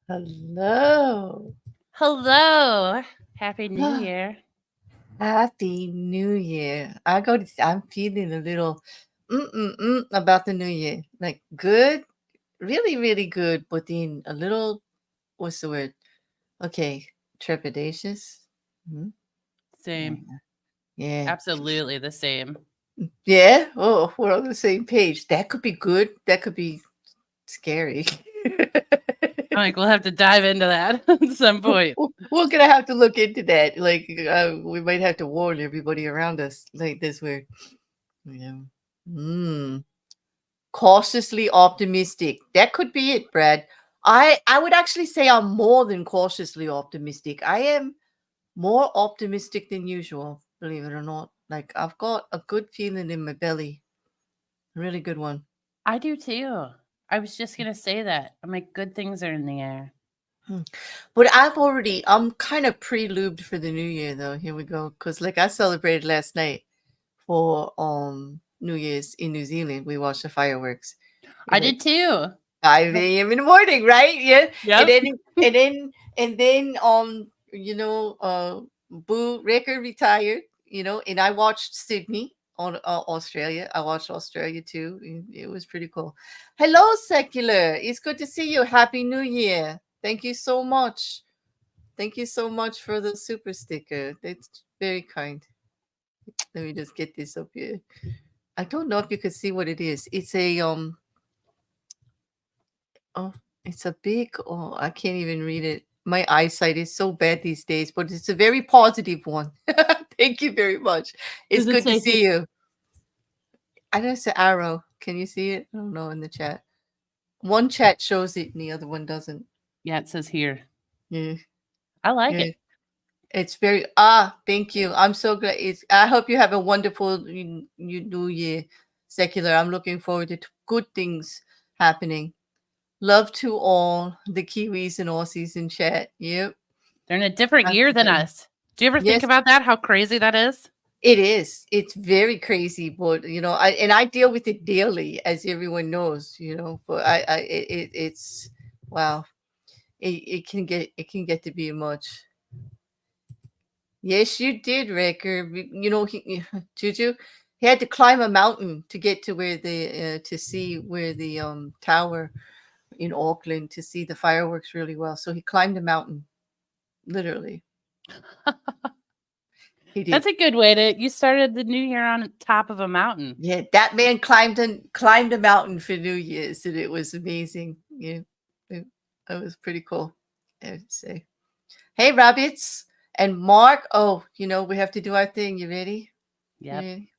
Hello. Hello. Happy New Year. Happy New Year. I'm feeling a little about the new year. Like good, really, really good, but then a little, what's the word? Okay, trepidatious. Hmm? Yeah. Same. Yeah. Absolutely the same. Yeah. Oh, we're on the same page. That could be good. That could be scary. I'm like, we'll have to dive into that at some point. We're gonna have to look into that. Like, we might have to warn everybody around us. Like this, we're, yeah. Mm. Cautiously optimistic. That could be it, Brad. I would actually say I'm more than cautiously optimistic. I am more optimistic than usual, believe it or not. Like I've got a good feeling in my belly. A really good one. I do too. I was just going to say that. I'm like, good things are in the air. But I'm kind of pre-lubed for the new year though. Here we go. Cause like I celebrated last night for New Year's in New Zealand. We watched the fireworks. I Like did too. 5 a.m. in the morning, right? Yeah. And Yep. then you know, Boo Ricker retired, you know, and I watched Sydney on Australia. I watched Australia too. It was pretty cool. Hello, Secular. It's good to see you. Happy New Year. Thank you so much. Thank you so much for the super sticker. That's very kind. Let me just get this up here. I don't know if you can see what it is. It's a Oh, it's a big, oh, I can't even read it. My eyesight is so bad these days, but it's a very positive one. Thank you very much. It's Does it good to say see you. I know it's an arrow. Can you see it? I don't know in the chat. One chat shows it and the other one doesn't. Yeah, it says here. Yeah. I like Yeah. it. It's very thank you. I'm so glad. I hope you have a wonderful new year, Secular. I'm looking forward to good things happening. Love to all the Kiwis and Aussies in chat. Yep. They're in a different Have year to than tell you. us. Do you ever think Yes, about that? How crazy that is? it is. It's very crazy, but you know, I deal with it daily, as everyone knows. You know, but it's wow. It can get to be much. Yes, you did, Ricker. You know, Juju, he had to climb a mountain to get to where the to see where the tower in Auckland to see the fireworks really well. So he climbed a mountain, literally. He That's did. a good way to. You started the new year on top of a mountain. Yeah, that man climbed a mountain for New Year's, and it was amazing. Yeah, it, that was pretty cool. I would say. Hey, rabbits and Mark. Oh, you know we have to do our thing. You ready? You Yep. ready?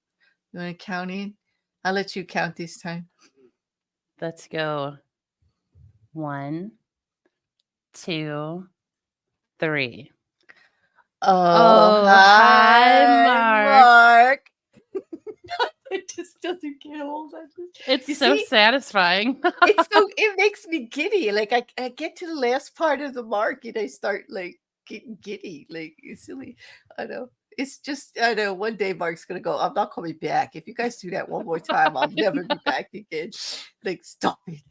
You want to count in? I'll let you count this time. Let's go. 1, 2, 3. Oh, Oh, hi, hi, Mark. Mark. It just doesn't get old. It's You so see, satisfying. it makes me giddy. Like I get to the last part of the mark and I start like getting giddy. Like it's silly. I know. It's just, I know one day Mark's gonna go, I'm not coming back. If you guys do that one more time, I'll never be back again. Like, stop it.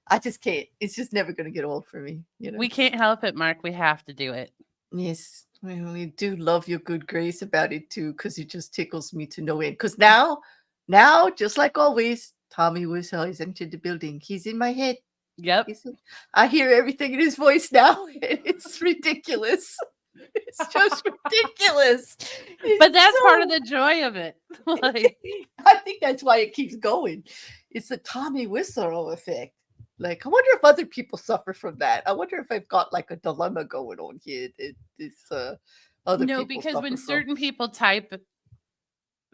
I just can't. It's just never gonna get old for me, you know? We can't help it, Mark. We have to do it. Yes. We do love your good grace about it too, because it just tickles me to no end. Because now, just like always, Tommy Wiseau has entered the building. He's in my head. Yep. I hear everything in his voice now. It's ridiculous. It's just ridiculous. But that's part of the joy of it. Like, I think that's why it keeps going. It's the Tommy Wiseau effect. Like, I wonder if other people suffer from that. I wonder if I've got like a dilemma going on here that this other no, people because when suffer certain people type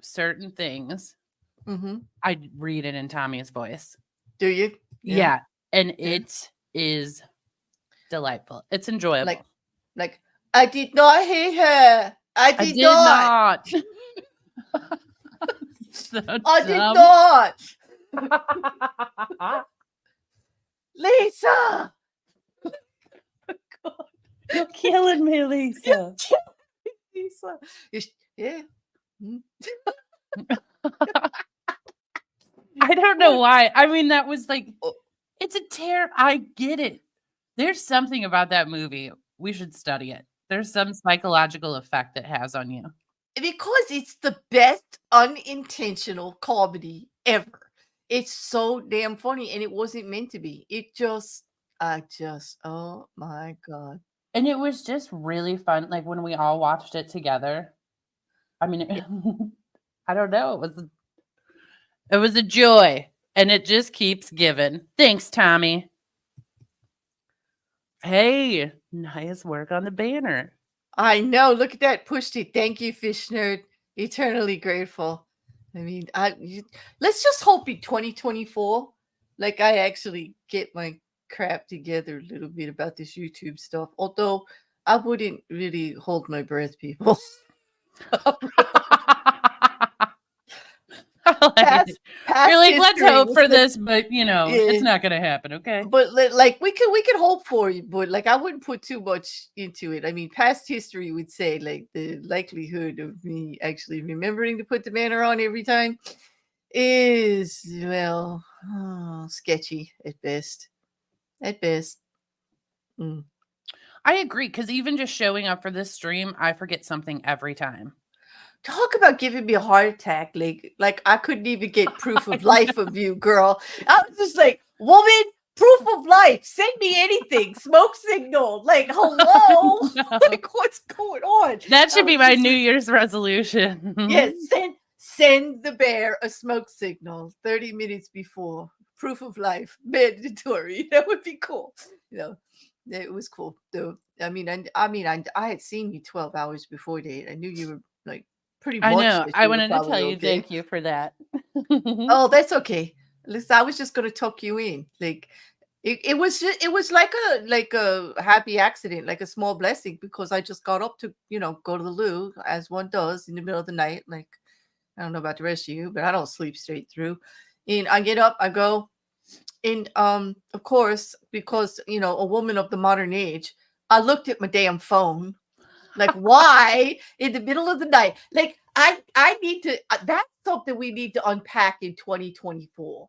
certain things, from. I read it in Tommy's voice. Do you? Yeah. And Yeah. it is delightful. It's enjoyable. Like I did not hate her. I did not. So I did dumb. not. Lisa. You're killing me, Lisa. Lisa. Yeah. I don't know why. I mean, that was like, it's a tear. I get it. There's something about that movie. We should study it. There's some psychological effect it has on you. Because it's the best unintentional comedy ever. It's so damn funny, and it wasn't meant to be. Oh my God. And it was just really fun. Like when we all watched it together. I mean, I don't know. It was a joy, and it just keeps giving. Thanks, Tommy. Hey, nice work on the banner. I know. Look at that. Pushed it. Thank you, Fish Nerd. Eternally grateful. I mean, let's just hope in 2024, like I actually get my crap together a little bit about this YouTube stuff. Although I wouldn't really hold my breath, people. You're like, let's hope for this, but it's not gonna happen, okay? But like we could hope for it, but like I wouldn't put too much into it. I mean, past history would say like the likelihood of me actually remembering to put the banner on every time is sketchy at best. At best. I agree, because even just showing up for this stream, I forget something every time. Talk about giving me a heart attack. Like I couldn't even get proof of life of you, girl. I was just like, woman, proof of life. Send me anything. Smoke signal. Like, hello. No. Like, what's going on? That should be my New Year's resolution. Yes, send the bear a smoke signal 30 minutes before. Proof of life. Mandatory. That would be cool. It was cool though. I had seen you 12 hours before that. I knew you were like pretty much. I know. I wanted to tell you thank you for that. Oh, that's okay. Listen, I was just gonna tuck you in. Like it was like a happy accident, like a small blessing, because I just got up to go to the loo as one does in the middle of the night. Like I don't know about the rest of you, but I don't sleep straight through. And I get up, I go, and of course, because a woman of the modern age, I looked at my damn phone. Like, why in the middle of the night? Like, I need to, that's something we need to unpack in 2024.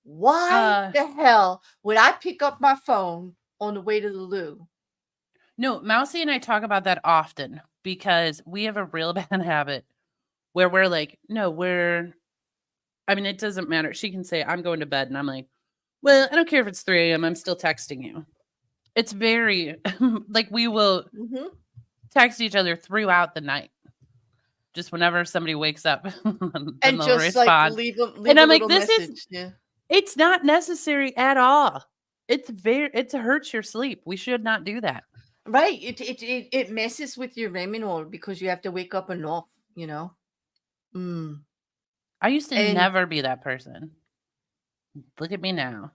Why the hell would I pick up my phone on the way to the loo? No, Mousy and I talk about that often because we have a real bad habit where we're like, it doesn't matter. She can say, I'm going to bed. And I'm like, well, I don't care if it's 3 a.m. I'm still texting you. It's very, like, we will text each other throughout the night. Just whenever somebody wakes up, and just respond. Like leave and I'm like, message. It's not necessary at all. It hurts your sleep. We should not do that. Right. It messes with your REM because you have to wake up enough, I used to never be that person. Look at me now.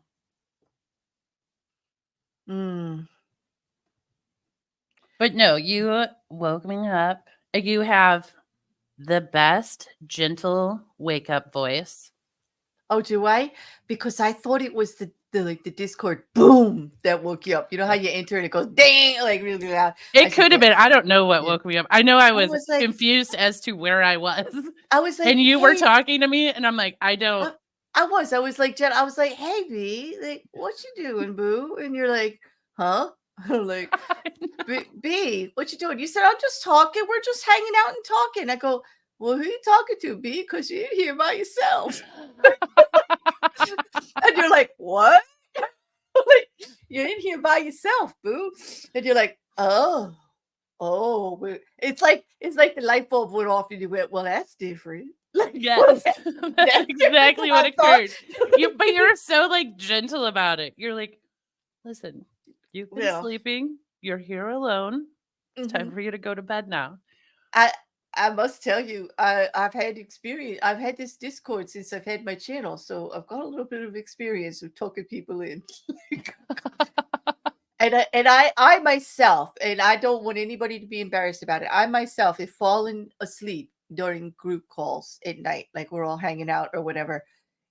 But no, you woke me up. You have the best gentle wake up voice. Oh, do I? Because I thought it was the Discord boom that woke you up. You know how you enter and it goes ding like really loud. I It said, could have yeah, been. I don't know what yeah. woke me up. I know I I was was like, confused as to where I was. I was like, And you were hey, talking to me, and I'm like, I don't. I, I was like, Jen, I was like, hey, B, like, what you doing, boo? And you're like, huh? I'm like, B, what you doing? You said, I'm just talking. We're just hanging out and talking. I go, well, who you talking to, B? Because you're here by yourself. And you're like, what? Like, you're in here by yourself, boo. And you're like, it's like the light bulb went off and you went, well, that's different. Like, well, Yes, that's that's different than exactly what I thought. occurred. But you're so like gentle about it. You're like, listen, you've been Yeah. sleeping. You're here alone. It's time Hmm. for you to go to bed now. I I must tell you, I've had experience. I've had this Discord since I've had my channel, so I've got a little bit of experience with talking people in. And I myself, and I don't want anybody to be embarrassed about it. I myself have fallen asleep during group calls at night, like we're all hanging out or whatever.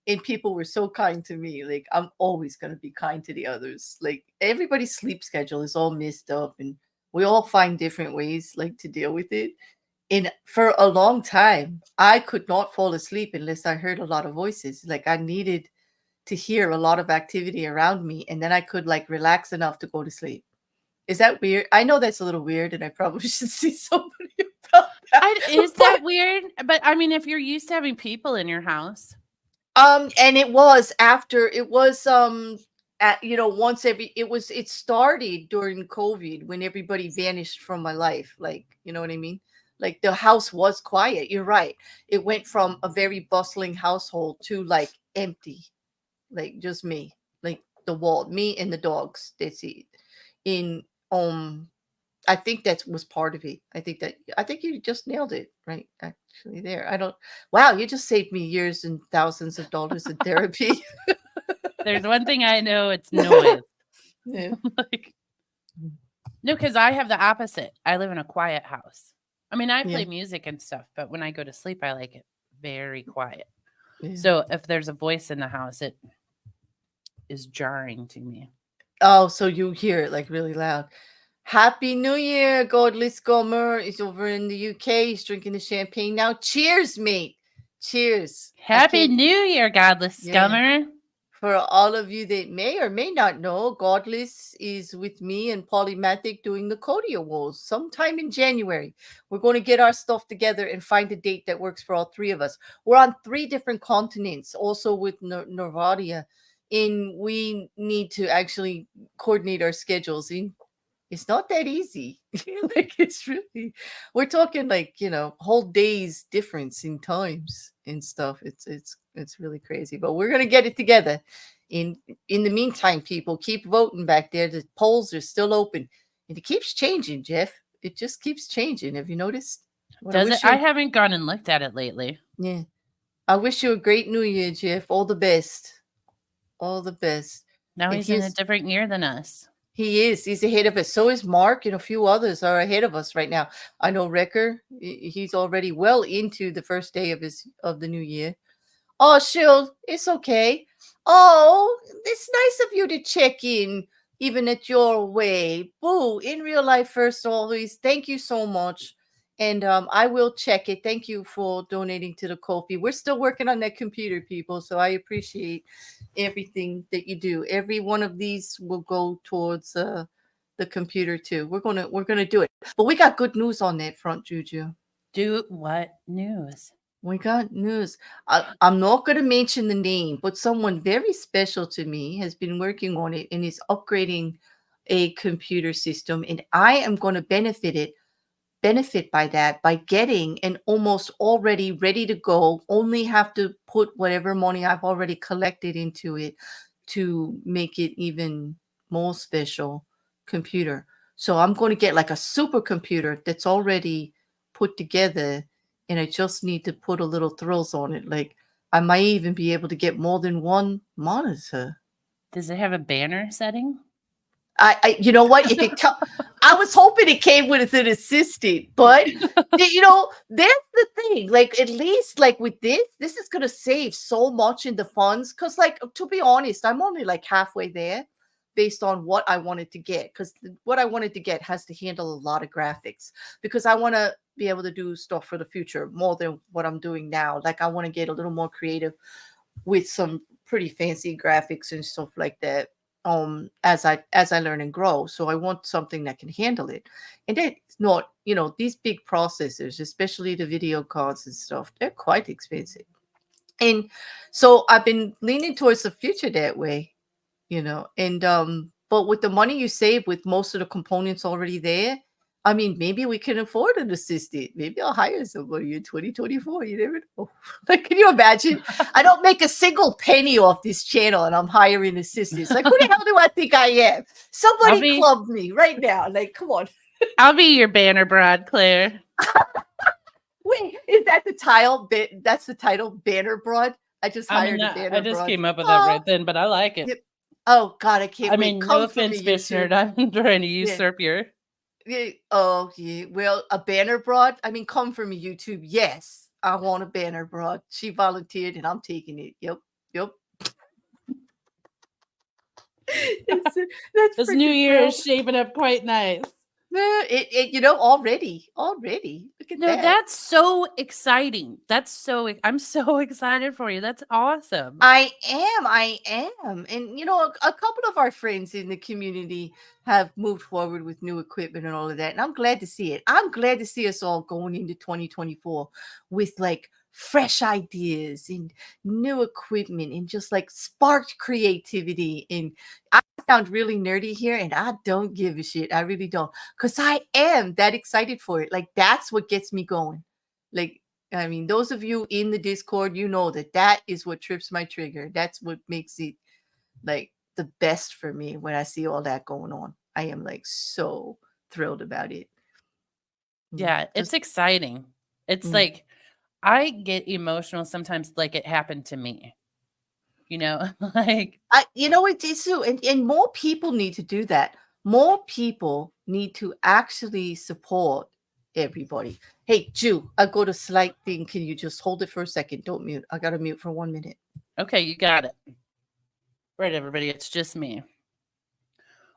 And people were so kind to me. Like I'm always gonna be kind to the others. Like everybody's sleep schedule is all messed up, and we all find different ways like to deal with it. And for a long time, I could not fall asleep unless I heard a lot of voices. Like I needed to hear a lot of activity around me, and then I could like relax enough to go to sleep. Is that weird? I know that's a little weird, and I probably should see somebody about that. Is But that weird? But I mean, if you're used to having people in your house, and it was after it was at, once every it started during COVID when everybody vanished from my life. Like, you know what I mean? Like the house was quiet. You're right. It went from a very bustling household to like empty, like just me, like the wall, me and the dogs. That's it. In I think that was part of it. I think you just nailed it right actually there. I don't. Wow, you just saved me years and thousands of dollars in therapy. there's one thing I know, it's noise. Yeah. Like, no, because I have the opposite. I live in a quiet house. I mean, I Yeah. play music and stuff, but when I go to sleep, I like it very quiet. Yeah. So if there's a voice in the house, it is jarring to me. Oh, so you hear it like really loud. Happy New Year, Godless Gomer is over in the UK. He's drinking the champagne now. Cheers, mate. Cheers. I Happy can't. New Year, godless Yeah. scummer. For all of you that may or may not know, Godless is with me and Polymathic doing the Cody Awards sometime in January. We're going to get our stuff together and find a date that works for all three of us. We're on 3 different continents, also with Norvadia, and we need to actually coordinate our schedules. And it's not that easy. Like it's really, we're talking like whole days difference in times and stuff. It's really crazy, but we're gonna get it together. In the meantime, people keep voting back there. The polls are still open, and it keeps changing, Jeff. It just keeps changing. Have you noticed? What I Does it? wish I you, haven't gone and looked at it lately. yeah. I wish you a great New Year, Jeff. All the best. All the best. Now And he's in a here's different year than us. He is. He's ahead of us. So is Mark, and a few others are ahead of us right now. I know Wrecker. He's already well into the first day of the new year. Oh, Shield, it's okay. Oh, it's nice of you to check in, even at your way. Boo, in real life, first always. Thank you so much. And I will check it. Thank you for donating to the Kofi. We're still working on that computer, people. So I appreciate everything that you do. Every one of these will go towards the computer too. We're gonna do it. But we got good news on that front, Juju. Do what news? We got news. I'm not going to mention the name, but someone very special to me has been working on it and is upgrading a computer system, and I am going to benefit by that by getting an almost already ready to go. Only have to put whatever money I've already collected into it to make it even more special computer. So I'm going to get like a supercomputer that's already put together, and I just need to put a little thrills on it. Like I might even be able to get more than one monitor. Does it have a banner setting? You know what? If it I was hoping it came with an assistant, but you know, that's the thing. Like, at least like with this is gonna save so much in the funds. Cause like to be honest, I'm only like halfway there based on what I wanted to get. Because what I wanted to get has to handle a lot of graphics because I want to be able to do stuff for the future more than what I'm doing now. Like I want to get a little more creative with some pretty fancy graphics and stuff like that as I learn and grow. So I want something that can handle it. And it's not, these big processors, especially the video cards and stuff, they're quite expensive. And so I've been leaning towards the future that way, and but with the money you save with most of the components already there, I mean, maybe we can afford an assistant. Maybe I'll hire somebody in 2024. You never know. Like, can you imagine? I don't make a single penny off this channel and I'm hiring assistants. Like, who the hell do I think I am? Somebody club me right now. Like, come on. I'll be your banner broad, Claire. Wait, is that the title? That's the title, Banner Broad? I just hired a Banner Broad. I just came up with that right then, but I like it. Oh, God, I can't wait. I mean, no offense, fish nerd. I'm trying to usurp your... Yeah. Oh, yeah. Well, a Banner Broad? I mean, come from YouTube. Yes, I want a Banner Broad. She volunteered and I'm taking it. Yep. This new year is shaping up quite nice. Already. Look at that. No, that's so exciting. I'm so excited for you. That's awesome. I am. And, a couple of our friends in the community have moved forward with new equipment and all of that. And I'm glad to see it. I'm glad to see us all going into 2024 with like fresh ideas and new equipment and just like sparked creativity. And I sound really nerdy here and I don't give a shit. I really don't. Because I am that excited for it. Like, that's what gets me going. Like, I mean, those of you in the Discord, you know that is what trips my trigger. That's what makes it like the best for me when I see all that going on. I am like so thrilled about it. Yeah, it's exciting. It's like I get emotional sometimes, like it happened to me. Like it is too, and more people need to do that. More people need to actually support everybody. Hey, Ju, I got a slight thing. Can you just hold it for a second? Don't mute. I got to mute for 1 minute. Okay, you got it. Right, everybody, it's just me.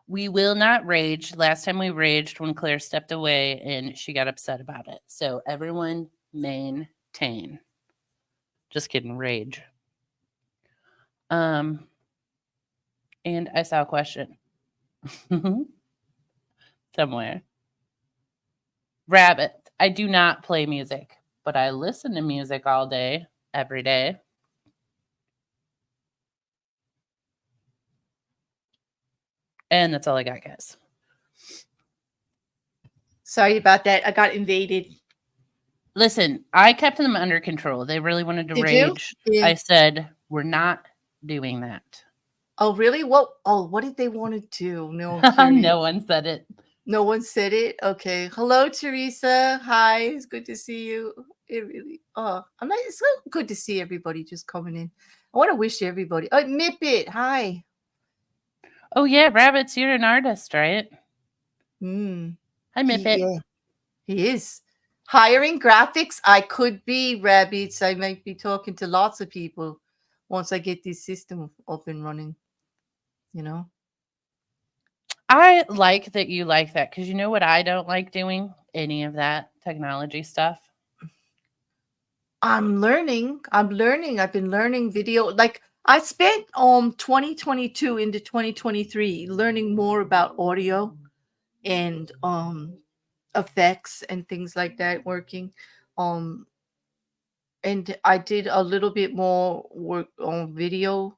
We will not rage. Last time we raged when Claire stepped away and she got upset about it. So everyone maintain. Just kidding, rage. And I saw a question. Somewhere. Rabbit. I do not play music, but I listen to music all day, every day. And that's all I got, guys. Sorry about that. I got invaded. Listen, I kept them under control. They really wanted to rage. Yeah. I said, we're not doing that. Oh, really? What did they want to do? No, no one said it. No one said it? Okay. Hello, Teresa. Hi. It's good to see you. It's so good to see everybody just coming in. I want to wish everybody. Oh, Mippet. Hi. Oh, yeah. Rabbits, you're an artist, right? Hi, Mippet. Yeah, he is. Hiring graphics, I could be, Rabbits. I might be talking to lots of people once I get this system up and running, I like that you like that because you know what I don't like doing? Any of that technology stuff. I'm learning. I've been learning video. Like I spent 2022 into 2023 learning more about audio and effects and things like that working. And I did a little bit more work on video,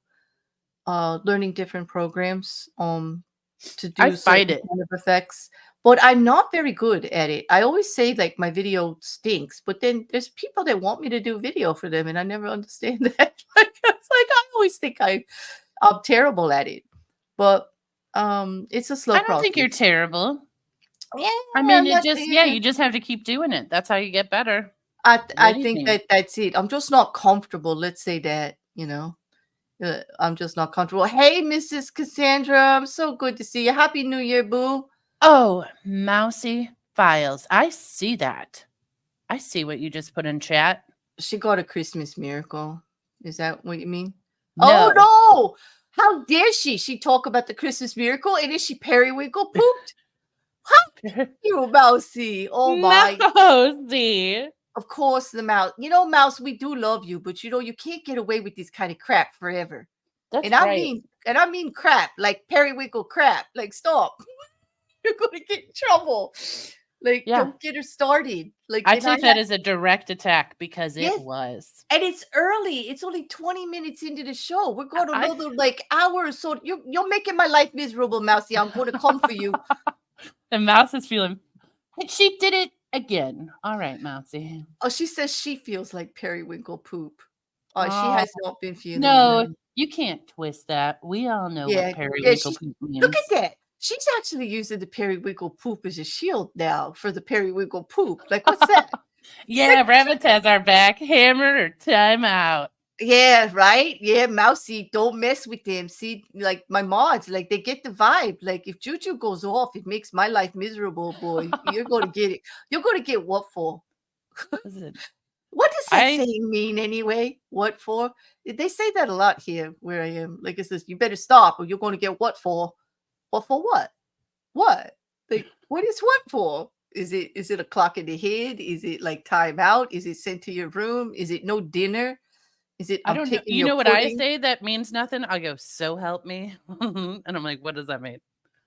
learning different programs to do certain kind of effects. But I'm not very good at it. I always say like my video stinks, but then there's people that want me to do video for them, and I never understand that. It's like I always think I'm terrible at it, but it's a slow process. I don't think you're terrible. Yeah, I mean, you just have to keep doing it. That's how you get better. I think that's it. I'm just not comfortable. Let's say that, I'm just not comfortable. Hey, Mrs. Cassandra, I'm so good to see you. Happy New Year, boo. Oh, Mousy Files. I see that. I see what you just put in chat. She got a Christmas miracle. Is that what you mean? Oh No. no! How dare she? She talk about the Christmas miracle, and is she periwinkle pooped? How you, Mousy? Oh my! Mousy. Of course, the mouse. You know, mouse. We do love you, but you know you can't get away with this kind of crap forever. That's And I right. mean, and I mean crap, like periwinkle crap. Like stop. You're gonna get in trouble. Like, Yeah. don't get her started. Like, I and I took that as a direct attack because it yes, was. and it's early. It's only 20 minutes into the show. We're going I another like hour or so. You're making my life miserable, Mousy. I'm gonna come for you. The mouse is feeling. She did it again. All right, Mousy. Oh, she says she feels like periwinkle poop. She Oh has not been feeling no, you can't twist that. We all know what yeah, yeah. periwinkle She poop look means. at that. She's actually using the periwinkle poop as a shield now for the periwinkle poop. Like, what's that? Like, Yeah, rabbits has our back. Hammer or time out. yeah, right. Yeah, Mousy, don't mess with them. See, like my mods, like they get the vibe. Like if JuJu goes off, it makes my life miserable, boy. You're going to get it. You're going to get what for? Listen, What does that I saying mean anyway? What for? They say that a lot here where I am. Like it says, you better stop or you're going to get what for? What for what? What? Like, what is what for? Is it a clock in the head? Is it like time out? Is it sent to your room? Is it no dinner? Is it I I'm don't know. taking You your know what I pudding? say that means nothing? I go, so help me. And I'm like, what does that mean?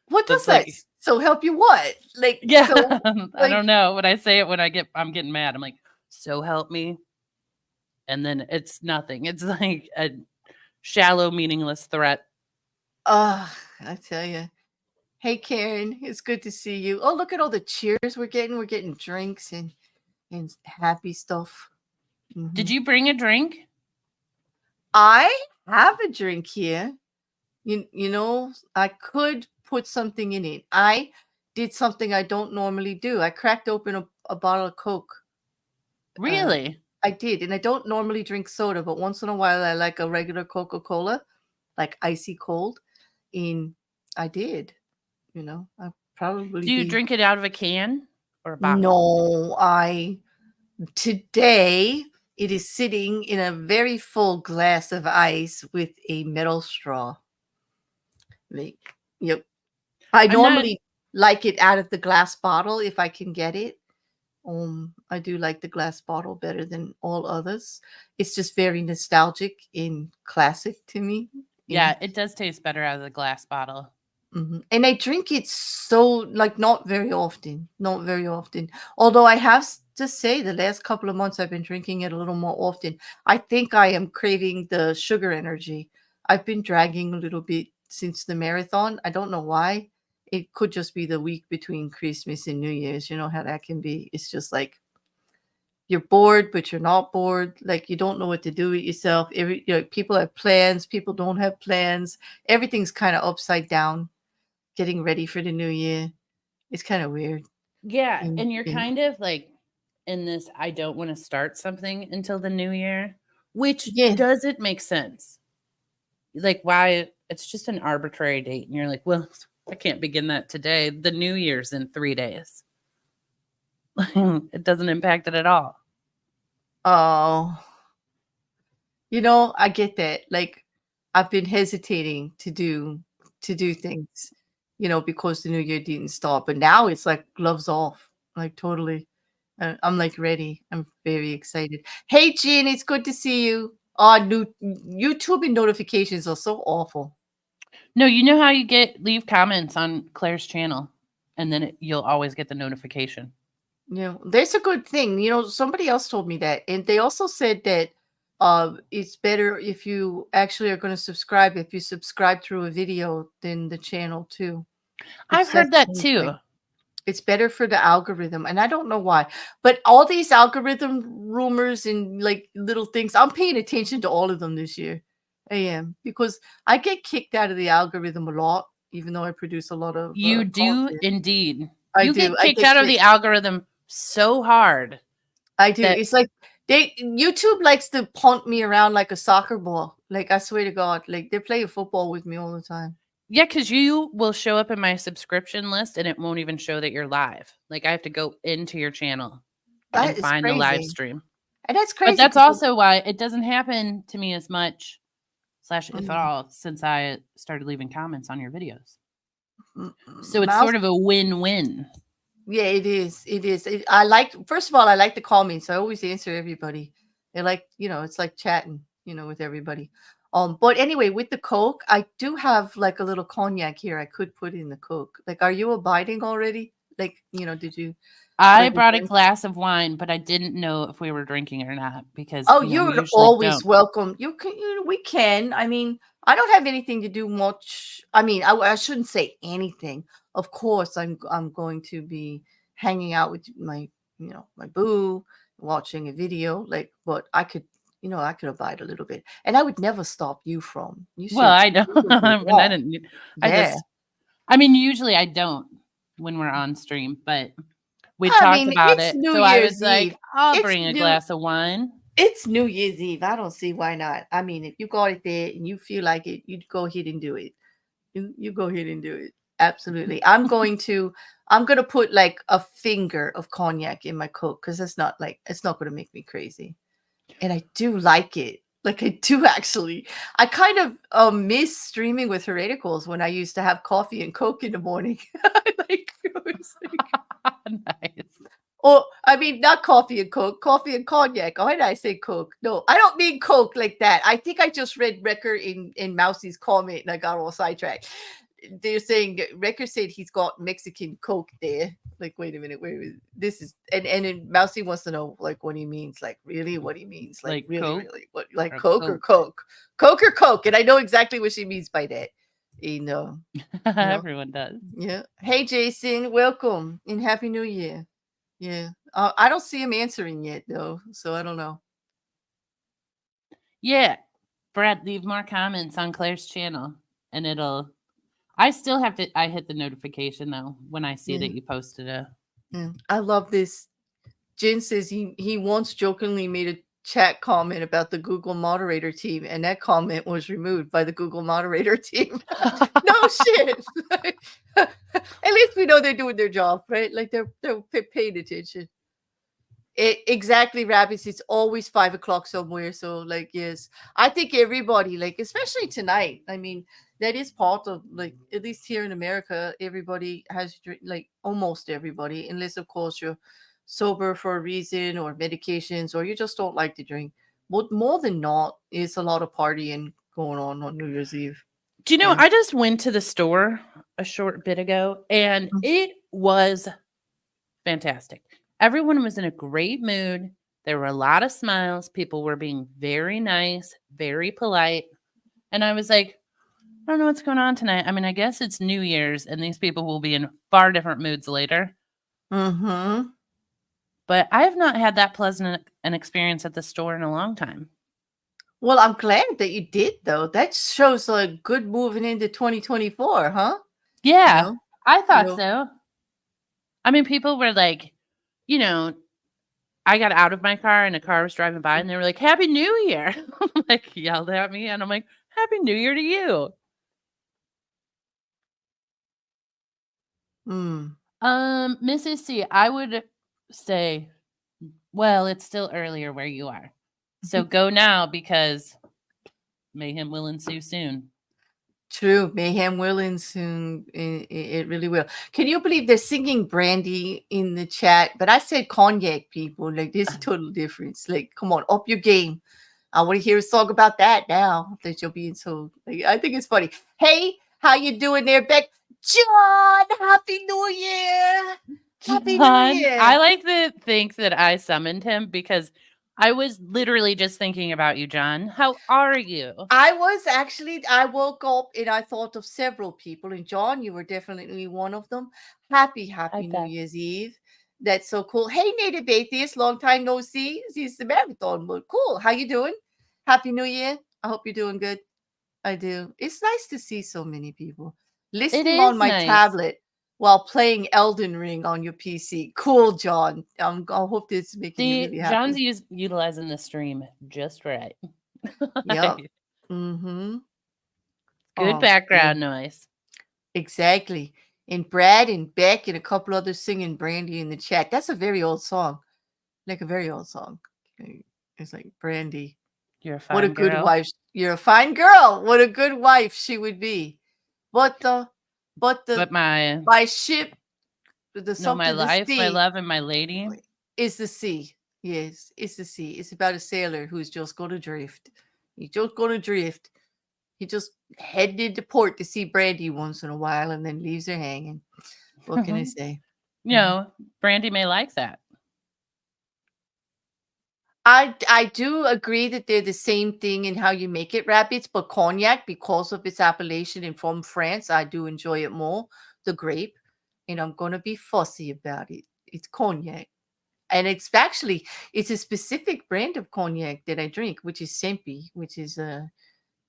What does That's that like, so help you what? Like, yeah, so, I like, don't know. When I say it, I'm getting mad. I'm like, so help me. And then it's nothing. It's like a shallow, meaningless threat. I tell you. Hey, Karen, it's good to see you. Oh, look at all the cheers we're getting. We're getting drinks and happy stuff. Did Mhm. you bring a drink? I have a drink here. You know, I could put something in it. I did something I don't normally do. I cracked open a bottle of Coke. Uh, Really? I did, and I don't normally drink soda, but once in a while I like a regular Coca-Cola, like icy cold. And I did, I probably Do you be drink it out of a can or a bottle? no, I today it is sitting in a very full glass of ice with a metal straw. Like, yep. I I'm not. normally like it out of the glass bottle if I can get it. I do like the glass bottle better than all others. It's just very nostalgic and classic to me. And, Yeah, it does taste better out of the glass bottle. and I drink it so like not very often, not very often. Although I have to say the last couple of months I've been drinking it a little more often. I think I am craving the sugar energy. I've been dragging a little bit since the marathon. I don't know why. It could just be the week between Christmas and New Year's. You know how that can be. It's just like you're bored, but you're not bored. Like you don't know what to do with yourself. People have plans. People don't have plans. Everything's kind of upside down. Getting ready for the new year. It's kind of weird. Yeah, In, and you're in, kind of like in this I don't want to start something until the new year, which yeah, doesn't make sense. Like why it's just an arbitrary date and you're like, well, I can't begin that today. The new year's in 3 days. It doesn't impact it at all. oh, I get that. Like I've been hesitating to do things, because the new year didn't start. But now it's like gloves off, like totally. I'm like ready. I'm very excited. Hey, Jean, it's good to see you. New YouTube notifications are so awful. No, you know how you leave comments on Claire's channel and then you'll always get the notification. There's a good thing. Somebody else told me that, and they also said that it's better if you actually are going to subscribe. If you subscribe through a video, than the channel too. I've That's heard that the too. thing. It's better for the algorithm, and I don't know why. But all these algorithm rumors and like little things, I'm paying attention to all of them this year. I am because I get kicked out of the algorithm a lot, even though I produce a lot of You do content. indeed. I You do. get I kicked get out of kicked. the algorithm so hard I do. that It's like YouTube likes to punt me around like a soccer ball. Like I swear to God, like they're playing football with me all the time. Yeah, because you will show up in my subscription list and it won't even show that you're live. Like I have to go into your channel and That is find the live crazy. stream. And that's But crazy that's because also why it doesn't happen to me as much, slash, if at mm, all, since I started leaving comments on your videos. So it's mouse. sort of a win-win. Yeah, it is. It is. I like. First of all, I like the comments. I always answer everybody. They like, it's like chatting, with everybody. But anyway, with the Coke, I do have like a little cognac here. I could put in the Coke. Like, are you abiding already? Like, did you I start your brought a drink? glass of wine, but I didn't know if we were drinking or not because, Oh, we you're usually always don't. welcome. You can, we can. I mean, I don't have anything to do much. I mean, I shouldn't say anything. Of course, I'm going to be hanging out with my boo, watching a video. Like, but I could abide a little bit, and I would never stop you from. You Well, should. I don't. You would be And I wrong. didn't. Yeah. I mean, usually I don't when we're on stream, but we I talked mean, about it's it. New So I was Year's like, Eve. I'll It's bring a new. glass of wine. It's New Year's Eve. I don't see why not. I mean, if you got it there and you feel like it, you go ahead and do it. You go ahead and do it. Absolutely. I'm gonna put like a finger of cognac in my Coke because it's not gonna make me crazy. And I do like it. Like I do actually. I kind of miss streaming with hereticals when I used to have coffee and Coke in the morning. Like it was like Nice. or I mean, not coffee and Coke, coffee and cognac. Why did I say Coke? No, I don't mean Coke like that. I think I just read Wrecker in Mousie's comment and I got all sidetracked. They're saying Wrecker said he's got Mexican Coke there. Like, wait a minute, this is and then Mousy wants to know like what he means, like really what he means, like Like really, Coke really what like or Coke or Coke. Coke, Coke or Coke, and I know exactly what she means by that. You know, you know, Everyone does. yeah. Hey Jason, welcome and Happy New Year. Yeah. I don't see him answering yet though, so I don't know. Yeah. Brad, leave more comments on Claire's channel and it'll. I still have to. I hit the notification though when I see Yeah. that you posted a. Yeah. I love this. Jin says he once jokingly made a chat comment about the Google moderator team, and that comment was removed by the Google moderator team. No shit. At least we know they're doing their job, right? Like they're paying attention. Exactly, rabbits. It's always 5 o'clock somewhere. So, like, yes, I think everybody, like, especially tonight. I mean, that is part of like at least here in America, everybody has like almost everybody, unless of course you're sober for a reason or medications or you just don't like to drink. But more than not, it's a lot of partying going on New Year's Eve. Do you know? Yeah. I just went to the store a short bit ago and it was fantastic. Everyone was in a great mood. There were a lot of smiles. People were being very nice, very polite. And I was like, I don't know what's going on tonight. I mean, I guess it's New Year's and these people will be in far different moods later. Mm-hmm. But I have not had that pleasant an experience at the store in a long time. Well, I'm glad that you did though. That shows a good moving into 2024, huh? You Yeah, know, I you thought know, so. I mean, people were like, you know, I got out of my car and a car was driving by and they were like, Happy New Year. Like yelled at me and I'm like, Happy New Year to you. mm. Mrs. C, I would say, well, it's still earlier where you are. So go now because mayhem will ensue soon. True, mayhem will soon. It really will. Can you believe they're singing brandy in the chat? But I said cognac, people. Like, there's a total difference. Like, come on, up your game. I want to hear a song about that now that you're being so. Like, I think it's funny. Hey, how you doing there, Beck? John, Happy New Year! Happy New John, I Year! like to think that I summoned him because I was literally just thinking about you, John. How are you? I woke up and I thought of several people, and John, you were definitely one of them. I Happy New bet. Year's Eve. That's so cool. Hey, Native Atheist, long time no see. It's the marathon mode. Cool. How you doing? Happy New Year. I hope you're doing good. I do. It's nice to see so many people It listening on is my nice. tablet while playing Elden Ring on your PC. Cool, John. I hope this is making you See, really John's happy. utilizing the stream just right. Yep. Mm-hmm. Good Oh, yeah. background noise. Exactly. And Brad and Beck and a couple others singing Brandy in the chat. That's a very old song. Like a very old song. It's like Brandy. You're a What a fine good girl. wife. You're a fine girl. What a good wife she would be. But But my ship, the no, my something, the life, my sea love, and my lady. is the sea. Yes, it's the sea. It's about a sailor who's just going to drift. He's just going to drift. He just headed into port to see Brandy once in a while and then leaves her hanging. What can I say? You know, Brandy may like that. I do agree that they're the same thing in how you make it, rabbits, but cognac, because of its appellation and from France, I do enjoy it more, the grape, and I'm gonna be fussy about it. It's cognac. And it's a specific brand of cognac that I drink, which is Sempe, which is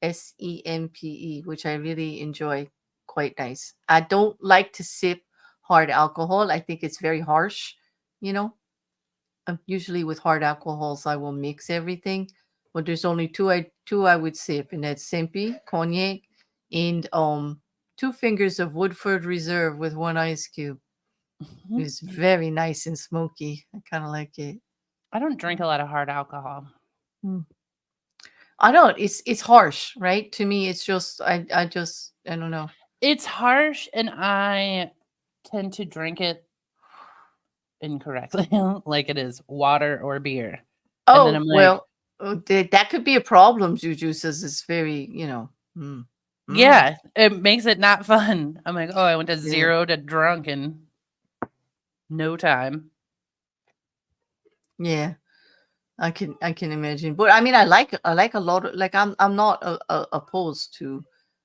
SEMPE, which I really enjoy. Quite nice. I don't like to sip hard alcohol. I think it's very harsh, you know. Usually with hard alcohols, I will mix everything, but there's only two I would sip, and that's Sempe cognac and 2 fingers of Woodford Reserve with 1 ice cube. It's very nice and smoky. I kind of like it. I don't drink a lot of hard alcohol. Mm. I know it's harsh, right? To me, it's just I don't know. It's harsh, and I tend to drink it incorrectly, like it is water or beer. And then Oh I'm like, well, that could be a problem. Juju says it's very, mm, mm, yeah, it makes it not fun. I'm like, oh, I went to yeah. 0 to drunk in no time. Yeah. I can imagine, but I mean, I like a lot of, like, I'm not opposed to,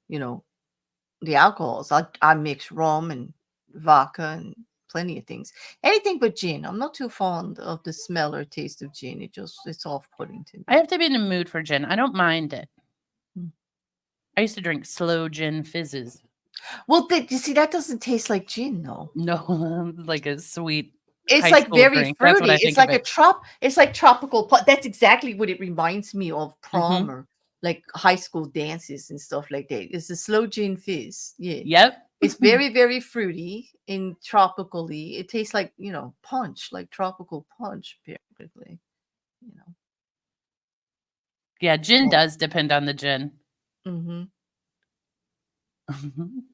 you know, the alcohols. I mix rum and vodka and plenty of things. Anything but gin. I'm not too fond of the smell or taste of gin. It's off-putting to I me. have to be in the mood for gin. I don't mind it. Mm. I used to drink slow gin fizzes. Well, you see, that doesn't taste like gin, though. No, like a sweet It's high like school very drink. That's what fruity. I It's think of like it. it's like tropical that's exactly what it reminds me of, prom Mhm. or like high school dances and stuff like that. It's a slow gin fizz. Yeah. Yep. It's very, very fruity and tropically. It tastes like, punch, like tropical punch, basically. You know. Yeah, gin Well, does depend on the gin. hmm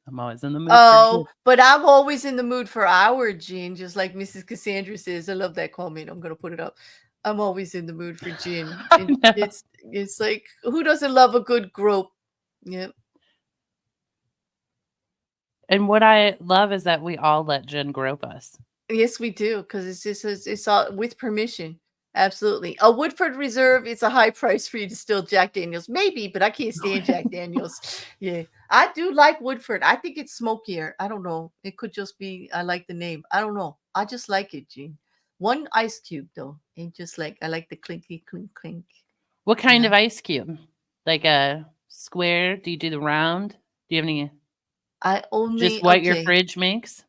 I'm always in the mood for gin. Oh, but I'm always in the mood for our gin, just like Mrs. Cassandra says. I love that comment. I'm gonna put it up. I'm always in the mood for gin. I And know. it's like, who doesn't love a good grope? Yeah. And what I love is that we all let gin grope us. Yes, we do, because it's all with permission. Absolutely. A Woodford Reserve, it's a high price for you to still Jack Daniels. Maybe, but I can't stand Jack Daniels. Yeah. I do like Woodford. I think it's smokier. I don't know. It could just be I like the name. I don't know. I just like it, Gene. 1 ice cube though. And just like I like the clinky clink clink. What You kind know? of ice cube? Like a square? Do you do the round? Do you have any I just only what your okay. fridge makes?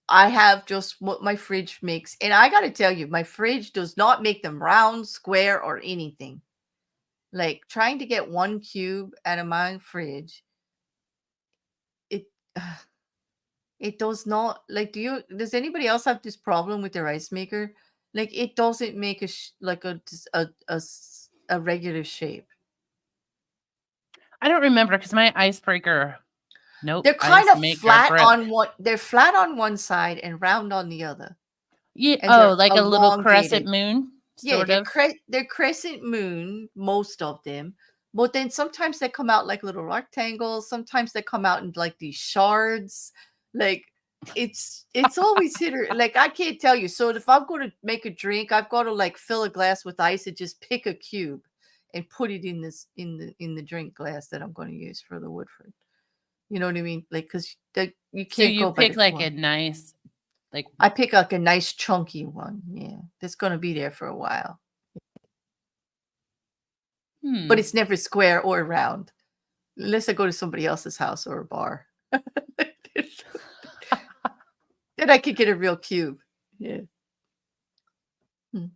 I have just what my fridge makes. And I gotta tell you, my fridge does not make them round, square, or anything. Like trying to get 1 cube out of my fridge, it it does not, like, does anybody else have this problem with their ice maker? Like it doesn't make like a regular shape. I don't remember because my icebreaker, nope, They're kind ice of maker flat broke. on one side and round on the other. Yeah, And oh, they're like a little crescent elongated. moon, Yeah, sort of. they're crescent moon, most of them. But then sometimes they come out like little rectangles. Sometimes they come out in like these shards. Like it's always hit or like I can't tell you. So if I'm going to make a drink, I've got to like fill a glass with ice and just pick a cube and put it in the drink glass that I'm going to use for the Woodford. You know what I mean? Like because you So can't you go by pick the like a one. nice, like, I pick like a nice chunky one. Yeah, that's going to be there for a while. But hmm. it's never square or round, unless I go to somebody else's house or a bar. Then I could get a real cube. Yeah. Hmm.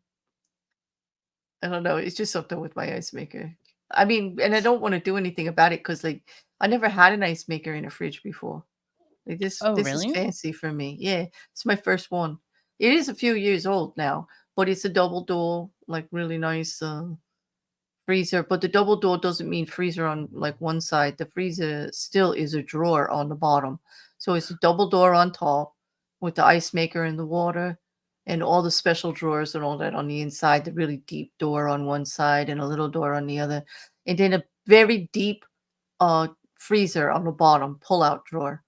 I don't know. It's just something with my ice maker. I mean, and I don't want to do anything about it because, like, I never had an ice maker in a fridge before. Like this Oh, this is really? fancy for me. Yeah, it's my first one. It is a few years old now, but it's a double door, like really nice freezer. But the double door doesn't mean freezer on like one side. The freezer still is a drawer on the bottom. So it's a double door on top with the ice maker and the water and all the special drawers and all that on the inside, the really deep door on one side and a little door on the other. And then a very deep freezer on the bottom, pull-out drawer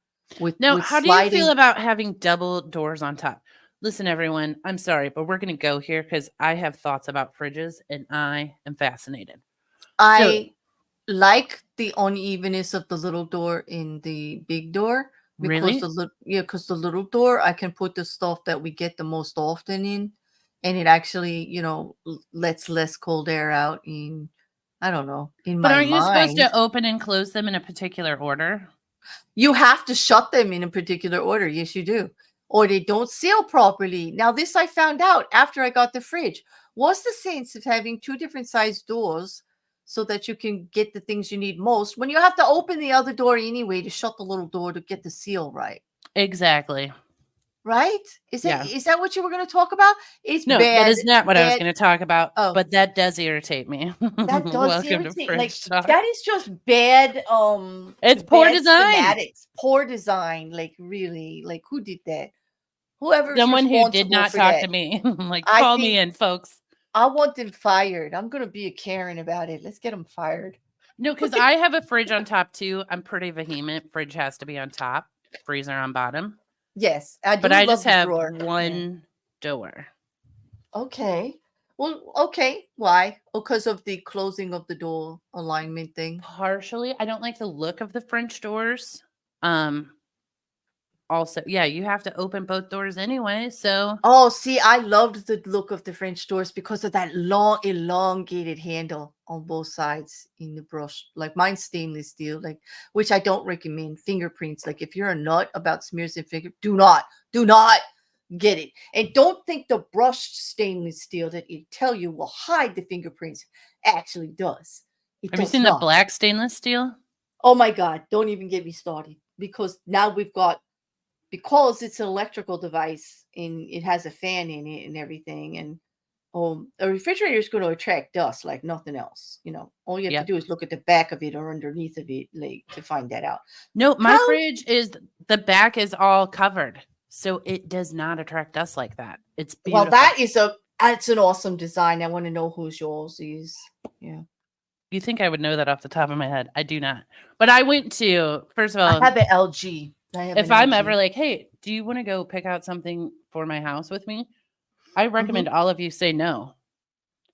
Now, with how do you feel sliding. about having double doors on top? Listen, everyone, I'm sorry, but we're going to go here because I have thoughts about fridges and I am fascinated. So, I like the unevenness of the little door in the big door because really? because the little door I can put the stuff that we get the most often in, and it actually lets less cold air out in, I don't know, in But my aren't you supposed mind. to open and close them in a particular order? You have to shut them in a particular order. Yes, you do. Or they don't seal properly. Now, this I found out after I got the fridge. What's the sense of having two different size doors so that you can get the things you need most when you have to open the other door anyway to shut the little door to get the seal right? Exactly. Right? Is that Yeah. is that what you were going to talk about? It's No, that bad. is not what I was Bad. going to talk about, Oh, but that does irritate me. that does Welcome to irritate. Like Fridge Talk. that is just bad. It's poor Bad design. schematics, poor design. Like really, like who did that? Whoever's Someone who did responsible not for talk to that, me. Like, I call me think in, folks. I want them fired. I'm gonna be a Karen about it. Let's get them fired. No, because I have a fridge on top too. I'm pretty vehement. Fridge has to be on top, freezer on bottom. Yes, I But do I just love the have drawer. Yeah. one door. Okay. Well, okay. Why? Oh, because of the closing of the door alignment thing. Partially, I don't like the look of the French doors. Um, Also, yeah, you have to open both doors anyway. So, Oh, see, I loved the look of the French doors because of that long, elongated handle on both sides in the brush. Like mine's stainless steel, like which I don't recommend. Fingerprints, like if you're a nut about smears and do not get it. And don't think the brushed stainless steel that it tell you will hide the fingerprints actually does. It have you does seen the not. black stainless steel? Oh my God, don't even get me started because now we've got, because it's an electrical device and it has a fan in it and everything, and a refrigerator is going to attract dust like nothing else. All you have to Yep. do is look at the back of it or underneath of it, like, to find that out. No, my How? fridge is the back is all covered. So it does not attract dust like that. It's Well, beautiful. that's an awesome design. I want to know whose yours is. Yeah, You think I would know that off the top of my head? I do not. But I went to, first of I all, have an LG. I have if an I'm ever LG. like, hey, do you want to go pick out something for my house with me? I Hmm. recommend all of you say no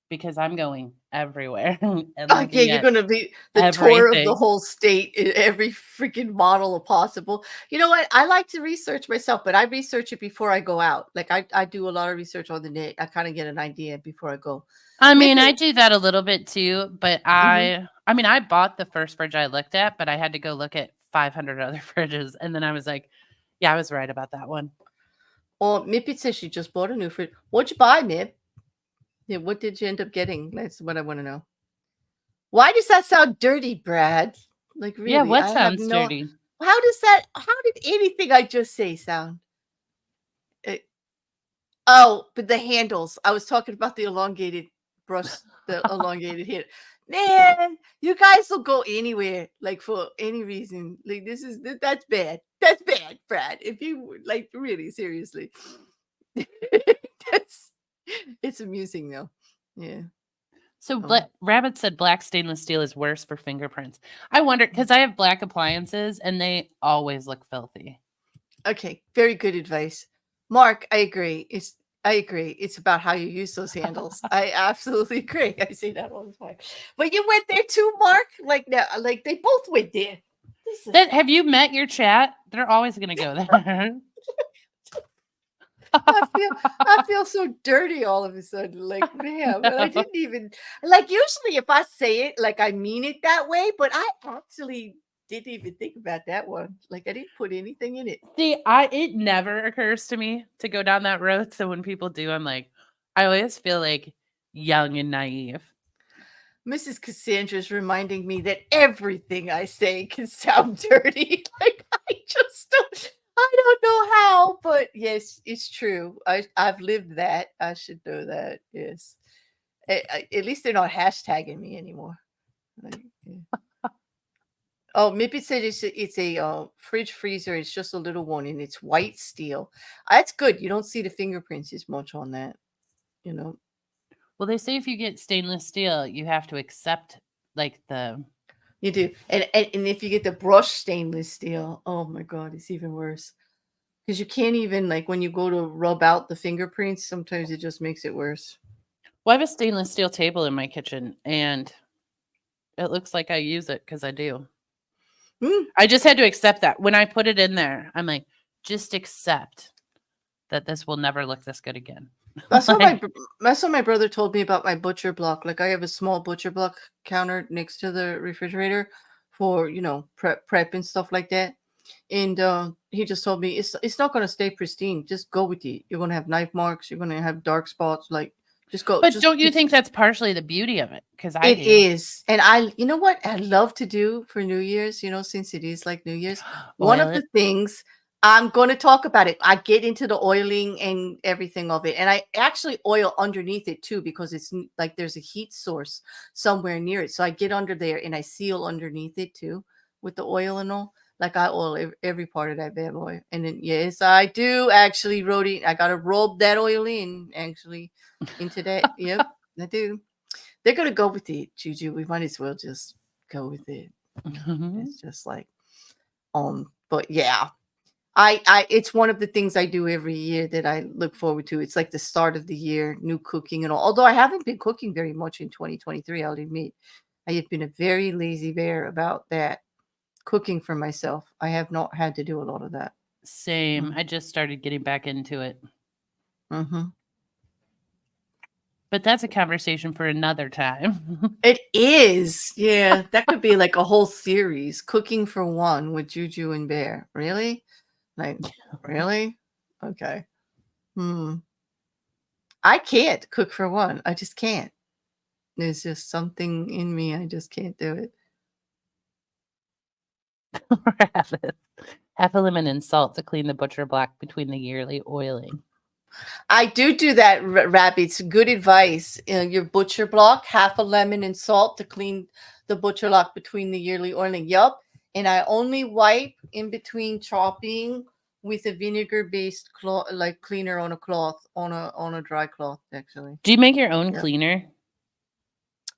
because I'm going everywhere and Okay, looking you're at gonna be the tour of the everything. whole state in every freaking model possible. You know what? I like to research myself, but I research it before I go out. Like I do a lot of research on the net. I kind of get an idea before I go. I mean, Maybe. I do that a little bit too, but Hmm. I mean, I bought the first fridge I looked at, but I had to go look at 500 other fridges, and then I was like, yeah, I was right about that one. Or Mippy says she just bought a new fridge. What'd you buy, Mip? Yeah, what did you end up getting? That's what I want to know. Why does that sound dirty, Brad? Like Yeah, really, what I have sounds no. dirty? How does that? How did anything I just say sound? Uh, Oh, but the handles. I was talking about the elongated brush, the elongated head. Man, you guys will go anywhere, like for any reason. Like that's bad. That's bad, Brad. If you like really seriously, that's it's amusing though. Yeah. So, Oh. Rabbit said black stainless steel is worse for fingerprints. I wonder because I have black appliances and they always look filthy. Okay. Very good advice, Mark. I agree. I agree. It's about how you use those handles. I absolutely agree. I say that all the time. But you went there too, Mark. Like now, like they both went there. This is, That have you met your chat? They're always going to go there. I feel so dirty all of a sudden. Like, man, but I didn't even like usually if I say it, like I mean it that way, but I actually didn't even think about that one. Like I didn't put anything in it. See, it never occurs to me to go down that road. So when people do, I'm like, I always feel like young and naive. Mrs. Cassandra's reminding me that everything I say can sound dirty. Like I don't know how, but yes, it's true. I've lived that. I should know that. Yes. At least they're not hashtagging me anymore. Like, yeah. Oh, Mippy said it's a fridge freezer. It's just a little one, and it's white steel. That's good. You don't see the fingerprints as much on that. You know, Well, they say if you get stainless steel, you have to accept like the you do. And if you get the brushed stainless steel, oh my God, it's even worse. Because you can't even, like, when you go to rub out the fingerprints, sometimes it just makes it worse. Well, I have a stainless steel table in my kitchen, and it looks like I use it because I do. Mm. I just had to accept that when I put it in there. I'm like, just accept that this will never look this good again. That's what Like, my brother told me about my butcher block. Like, I have a small butcher block counter next to the refrigerator for, prep and stuff like that. And he just told me it's not gonna stay pristine. Just go with it. You're gonna have knife marks. You're gonna have dark spots. Like, just go. but Just don't you think that's partially the beauty of it? Because I it do. is. And you know what I love to do for New Year's, since it is like New Year's, one Oil of the it. things I'm going to talk about it. I get into the oiling and everything of it. And I actually oil underneath it too, because it's like there's a heat source somewhere near it. So I get under there and I seal underneath it too with the oil and all. Like, I oil every part of that bad boy. And then, yes, I do actually, Rhodey. I got to rub that oil in actually into that. Yep, I do. They're gonna go with it, Juju. We might as well just go with it. It's just like, but yeah. It's one of the things I do every year that I look forward to. It's like the start of the year, new cooking and all. Although I haven't been cooking very much in 2023, I'll admit. I have been a very lazy bear about that. Cooking for myself. I have not had to do a lot of that. Same. I just started getting back into it. Mm-hmm. But that's a conversation for another time. It is. Yeah, that could be like a whole series. Cooking for one with Juju and Bear. Really? Like, really? Okay. Hmm. I can't cook for one. I just can't. There's just something in me. I just can't do it. Half a lemon and salt to clean the butcher block between the yearly oiling. I do that, Rabbits. Good advice. Your butcher block, half a lemon and salt to clean the butcher block between the yearly oiling. Yup. And I only wipe in between chopping with a vinegar-based cloth, like cleaner on a cloth, on a dry cloth, actually. Do you make your own Yep. cleaner?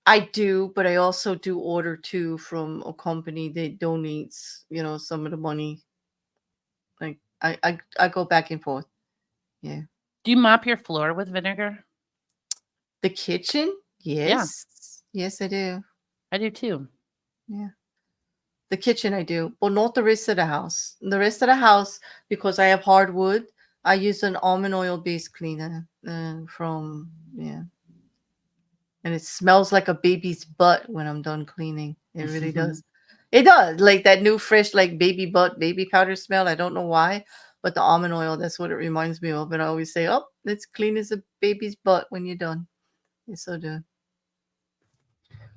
I do, but I also do order too from a company that donates, some of the money. Like, I go back and forth. Yeah. Do you mop your floor with vinegar? The kitchen? Yes. Yes, I do. I do too. Yeah. The kitchen I do, but not the rest of the house. The rest of the house, because I have hardwood, I use an almond oil based cleaner yeah. And it smells like a baby's butt when I'm done cleaning. It really does. It does. Like that new fresh, like baby butt, baby powder smell. I don't know why, but the almond oil, that's what it reminds me of. And I always say, oh, it's clean as a baby's butt when you're done. It's so good.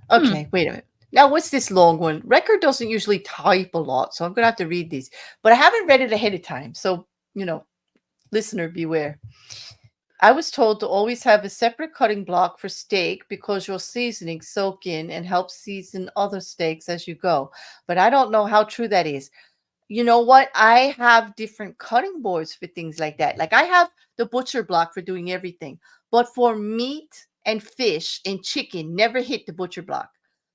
Okay, wait a minute. Now, what's this long one? Record doesn't usually type a lot, so I'm going to have to read these. But I haven't read it ahead of time. So, listener, beware. I was told to always have a separate cutting block for steak because your seasoning soak in and help season other steaks as you go. But I don't know how true that is. You know what? I have different cutting boards for things like that. Like, I have the butcher block for doing everything. But for meat and fish and chicken, never hit the butcher block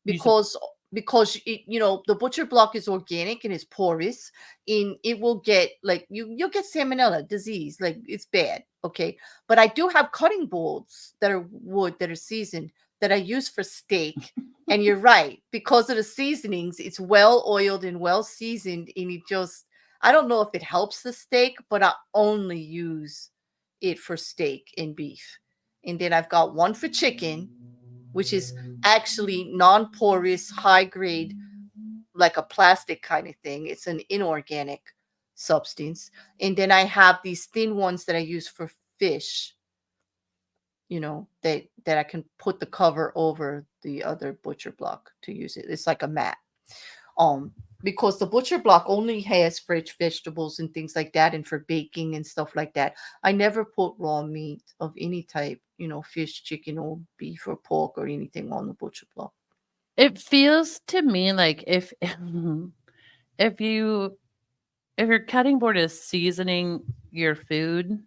because the butcher block is organic and it's porous, and it will get, like, you'll get salmonella disease, like, it's bad. Okay, but I do have cutting boards that are wood, that are seasoned, that I use for steak. And you're right, because of the seasonings, it's well oiled and well seasoned, and I don't know if it helps the steak, but I only use it for steak and beef. And then I've got one for chicken, which is actually non-porous, high grade, like a plastic kind of thing. It's an inorganic substance. And then I have these thin ones that I use for fish. that I can put the cover over the other butcher block to use it. It's like a mat. Um, because the butcher block only has fresh vegetables and things like that, and for baking and stuff like that. I never put raw meat of any type, fish, chicken, or beef or pork or anything on the butcher block. It feels to me like if you if your cutting board is seasoning your food,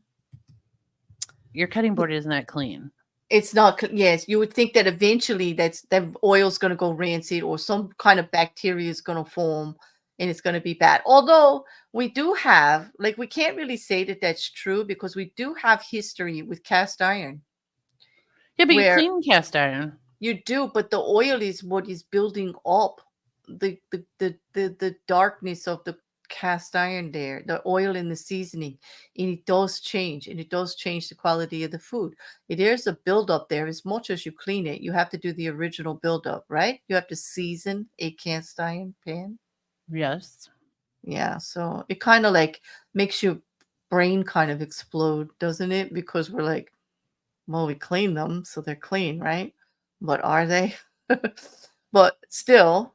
your cutting board isn't that clean. It's not, yes, you would think that eventually that oil's going to go rancid or some kind of bacteria is going to form and it's going to be bad. Although we do have, like, we can't really say that that's true because we do have history with cast iron Yeah, but you where clean cast iron. you do, but the oil is what is building up the darkness of the cast iron there, the oil in the seasoning, and it does change, and it does change the quality of the food. There's a buildup there. As much as you clean it, you have to do the original buildup, right? You have to season a cast iron pan. Yes. Yeah, so it kind of like makes your brain kind of explode, doesn't it? Because we're like, well, we clean them, so they're clean, right? But are they? But still,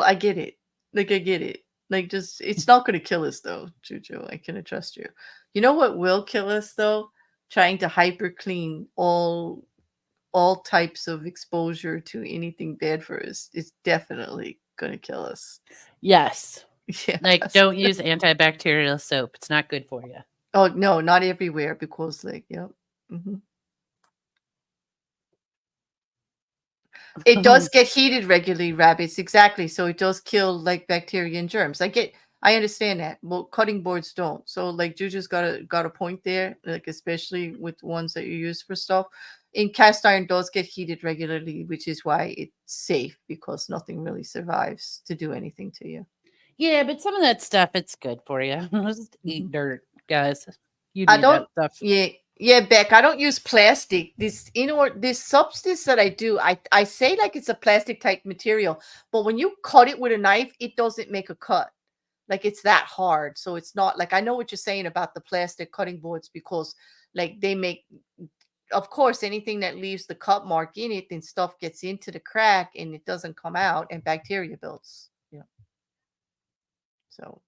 I get it. Like, I get it. Like, just it's not gonna kill us though, Juju. I can trust you. You know what will kill us though? Trying to hyper clean all types of exposure to anything bad for us is definitely gonna kill us. Yes. Like, Yes. don't use antibacterial soap. It's not good for you. Oh no, not everywhere because like, yep. Hmm. It does get heated regularly, rabbits, exactly. So it does kill like bacteria and germs. I understand that. Well, cutting boards don't. So like Juju's got a point there, like especially with ones that you use for stuff. In cast iron does get heated regularly, which is why it's safe because nothing really survives to do anything to you. Yeah, but some of that stuff, it's good for you. Just Mhm. eat dirt, guys. You I need that don't. stuff. Yeah, yeah, Beck. I don't use plastic. This substance that I do, I say like it's a plastic type material, but when you cut it with a knife, it doesn't make a cut. Like it's that hard. So it's not like I know what you're saying about the plastic cutting boards because like they make, of course, anything that leaves the cut mark in it, then stuff gets into the crack and it doesn't come out and bacteria builds. Yeah. So,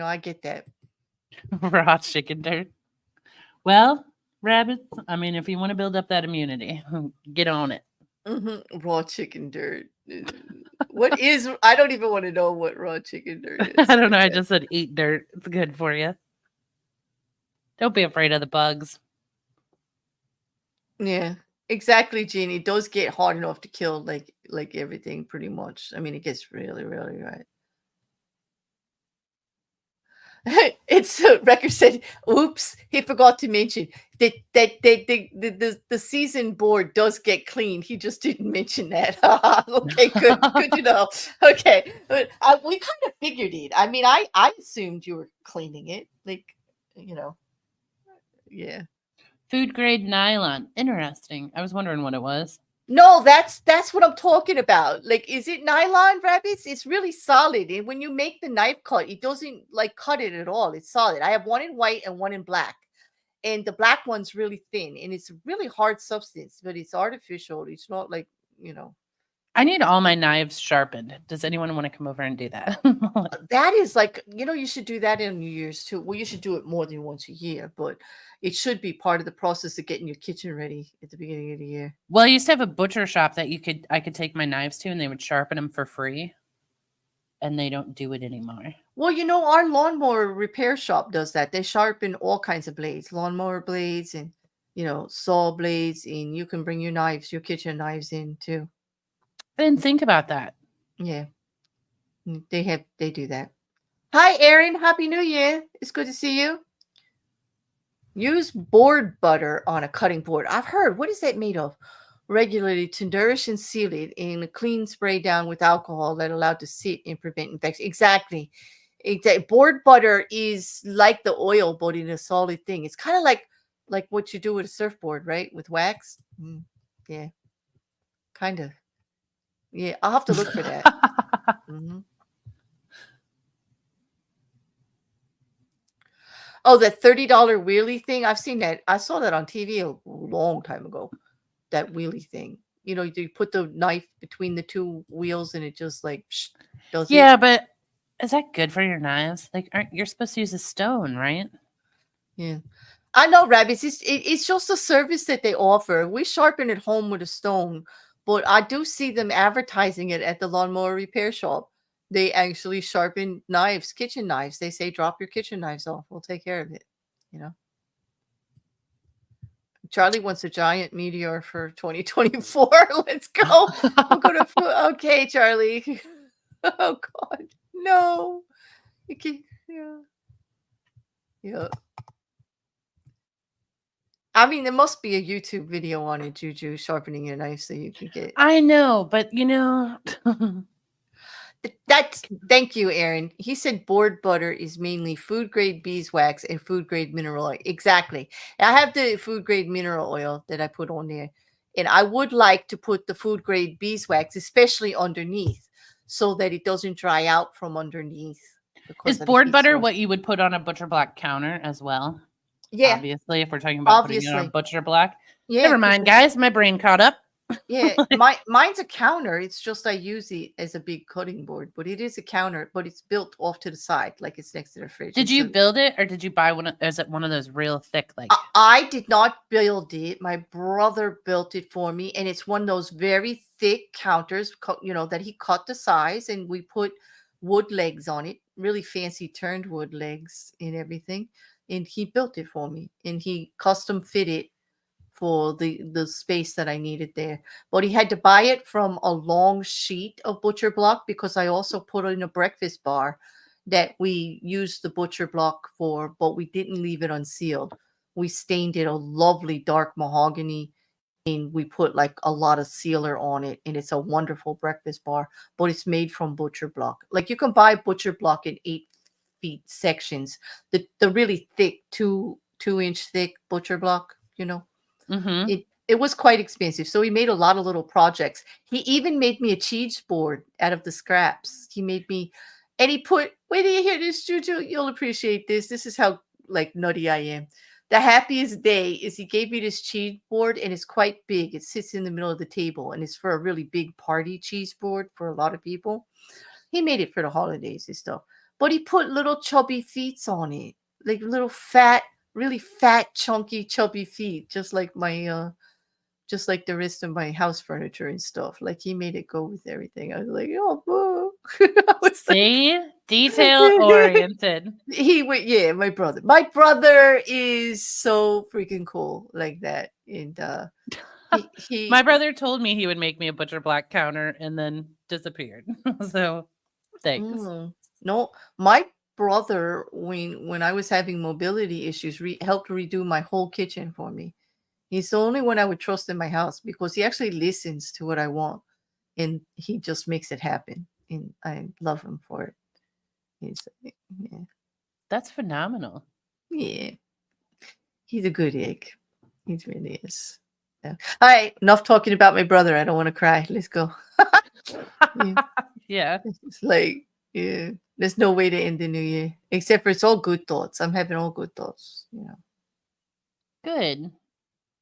I get that. Raw chicken dirt. Well, rabbits, I mean, if you want to build up that immunity, get on it. Raw chicken dirt. What is? I don't even want to know what raw chicken dirt I is. don't know. I Okay. just said eat dirt. It's good for you. Don't be afraid of the bugs. Yeah, exactly, Gene. It does get hard enough to kill like everything pretty much. I mean, it gets really, really right. It's record said, "Oops, he forgot to mention the season board does get clean. He just didn't mention that." Okay, good to know. Okay, but we kind of figured it. I mean, I assumed you were cleaning it, like you know, yeah. Food grade nylon. Interesting. I was wondering what it was. No, that's what I'm talking about. Like, is it nylon, rabbits? It's really solid, and when you make the knife cut, it doesn't like cut it at all. It's solid. I have one in white and one in black, and the black one's really thin, and it's a really hard substance, but it's artificial. It's not like you know. I need It's all my like knives sharpened. Does anyone want to come over and do that? that is like you should do that in New Year's too. Well, you should do it more than once a year, but it should be part of the process of getting your kitchen ready at the beginning of the year. Well, I used to have a butcher shop that I could take my knives to and they would sharpen them for free. And they don't do it anymore. Well, our lawnmower repair shop does that. They sharpen all kinds of blades, lawnmower blades and, saw blades, and you can bring your knives, your kitchen knives in too. I didn't think about that. Yeah, they do that. Hi, Erin. Happy New Year. It's good to see you. Use board butter on a cutting board. I've heard. What is that made of? Regularly to nourish and seal it in a clean spray down with alcohol that allowed to sit and prevent infection. Exactly. Board butter is like the oil, but in a solid thing. It's kind of like what you do with a surfboard, right? With wax. Yeah, kind of. Yeah, I'll have to look for that. Hmm. Oh, that $30 wheelie thing. I've seen that. I saw that on TV a long time ago. That wheelie thing. You put the knife between the two wheels and it just like does it. Yeah, but is that good for your knives? Like, aren't you're supposed to use a stone, right? Yeah. I know, rabbits. It's just a service that they offer. We sharpen at home with a stone, but I do see them advertising it at the lawnmower repair shop. They actually sharpen knives, kitchen knives. They say, drop your kitchen knives off. We'll take care of it. You know, Charlie wants a giant meteor for 2024. Let's go. We'll go to, okay, Charlie. Oh, God. No. You can, yeah. Yeah. I mean, there must be a YouTube video on it, Juju, sharpening your knife so you can get. I know, but That's thank you, Aaron. He said board butter is mainly food grade beeswax and food grade mineral oil. Exactly. I have the food grade mineral oil that I put on there, and I would like to put the food grade beeswax, especially underneath, so that it doesn't dry out from underneath is because of the board heat butter source. what you would put on a butcher block counter as well? Yeah, Obviously, if we're talking about putting it on a obviously. butcher block. Yeah, Never because mind, guys. My brain caught up. yeah, mine's a counter. It's just I use it as a big cutting board, but it is a counter, but it's built off to the side, like it's next to the fridge. Did And you so build it or did you buy one? Is it one of those real thick, like? I did not build it. My brother built it for me, and it's one of those very thick counters, that he cut the size, and we put wood legs on it, really fancy turned wood legs and everything. And he built it for me, and he custom fit it for the space that I needed there. But he had to buy it from a long sheet of butcher block because I also put in a breakfast bar that we used the butcher block for, but we didn't leave it unsealed. We stained it a lovely dark mahogany and we put like a lot of sealer on it, and it's a wonderful breakfast bar, but it's made from butcher block. Like you can buy butcher block in 8 feet sections. The really thick two inch thick butcher block, Mm-hmm. it was quite expensive. So he made a lot of little projects. He even made me a cheese board out of the scraps. He made me, and he put, wait till you hear this, Juju. You'll appreciate this. This is how like nutty I am. The happiest day is he gave me this cheese board and it's quite big. It sits in the middle of the table and it's for a really big party cheese board for a lot of people. He made it for the holidays and stuff. But he put little chubby feet on it, like little fat, really fat, chunky, chubby feet, just like the rest of my house furniture and stuff. Like he made it go with everything. I was like, oh, boo. I was like, See, detail oriented. he went, yeah, my brother. My brother is so freaking cool like that. And My he brother told me he would make me a butcher block counter and then disappeared. So thanks. no, my brother, when I was having mobility issues, helped redo my whole kitchen for me. He's the only one I would trust in my house because he actually listens to what I want and he just makes it happen. And I love him for it. He's, yeah, That's phenomenal. yeah, he's a good egg. He really is. Yeah. All right, enough talking about my brother. I don't want to cry. Let's go. Yeah. Yeah. It's like, yeah, there's no way to end the new year except for it's all good thoughts. I'm having all good thoughts. Good.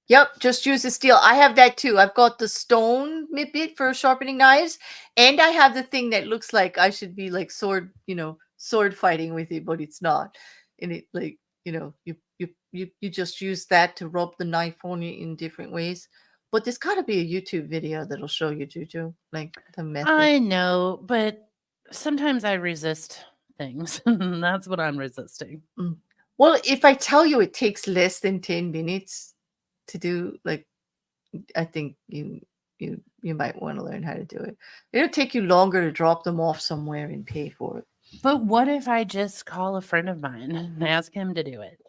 Yep, just use the steel. I have that too. I've got the stone bit for sharpening knives, and I have the thing that looks like I should be like sword fighting with it, but it's not. And it like, you just use that to rub the knife on you in different ways. But there's got to be a YouTube video that'll show you, Juju, like the method. I know, but sometimes I resist things. That's what I'm resisting. Well, if I tell you it takes less than 10 minutes to do, like, I think you might want to learn how to do it. It'll take you longer to drop them off somewhere and pay for it. But what if I just call a friend of mine and ask him to do it?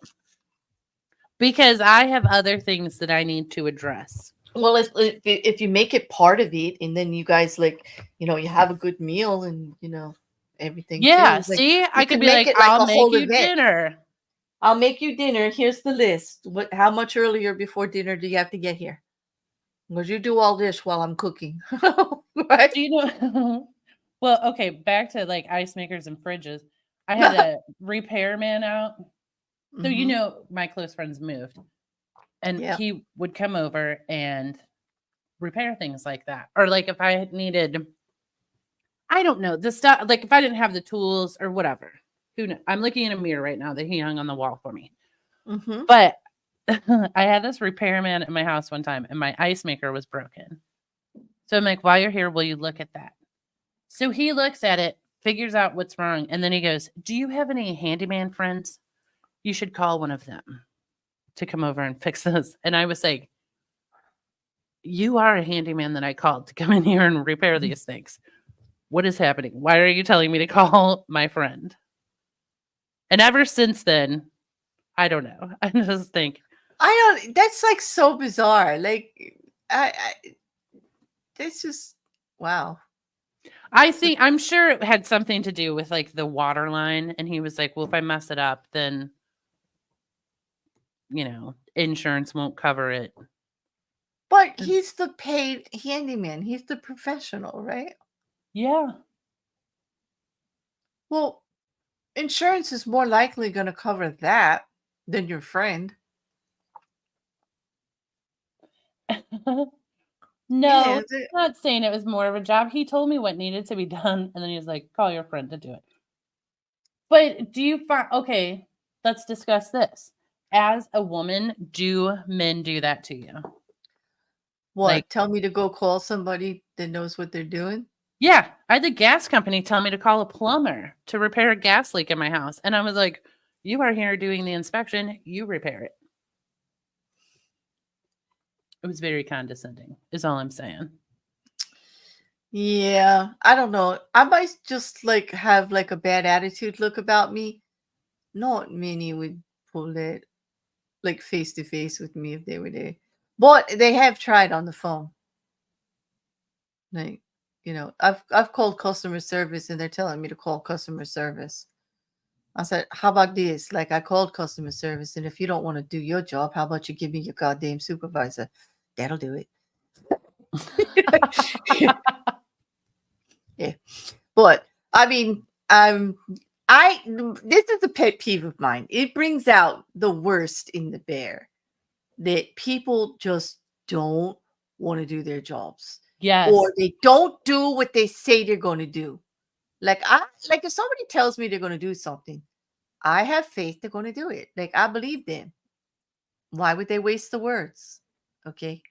Because I have other things that I need to address. Well, if you make it part of it, and then you guys you have a good meal, and everything. Yeah, too. Like, see, I could be like, it I'll a make whole you event. dinner. I'll make you dinner. Here's the list. How much earlier before dinner do you have to get here? Because you do all this while I'm cooking, right? Do you know? Well, okay, back to like ice makers and fridges. I had a repairman out So, you Mm-hmm. know, my close friends moved and Yeah. he would come over and repair things like that. Or like if I had needed, I don't know, the stuff, like if I didn't have the tools or whatever. Who knows? I'm looking in a mirror right now that he hung on the wall for me. Mm-hmm. But I had this repairman in my house one time and my ice maker was broken. So I'm like, while you're here, will you look at that? So he looks at it, figures out what's wrong, and then he goes, do you have any handyman friends? You should call one of them to come over and fix this. And I was like, you are a handyman that I called to come in here and repair these things. What is happening? Why are you telling me to call my friend? And ever since then, I don't know. I just think I don't. That's like so bizarre. Like, I that's just wow. I'm sure it had something to do with like the water line. And he was like, well, if I mess it up, then, you know, insurance won't cover it. But And he's the paid handyman. He's the professional, right? yeah. Well, insurance is more likely going to cover that than your friend. No, Yeah. I'm not saying it was more of a job. He told me what needed to be done. And then he was like, call your friend to do it. But do you find, okay, let's discuss this. As a woman, do men do that to you? Like, What? Tell me to go call somebody that knows what they're doing? yeah, I had the gas company tell me to call a plumber to repair a gas leak in my house. And I was like, you are here doing the inspection, you repair it. It was very condescending, is all I'm saying. Yeah, I don't know. I might just like have like a bad attitude look about me. Not many would pull it like face to face with me if they were there. But they have tried on the phone. Like, I've called customer service and they're telling me to call customer service. I said, how about this? Like I called customer service, and if you don't want to do your job, how about you give me your goddamn supervisor? That'll do it. Yeah. But I mean, I this is a pet peeve of mine. It brings out the worst in the bear that people just don't want to do their jobs, or Yes. they don't do what they say they're going to do. Like if somebody tells me they're going to do something, I have faith they're going to do it. Like I believe them. Why would they waste the words? Okay.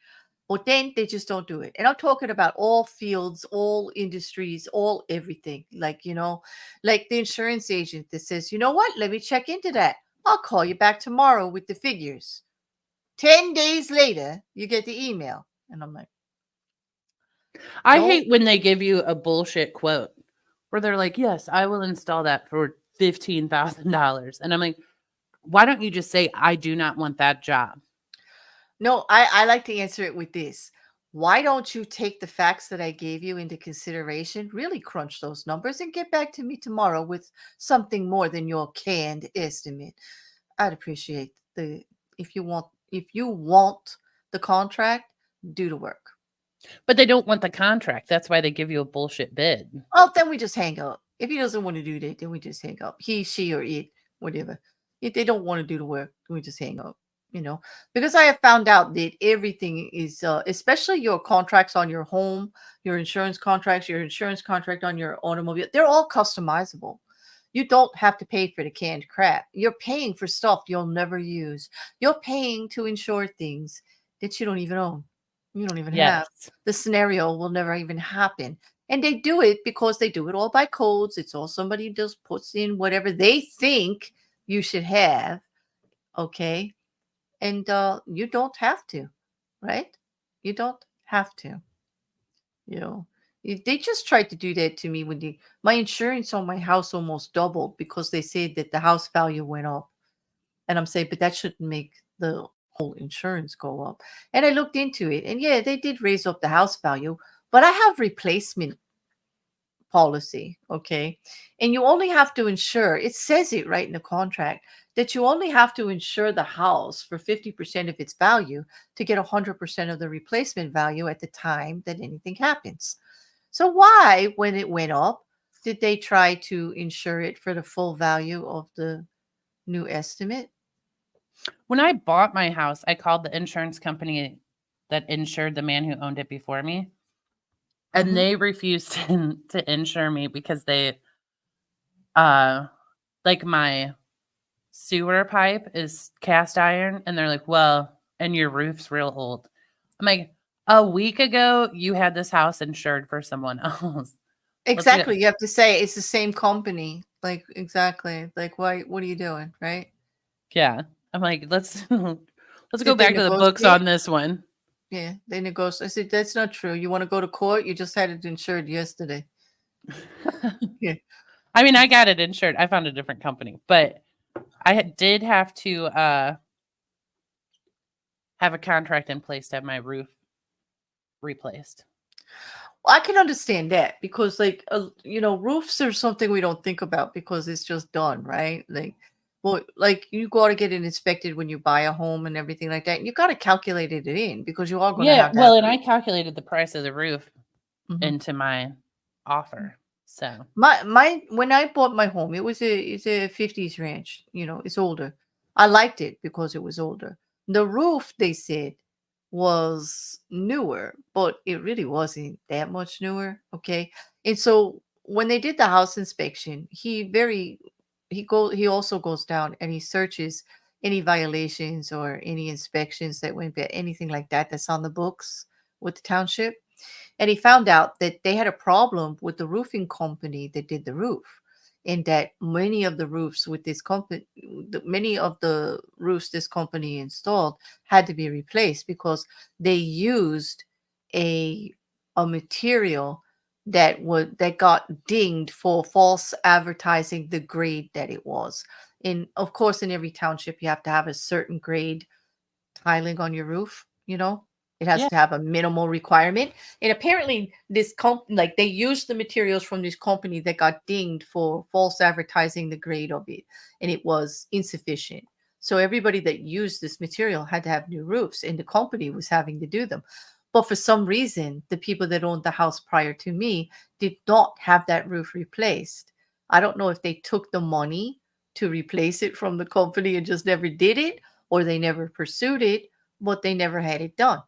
But then they just don't do it. And I'm talking about all fields, all industries, all everything. Like the insurance agent that says, you know what? Let me check into that. I'll call you back tomorrow with the figures. 10 days later, you get the email. And I'm like, I don't. hate when they give you a bullshit quote where they're like, yes, I will install that for $15,000. And I'm like, why don't you just say, I do not want that job? No, I like to answer it with this. Why don't you take the facts that I gave you into consideration, really crunch those numbers, and get back to me tomorrow with something more than your canned estimate? I'd appreciate the if you want the contract, do the work. But they don't want the contract. That's why they give you a bullshit bid. Oh, then we just hang up. If he doesn't want to do that, then we just hang up. He, she, or it, whatever. If they don't want to do the work, we just hang up. Because I have found out that everything is, especially your contracts on your home, your insurance contracts, your insurance contract on your automobile, they're all customizable. You don't have to pay for the canned crap. You're paying for stuff you'll never use. You're paying to insure things that you don't even own. You don't even have. Yes. The scenario will never even happen. And they do it because they do it all by codes. It's all somebody just puts in whatever they think you should have. Okay. And you don't have to, right? You don't have to. You know, they just tried to do that to me when my insurance on my house almost doubled because they said that the house value went up. And I'm saying, but that shouldn't make the whole insurance go up. And I looked into it, and yeah, they did raise up the house value, but I have replacement policy, okay? And you only have to insure, it says it right in the contract, that you only have to insure the house for 50% of its value to get 100% of the replacement value at the time that anything happens. So why, when it went up, did they try to insure it for the full value of the new estimate? When I bought my house, I called the insurance company that insured the man who owned it before me, and Mm-hmm. they refused to insure me because they uh like my sewer pipe is cast iron, and they're like, "Well, and your roof's real old." I'm like, "A week ago you had this house insured for someone else. Let's go." Exactly. You have to say it's the same company. Like, exactly. Like, why? What are you doing? Right? Yeah. I'm like, "Let's let's go Did they back to the books on negotiate? this one." Yeah, they negotiate. I said, that's not true. You want to go to court? You just had it insured yesterday. Yeah. I mean, I got it insured. I found a different company, but did have to have a contract in place to have my roof replaced. Well, I can understand that because, like, roofs are something we don't think about because it's just done, right? Like, well, like you got to get it inspected when you buy a home and everything like that. And you got to calculate it in because you are going to Yeah, have to have well, and the I roof. calculated the price of the roof Mhm. into my offer. So, My when I bought my home, it's a 50s ranch. It's older. I liked it because it was older. The roof, they said, was newer, but it really wasn't that much newer. Okay. And so when they did the house inspection, he also goes down and he searches any violations or any inspections that went bad, anything like that that's on the books with the township. And he found out that they had a problem with the roofing company that did the roof, and that many of the roofs this company installed had to be replaced because they used a a material that got dinged for false advertising the grade that it was. And of course, in every township, you have to have a certain grade tiling on your roof. It has yeah, to have a minimal requirement. And apparently like they used the materials from this company that got dinged for false advertising the grade of it, and it was insufficient. So everybody that used this material had to have new roofs, and the company was having to do them. But for some reason, the people that owned the house prior to me did not have that roof replaced. I don't know if they took the money to replace it from the company and just never did it, or they never pursued it, but they never had it done.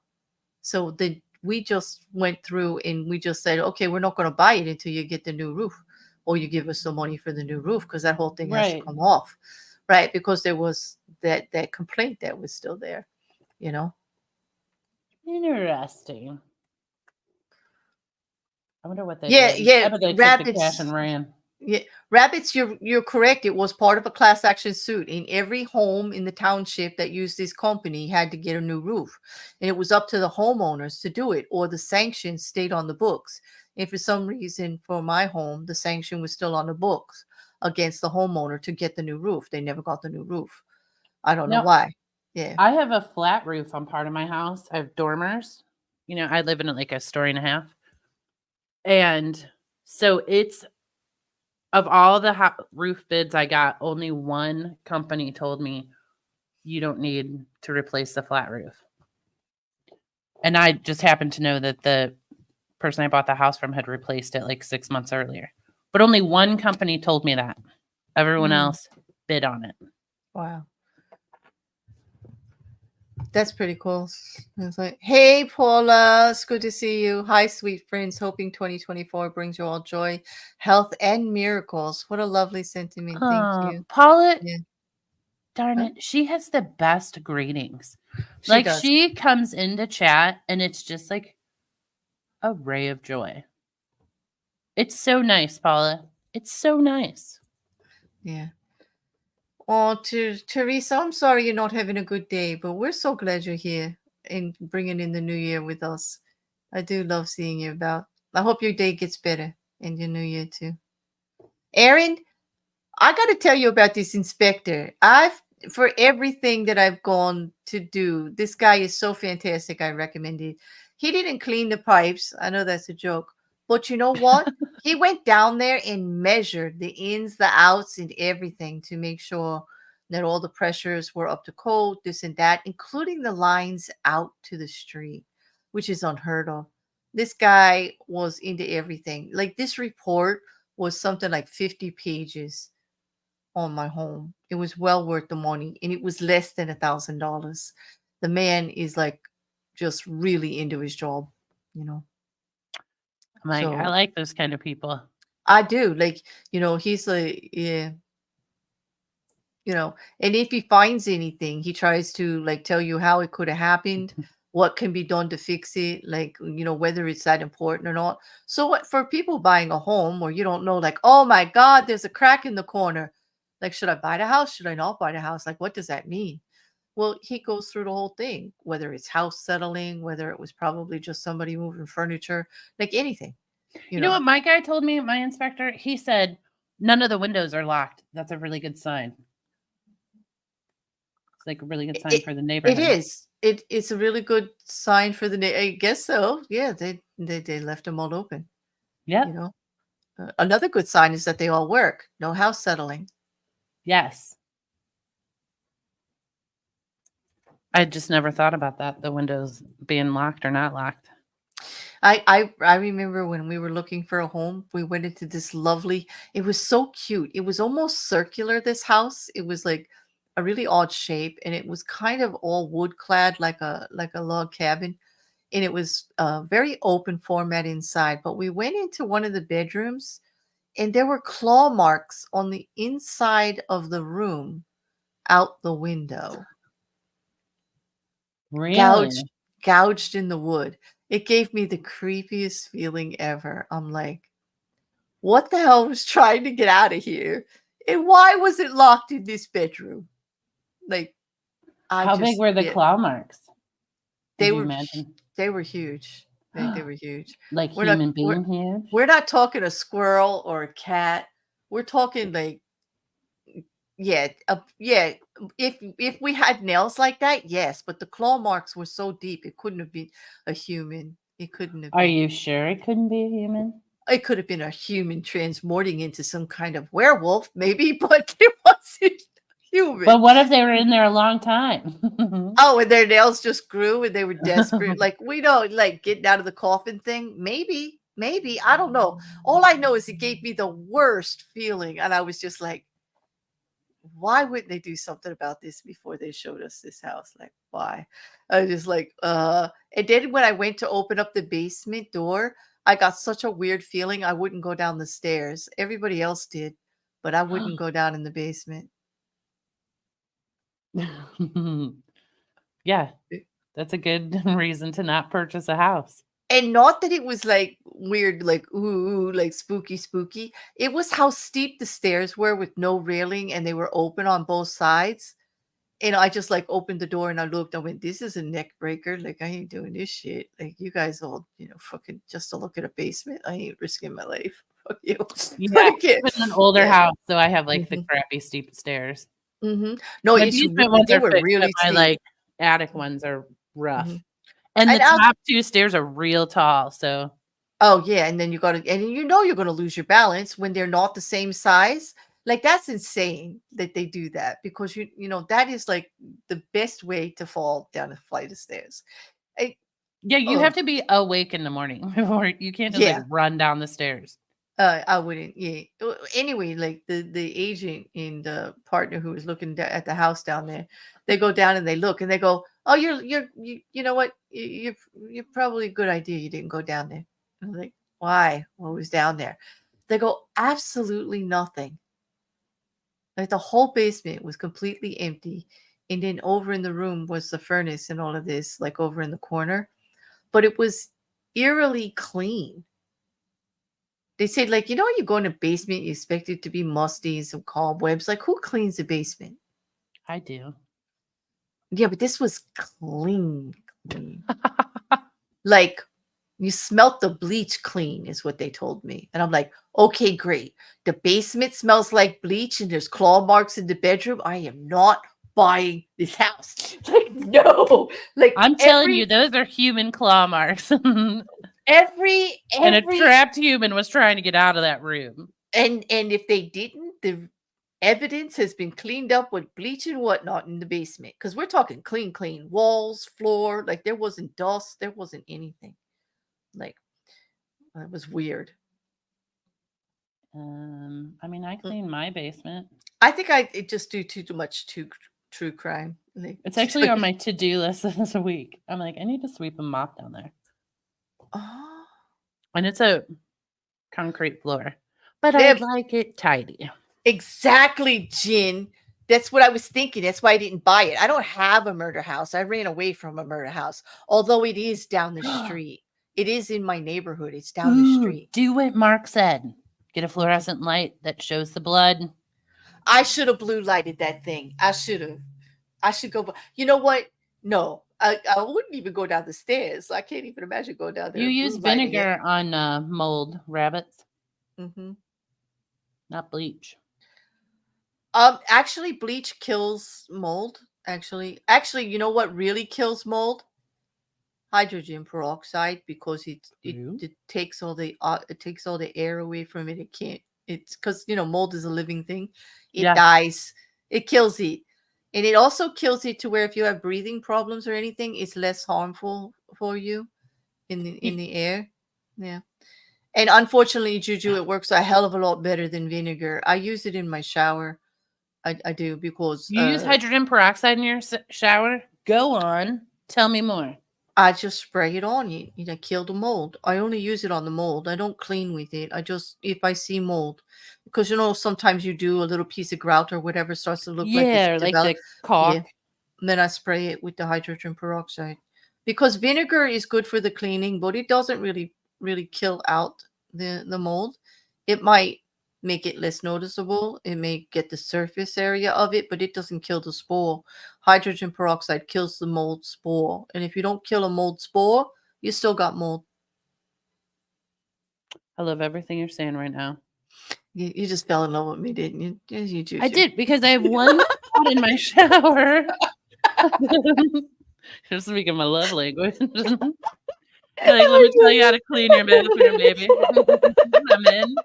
So then we just went through and we just said, okay, we're not going to buy it until you get the new roof, or you give us the money for the new roof, because that whole thing has to right. come off, right? Because there was that complaint that was still there, you know. Interesting. I wonder what they Yeah, did. yeah, I bet they took the cash and rabbits. ran. Yeah, rabbits, you're correct. It was part of a class action suit. In every home in the township that used this company had to get a new roof. And it was up to the homeowners to do it, or the sanction stayed on the books. And for some reason, for my home, the sanction was still on the books against the homeowner to get the new roof. They never got the new roof. I don't know Now, why. Yeah. I have a flat roof on part of my house. I have dormers. I live in like a story and a half. And so it's of all the roof bids I got, only one company told me you don't need to replace the flat roof. And I just happened to know that the person I bought the house from had replaced it like 6 months earlier. But only one company told me that. Everyone Mm, else bid on it. wow. That's pretty cool. It's like, hey, Paula, it's good to see you. Hi, sweet friends. Hoping 2024 brings you all joy, health, and miracles. What a lovely sentiment. Thank you. Paula, Yeah. darn Huh? it, she has the best greetings. She Like does. she comes into chat and it's just like a ray of joy. It's so nice, Paula. It's so nice. Yeah. Oh, to Teresa, I'm sorry you're not having a good day, but we're so glad you're here and bringing in the new year with us. I do love seeing you about. I hope your day gets better and your new year too. Erin, I got to tell you about this inspector. For everything that I've gone to do, this guy is so fantastic. I recommend it. He didn't clean the pipes. I know that's a joke, but you know what? He went down there and measured the ins, the outs, and everything to make sure that all the pressures were up to code, this and that, including the lines out to the street, which is unheard of. This guy was into everything. Like, this report was something like 50 pages on my home. It was well worth the money, and it was less than $1,000. The man is like just really into his job, you know. I'm like, I So like those kind of people. I do like, he's like, yeah, and if he finds anything, he tries to like tell you how it could have happened, what can be done to fix it, like, whether it's that important or not. So what for people buying a home where you don't know, like, oh my God, there's a crack in the corner. Like, should I buy the house? Should I not buy the house? Like, what does that mean? Well, he goes through the whole thing, whether it's house settling, whether it was probably just somebody moving furniture, like anything, you You know know. what my guy told me, my inspector? He said none of the windows are locked. That's a really good sign. It's like a really good It, sign it, for the it neighborhood. is. It's a really good sign for the I guess so. Yeah, they left them all open, you Yep. know. Another good sign is that they all work. No house settling. Yes. I just never thought about that. The windows being locked or not locked. I remember when we were looking for a home, we went into this lovely, it was so cute. It was almost circular, this house. It was like a really odd shape, and it was kind of all wood clad like a log cabin. And it was very open format inside. But we went into one of the bedrooms, and there were claw marks on the inside of the room out the window, Really? gouged gouged in the wood. It gave me the creepiest feeling ever. I'm like, what the hell was trying to get out of here? And why was it locked in this bedroom? Like, I How big just, were the yeah, claw marks? they Did you were imagine? they were huge. They were huge. Like We're not human we're being huge? we're not talking a squirrel or a cat. We're talking like, yeah, yeah. If we had nails like that, yes, but the claw marks were so deep, it couldn't have been a human. It couldn't have Are been. you sure it couldn't be a human? It could have been a human transmorting into some kind of werewolf, maybe, but it wasn't human. But what if they were in there a long time? Oh, and their nails just grew and they were desperate. Like, we know, like getting out of the coffin thing. Maybe. I don't know. All I know is it gave me the worst feeling. And I was just like, why wouldn't they do something about this before they showed us this house? Like, why? I was just like, and then when I went to open up the basement door, I got such a weird feeling I wouldn't go down the stairs. Everybody else did, but I wouldn't go down in the basement. Yeah, that's a good reason to not purchase a house. And not that it was like weird, like ooh, like spooky. It was how steep the stairs were with no railing and they were open on both sides. And I just like opened the door and I looked. I went, "This is a neck breaker. Like, I ain't doing this shit. Like, you guys all, fucking just to look at a basement. I ain't risking my life. Fuck you." Yeah, Like, I yeah, live in an older yeah. house, so I have, like, the hmm crappy steep stairs. No, My it's basement ones they are were fixed, but really my, steep. like, attic ones are hmm rough. And the And I'll top 2 stairs are real tall, so Oh, yeah, and then you gotta and you're gonna lose your balance when they're not the same size. Like, that's insane that they do that because that is, like, the best way to fall down a flight of stairs. I yeah, you Oh, have to be awake in the morning before you can't just, like, yeah, run down the stairs. I wouldn't, yeah. Anyway, like, the agent and the partner who was looking at the house down there, they go down and they look and they go, "Oh, you know what? You're probably a good idea you didn't go down there." I'm like, "Why? What was down there?" They go, "Absolutely nothing." Like, the whole basement was completely empty, and then over in the room was the furnace and all of this, like, over in the corner, but it was eerily clean. They said, like, you go in a basement, you expect it to be musty and some cobwebs. Like, who cleans a basement? I do. Yeah, but this was clean, clean. Like, you smelt the bleach clean, is what they told me. And I'm like, okay, great. The basement smells like bleach and there's claw marks in the bedroom. I am not buying this house. Like, no. Like, I'm telling you, those are human claw marks. And a every trapped human was trying to get out of that room. and if they didn't, the evidence has been cleaned up with bleach and whatnot in the basement. Because we're talking clean walls, floor. Like, there wasn't dust, there wasn't anything. Like, it was weird. I mean, I cleaned my basement. I think I it just do too much too true crime. Like, It's actually on my to-do list this week. I'm like, I need to sweep and mop down there. oh, And it's a concrete floor. But yeah, I'd like it tidy. exactly, Jin. That's what I was thinking. That's why I didn't buy it. I don't have a murder house. I ran away from a murder house, although it is down the street. It is in my neighborhood. It's down the Ooh, street. do what Mark said. Get a Okay. fluorescent light that shows the blood. I should have blue lighted that thing. I should have. I should go. You know what? No, I wouldn't even go down the stairs. I can't even imagine going down there You and use blue lighting it. vinegar on mold rabbits, Hmm. not bleach. Actually, bleach kills mold. Actually, you know what really kills mold? Hydrogen peroxide, because it takes all the air away from it. It can't. It's because mold is a living thing. It Yeah. dies. It kills it, and it also kills it to where if you have breathing problems or anything, it's less harmful for you in the air. Yeah. And unfortunately, Juju, it works a hell of a lot better than vinegar. I use it in my shower. I do because You use hydrogen peroxide in your shower? Go on. Tell me more. I just spray it on you. Kill the mold. I only use it on the mold. I don't clean with it. I just if I see mold, because sometimes you do a little piece of grout or whatever starts to look like it's Yeah, like the developed. Yeah, caulk. and then I spray it with the hydrogen peroxide, because vinegar is good for the cleaning, but it doesn't really kill out the mold. It might make it less noticeable. It may get the surface area of it, but it doesn't kill the spore. Hydrogen peroxide kills the mold spore, and if you don't kill a mold spore, you still got mold. I love everything you're saying right now. You just fell in love with me, didn't you? Yes, you I Juju. did because I have one spot in my shower. Just speaking my love language. You're like, let me tell you how to clean your bathroom, baby. I'm in.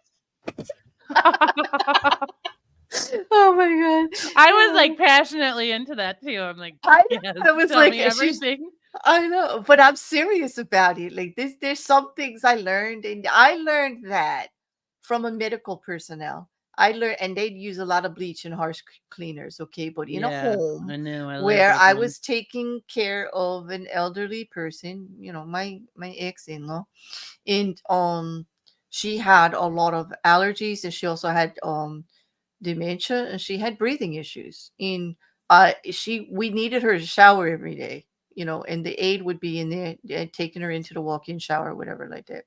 Oh my god! I was like passionately into that too. I'm like, I yes, know. I was tell like, me everything. I know, but I'm serious about it. Like there's some things I learned, and I learned that from a medical personnel. I learned, and they'd use a lot of bleach and harsh cleaners. Okay, but in a Yeah, home I know. I love where those I ones. was taking care of an elderly person, my ex-in-law, and she had a lot of allergies, and she also had dementia, and she had breathing issues. And we needed her to shower every day, and the aide would be in there taking her into the walk-in shower or whatever like that.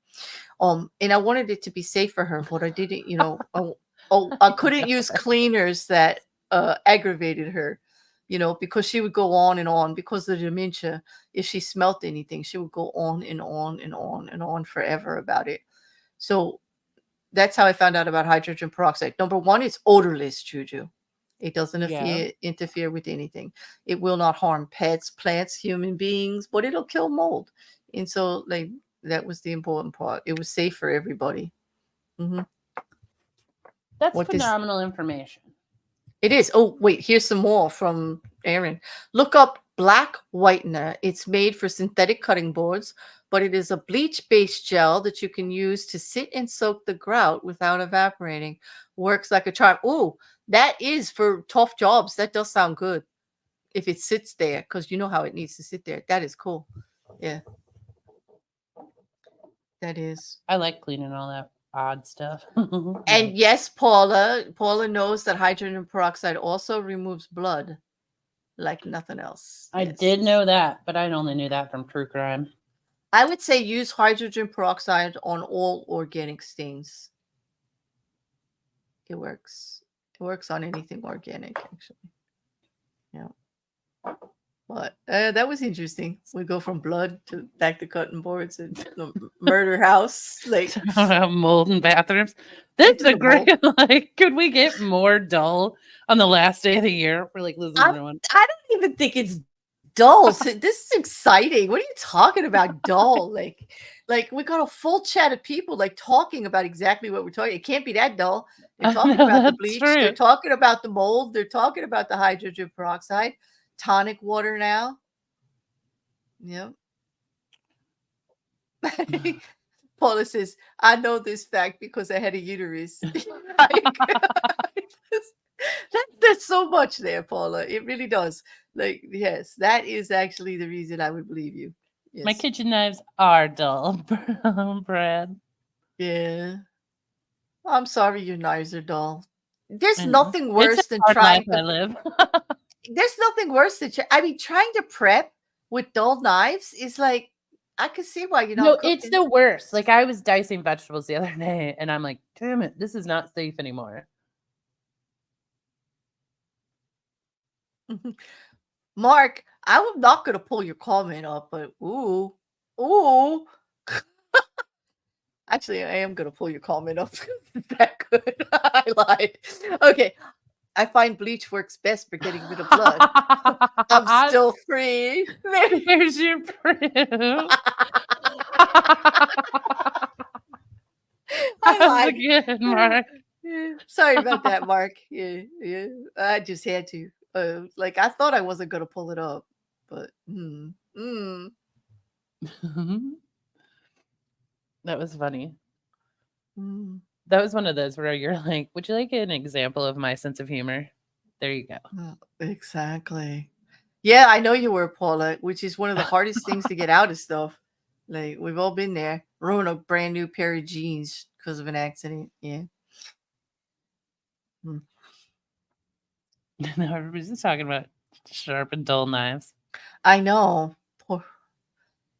And I wanted it to be safe for her, but I didn't, I couldn't use cleaners that aggravated her, because she would go on and on because of the dementia. If she smelt anything, she would go on and on and on and on forever about it. So that's how I found out about hydrogen peroxide. Number one, it's odorless, Juju. It doesn't Yeah, interfere with anything. It will not harm pets, plants, human beings, but it'll kill mold. And so, like, that was the important part. It was safe for everybody. Hmm. that's What this phenomenal information. It is. Oh, wait, here's some more from Aaron. Look up black whitener. It's made for synthetic cutting boards, but it is a bleach-based gel that you can use to sit and soak the grout without evaporating. Works like a charm. Oh, that is for tough jobs. That does sound good if it sits there, because you know how it needs to sit there. That is cool. Yeah, that is. I like cleaning all that odd stuff. And yes, Paula knows that hydrogen peroxide also removes blood like nothing else. I Yes. did know that, but I only knew that from true crime. I would say use hydrogen peroxide on all organic stains. It works. It works on anything organic, actually. Yeah. But that was interesting. We go from blood to back to cutting boards and the murder house. Like, Mold in bathrooms. This into is a the great. mold. Like, could we get more dull on the last day of the year? We're like losing everyone. I don't even think it's dull. So this is exciting. What are you talking about, dull? Like we got a full chat of people like talking about exactly what we're talking. It can't be that dull. They're talking No, about the that's bleach. They're true. talking about the mold. They're talking about the hydrogen peroxide, tonic water now. Yep. Paula says, I know this fact because I had a uterus. There's so much there, Paula. It really does. Like, yes, that is actually the reason I would believe you. My Yes. kitchen knives are dull, Brad. Yeah. I'm sorry your knives are dull. There's I know. nothing It's a worse than hard life trying I to live. there's nothing worse than I mean, trying to prep with dull knives is like I can see why you're not No, it's cooking. the worst. Like I was dicing vegetables the other day and I'm like, damn it, this is not safe anymore. Mark, I'm not gonna pull your comment up, but ooh. Actually, I am gonna pull your comment up. It's that good. I lied. Okay. I find bleach works best for getting rid of blood. I'm still free. Here's your proof. I That was lied. good, Mark. Yeah. Sorry about that, Mark. Yeah. I just had to. Like I thought I wasn't gonna pull it up, but That was funny. mm. That was one of those where you're like, would you like an example of my sense of humor? There you go. Exactly. Yeah, I know you were, Paula, which is one of the hardest things to get out of stuff. Like we've all been there. Ruin a brand new pair of jeans because of an accident. Yeah. Mm. No, everybody's just talking about sharp and dull knives. I know.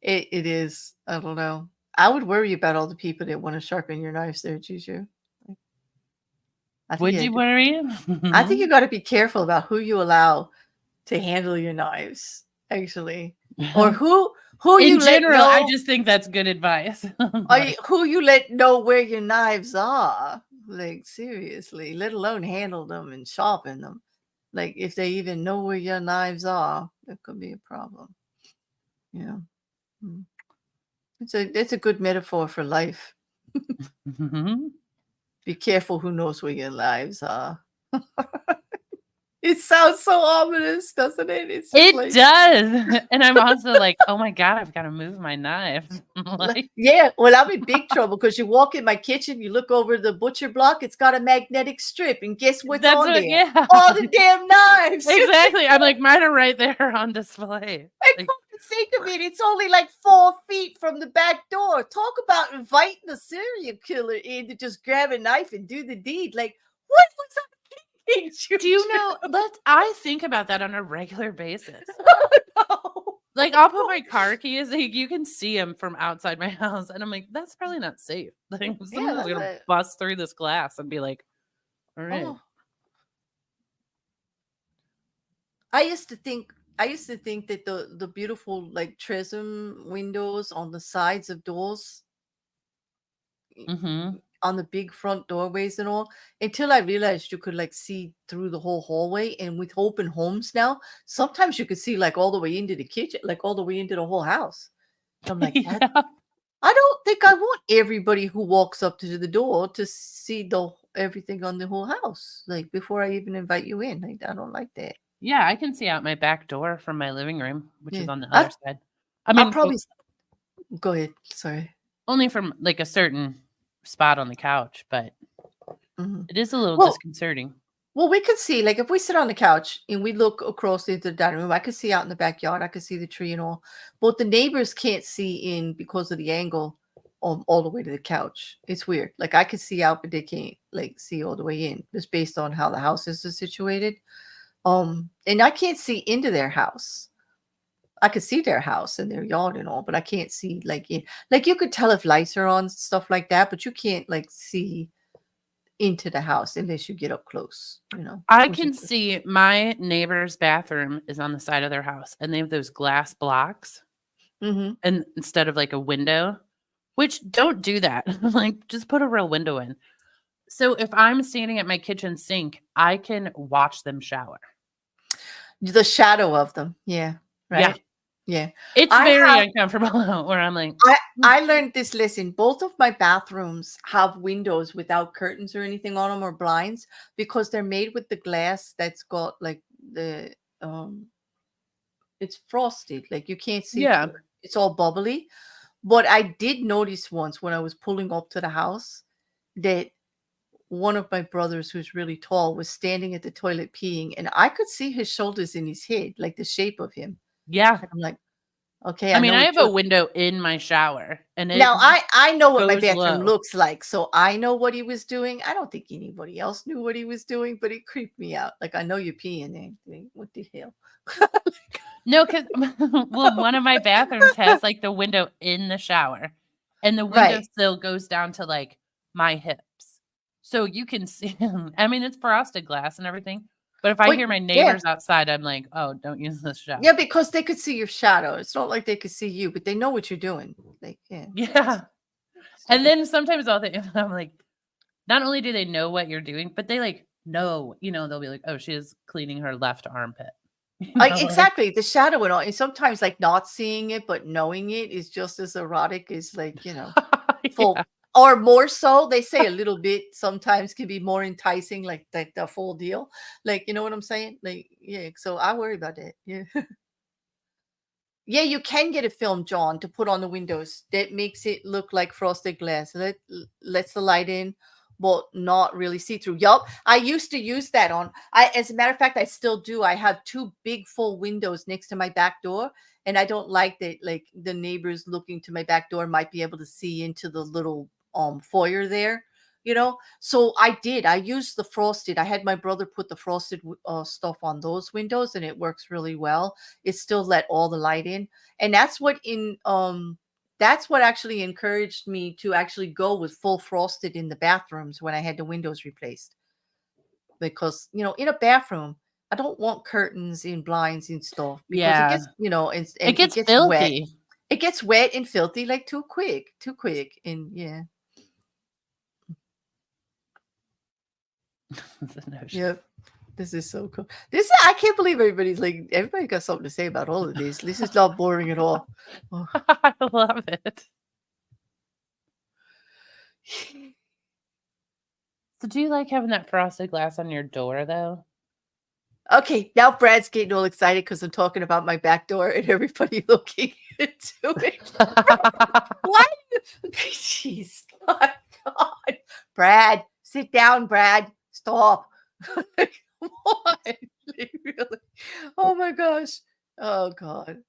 It is. I don't know. I would worry about all the people that want to sharpen your knives there, Juju. I think Would you worry? I think you got to be careful about who you allow to handle your knives, actually, or who In you let general, I know, just think that's good advice. or Like, who you let know where your knives are. Like seriously, let alone handle them and sharpen them. Like if they even know where your knives are, that could be a problem. Yeah. Mm. It's a good metaphor for life. Be careful who knows where your lives are. It sounds so ominous, doesn't it? It's just it like, does. And I'm also like, oh my God, I've got to move my knife. Like, yeah, well, I'm in big trouble because you walk in my kitchen, you look over the butcher block, it's got a magnetic strip, and guess what's that's on what, there? yeah. All the damn knives. Exactly. I'm like, mine are right there on display. And Like, come to think of it, it's only like 4 feet from the back door. Talk about inviting the serial killer in to just grab a knife and do the deed. Like, what was I thinking, do you Juju? know, I think about that on a regular basis. No. Like, I'll put my car keys, like, you can see them from outside my house. And I'm like, that's probably not safe. Like, Yeah, someone's that's going to it. bust through this glass and be like, all right. Oh, I used to think that the beautiful like trism windows on the sides of doors Mm-hmm. on the big front doorways and all until I realized you could like see through the whole hallway. And with open homes now, sometimes you could see like all the way into the kitchen, like all the way into the whole house. So I'm like, that Yeah. I don't think I want everybody who walks up to the door to see the everything on the whole house. Like before I even invite you in. Like, I don't like that. Yeah, I can see out my back door from my living room, which Yeah. is on the other I side. I I'll mean, probably go ahead. Sorry. only from like a certain spot on the couch, but Mhm. it is a little Well, disconcerting. well, we could see, like, if we sit on the couch and we look across into the dining room, I could see out in the backyard. I could see the tree and all, but the neighbors can't see in because of the angle all the way to the couch. It's weird. Like I could see out, but they can't like see all the way in, just based on how the houses are situated. And I can't see into their house. I could see their house and their yard and all, but I can't see like in. Like you could tell if lights are on, stuff like that, but you can't like see into the house unless you get up close, I which is can see my neighbor's bathroom is on the side of their house and they have those glass blocks mhm. and instead of like a window, which don't do that. Like just put a real window in. So if I'm standing at my kitchen sink, I can watch them shower. The shadow of them. Yeah. Yeah. Right? Yeah. It's I very have uncomfortable where I'm like, I "Hmm, I learned this lesson. Both of my bathrooms have windows without curtains or anything on them or blinds because they're made with the glass that's got like the um it's frosted. Like you can't see yeah, through it. It's all bubbly. But I did notice once when I was pulling up to the house that one of my brothers who's really tall was standing at the toilet peeing, and I could see his shoulders in his head, like the shape of him. Yeah. I'm like, okay, I I mean, know I what have a you're. window in my shower, and it Now I know what my goes bathroom low. looks like, so I know what he was doing. I don't think anybody else knew what he was doing, but it creeped me out. Like, I know you're peeing there. What the hell? No, because well, one of my bathrooms has like the window in the shower, and the window Right. sill goes down to like my hips, so you can see. I mean, it's frosted glass and everything, but if I But hear my yeah, neighbors outside, I'm like, oh, don't use this yeah, shower. because they could see your shadow. It's not like they could see you, but they know what you're doing. Like, yeah, Yeah, and stupid. then sometimes I'll think I'm like, not only do they know what you're doing, but they like know, they'll be like, oh, she is cleaning her left armpit. Like, Exactly, the shadow and all, and sometimes like not seeing it but knowing it is just as erotic as like, yeah. full or more so. They say a little bit sometimes can be more enticing, like the full deal. Like, you know what I'm saying? Like, yeah, so I worry about that. Yeah. Yeah, you can get a film, John, to put on the windows that makes it look like frosted glass. Lets the light in, but not really see through. Yup, I used to use that on. As a matter of fact, I still do. I have two big full windows next to my back door, and I don't like that. Like the neighbors looking to my back door might be able to see into the little foyer there. So I did. I used the frosted. I had my brother put the frosted stuff on those windows, and it works really well. It still let all the light in, and that's what actually encouraged me to actually go with full frosted in the bathrooms when I had the windows replaced. Because in a bathroom, I don't want curtains and blinds and stuff, because it Yeah, gets it and it gets gets wet. filthy. It gets wet and filthy like too quick, and yeah. No shit. Yep. This is so cool. I can't believe everybody got something to say about all of this. This is not boring at all. Oh. I love it. So do you like having that frosted glass on your door though? Okay, now Brad's getting all excited because I'm talking about my back door and everybody looking into it. What? Jeez, my God. Brad, sit down, Brad. Stop. Come on. Really? Oh my gosh. Oh God.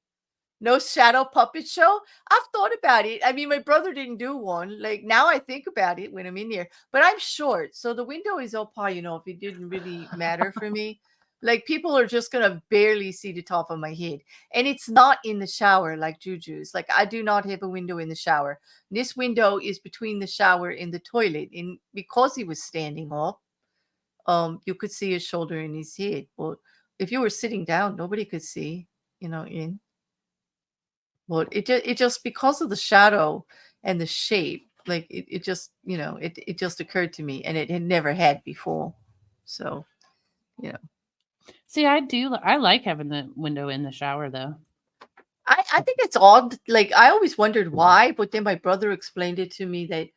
No shadow puppet show? I've thought about it. I mean, my brother didn't do one. Like, now I think about it when I'm in here, but I'm short, so the window is up high. If it didn't really matter for me, like people are just gonna barely see the top of my head, and it's not in the shower like Juju's. Like, I do not have a window in the shower. This window is between the shower and the toilet, and because he was standing up, you could see his shoulder and his head. Well, if you were sitting down, nobody could see. In. Well, it just because of the shadow and the shape, like it just it just occurred to me, and it had never had before. So you know, See, I like having the window in the shower though. I think it's odd. Like, I always wondered why, but then my brother explained it to me that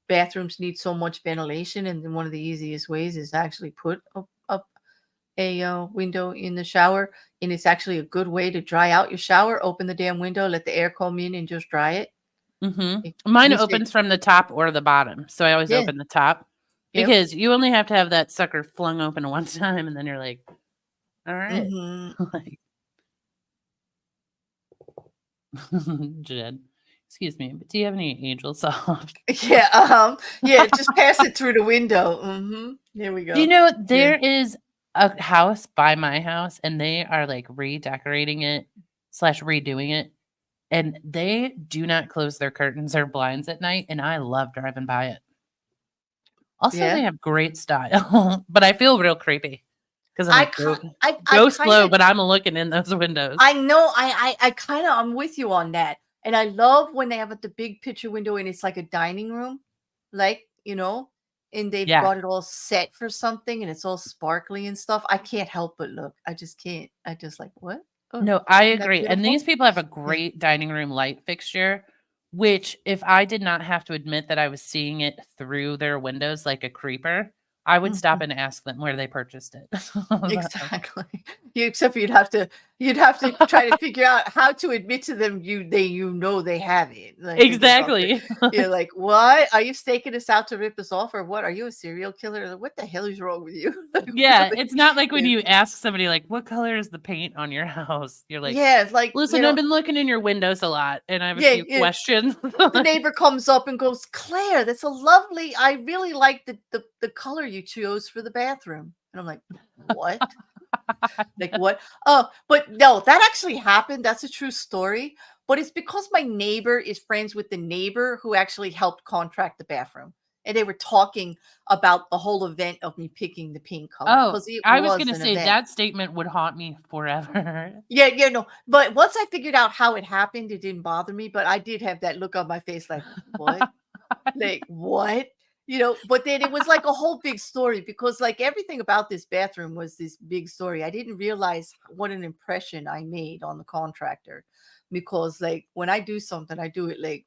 bathrooms need so much ventilation, and then one of the easiest ways is to actually put up a window in the shower, and it's actually a good way to dry out your shower. Open the damn window, let the air come in, and just dry it. Mine He said, opens from the top or the bottom, so I always yeah, open the top yep. because you only have to have that sucker flung open one time, and then you're like, all right, Mm-hmm. like, Jed, excuse me, but do you have any Angel Soft? Yeah, yeah, just pass it through the window. There we Do you go. know Yeah. there is a house by my house, and they are like redecorating it / redoing it, and they do not close their curtains or blinds at night, and I love driving by it. Also, Yeah. they have great style, but I feel real creepy because I'm I like, ki I go kind slow, of but I'm looking in those windows. I know, I kind of I'm with you on that. And I love when they have the big picture window and it's like a dining room, like, and they've Yeah. got it all set for something and it's all sparkly and stuff. I can't help but look. I just can't. I just like, what? Oh, No, I isn't that agree. And beautiful? these people have a Yeah. great dining room light fixture, which if I did not have to admit that I was seeing it through their windows like a creeper, I would stop Mhm. and ask them where they purchased it. Exactly. Except for you'd have to You'd have to try to figure out how to admit to them they have it. Like they just don't. Exactly. You're like, what? Are you staking us out to rip us off, or what? Are you a serial killer? What the hell is wrong with you? Yeah, it's not like when Yeah. you ask somebody like, "What color is the paint on your house?" You're like, Yeah, it's like "Listen, I've been looking in your windows a lot, and I have a yeah, few yeah. questions." The neighbor comes up and goes, Claire, that's a lovely. I really like the color you chose for the bathroom. And I'm like, what? Like what? Oh, but no, that actually happened. That's a true story. But it's because my neighbor is friends with the neighbor who actually helped contract the bathroom. And they were talking about the whole event of me picking the pink color Oh, because it I was was gonna an say event. that statement would haunt me forever. Yeah, no. But once I figured out how it happened, it didn't bother me. But I did have that look on my face like, what? Like, what? But then it was like a whole big story because like everything about this bathroom was this big story. I didn't realize what an impression I made on the contractor because like when I do something, I do it like,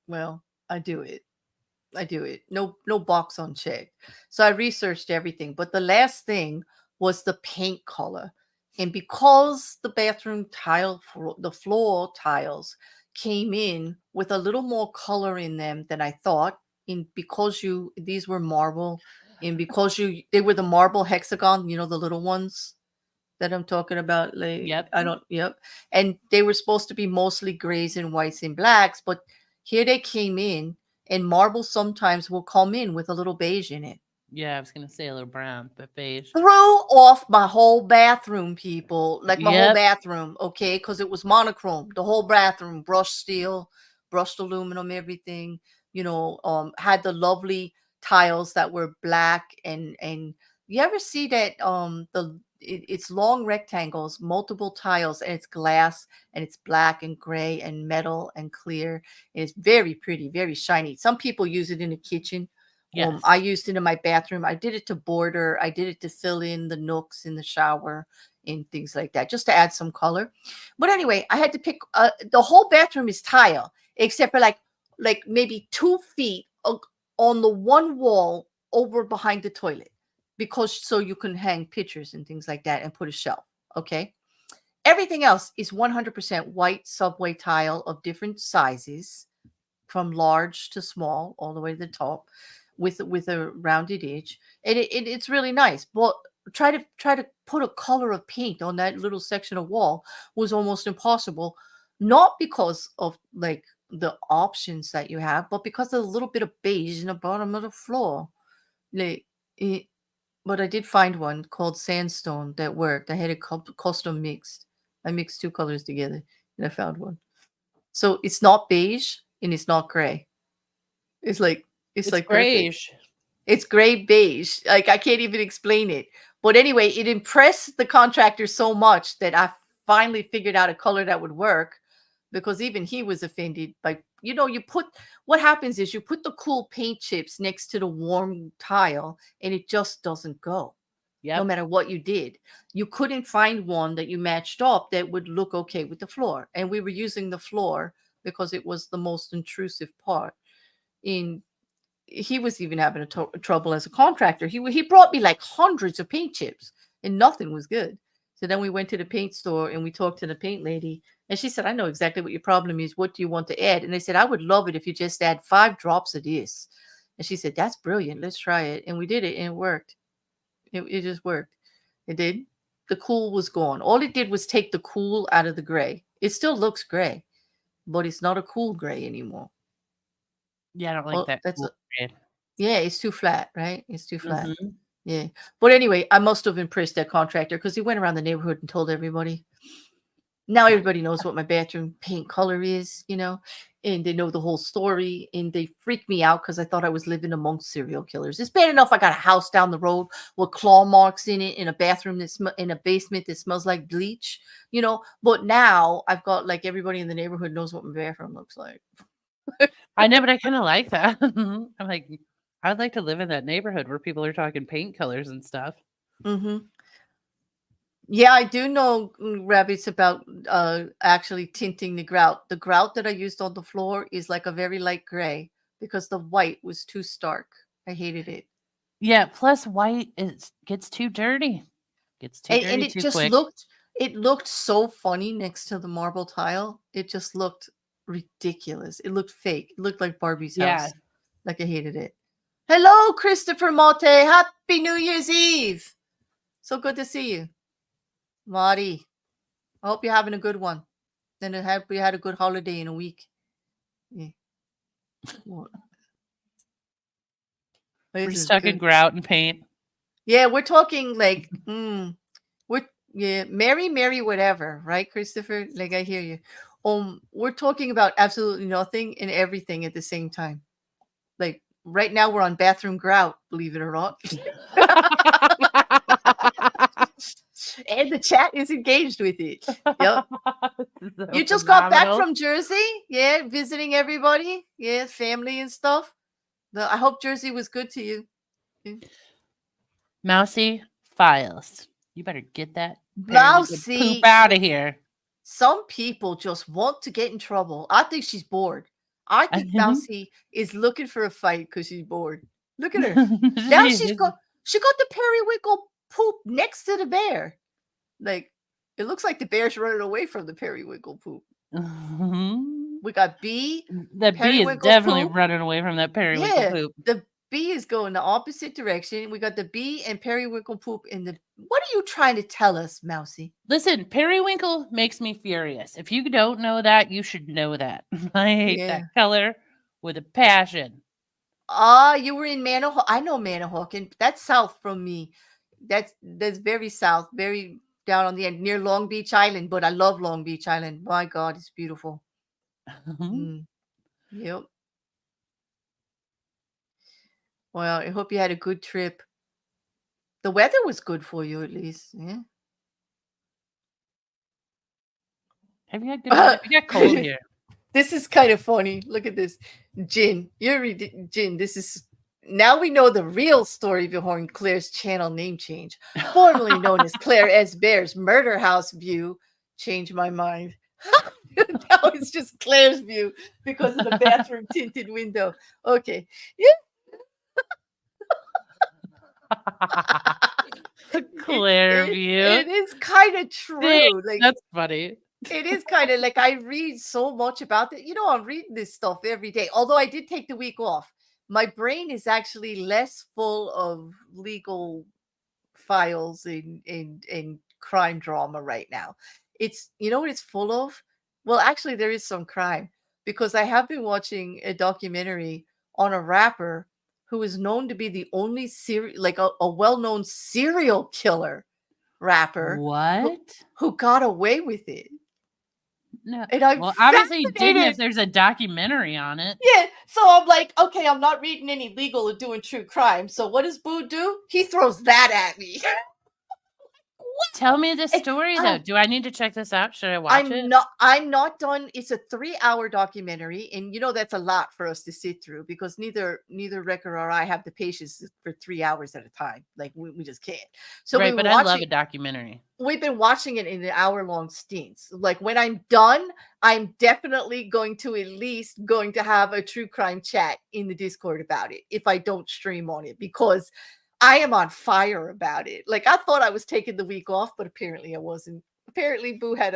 well, I do it. I do it. No box unchecked. So I researched everything, but the last thing was the paint color. And because the bathroom the floor tiles came in with a little more color in them than I thought, in because these were marble, and because they were the marble hexagon, the little ones that I'm talking about. Like Yep. I don't, yep. And they were supposed to be mostly grays and whites and blacks, but here they came in, and marble sometimes will come in with a little beige in it. Yeah, I was gonna say a little brown, but beige. Threw off my whole bathroom, people. Like my whole Yep. bathroom, okay, because it was monochrome. The whole bathroom, brushed steel, brushed aluminum, everything. Had the lovely tiles that were black and you ever see that it's long rectangles, multiple tiles, and it's glass and it's black and gray and metal and clear. And it's very pretty, very shiny. Some people use it in the kitchen. I Yes. used it in my bathroom. I did it to border. I did it to fill in the nooks in the shower and things like that, just to add some color. But anyway, I had to pick. The whole bathroom is tile, except for like maybe 2 feet on the one wall over behind the toilet, because so you can hang pictures and things like that and put a shelf. Okay. Everything else is 100% white subway tile of different sizes, from large to small, all the way to the top, with a rounded edge. And it's really nice. But try to put a color of paint on that little section of wall was almost impossible, not because of like the options that you have, but because of a little bit of beige in the bottom of the floor. Like it, but I did find one called sandstone that worked. I had it custom mixed. I mixed two colors together and I found one. So it's not beige and it's not gray. It's like it's It's like perfect. grayish. It's gray beige. Like I can't even explain it. But anyway, it impressed the contractor so much that I finally figured out a color that would work, because even he was offended by, you put what happens is you put the cool paint chips next to the warm tile and it just doesn't go. No Yep. matter what you did, you couldn't find one that you matched up that would look okay with the floor. And we were using the floor because it was the most intrusive part. In He was even having trouble as a contractor. He brought me like hundreds of paint chips and nothing was good. So then we went to the paint store and we talked to the paint lady, and she said, I know exactly what your problem is. What do you want to add? And they said, I would love it if you just add 5 drops of this. And she said, that's brilliant. Let's try it. And we did it and it worked. It just worked. It did. The cool was gone. All it did was take the cool out of the gray. It still looks gray, but it's not a cool gray anymore. Yeah, I don't like Oh, that that's cool a gray. yeah, it's too flat, right? It's too flat. Mhm. Yeah. But anyway, I must have impressed that contractor because he went around the neighborhood and told everybody. Now everybody knows what my bathroom paint color is, and they know the whole story, and they freaked me out because I thought I was living amongst serial killers. It's bad enough I got a house down the road with claw marks in it, in a bathroom in a basement that smells like bleach. But now I've got like everybody in the neighborhood knows what my bathroom looks like. I know, but I kinda like that. I'm like, I would like to live in that neighborhood where people are talking paint colors and stuff. Hmm. Yeah, I do know, rabbits, about actually tinting the grout. The grout that I used on the floor is like a very light gray because the white was too stark. I hated it. Yeah, plus white is gets too dirty. Gets too And dirty it too just quick. It looked so funny next to the marble tile. It just looked ridiculous. It looked fake. It looked like Barbie's Yeah. house. Like I hated it. Hello, Christopher Malte. Happy New Year's Eve. So good to see you. Marty. I hope you're having a good one. And I hope we had a good holiday in a week. Yeah. What? We're This is stuck in good. grout and paint. Yeah, we're talking like we're Mary, whatever, right, Christopher? Like I hear you. We're talking about absolutely nothing and everything at the same time. Like right now we're on bathroom grout, believe it or not. And the chat is engaged with it. Yep. You just got back from Jersey? Yeah, visiting everybody? Yeah, family and stuff. I hope Jersey was good to you. Yeah. Mousy Files. You better get that Mousy poop out of here. Some people just want to get in trouble. I think she's bored. I think Mousy is looking for a fight because she's bored. Look at her. Now she got the periwinkle poop next to the bear. Like it looks like the bear's running away from the periwinkle poop. We got Bee. The bee is definitely running away from that periwinkle poop. The bee is going the opposite direction. We got the bee and periwinkle poop in the. What are you trying to tell us, Mousy? Listen, periwinkle makes me furious. If you don't know that, you should know that. I hate that color with a passion. You were in Manahawk. I know Manahawk, and that's south from me. That's very south, very down on the end near Long Beach Island. But I love Long Beach Island. My God, it's beautiful. Yep. Well, I hope you had a good trip. The weather was good for you, at least. Yeah. Have you had good weather? We got cold here. This is kind of funny. Look at this. Jin, Jin, this is now we know the real story behind Claire's channel name change. Formerly known as Claire S. Bear's Murder House View. Changed my mind. Now it's just Claire's view because of the bathroom tinted window. Okay. Yeah. Claire view. It is kind of true. Like that's funny. It is kind of like I read so much about it. I'm reading this stuff every day. Although I did take the week off. My brain is actually less full of legal files and crime drama right now. It's what it's full of? Well, actually there is some crime because I have been watching a documentary on a rapper who is known to be the only a well-known serial killer rapper. What? Who got away with it. No. And obviously you didn't if there's a documentary on it. Yeah. So I'm like, okay, I'm not reading any legal or doing true crime. So what does Boo do? He throws that at me. Tell me the story though. Do I need to check this out? Should I watch it? I'm not done. It's a 3-hour documentary, and that's a lot for us to sit through because neither Wrecker or I have the patience for 3 hours at a time. Like we just can't. So right, but I love a documentary. We've been watching it in hour-long stints. Like when I'm done, I'm definitely going to have a true crime chat in the Discord about it if I don't stream on it because I am on fire about it. Like I thought I was taking the week off, but apparently I wasn't. Apparently Boo had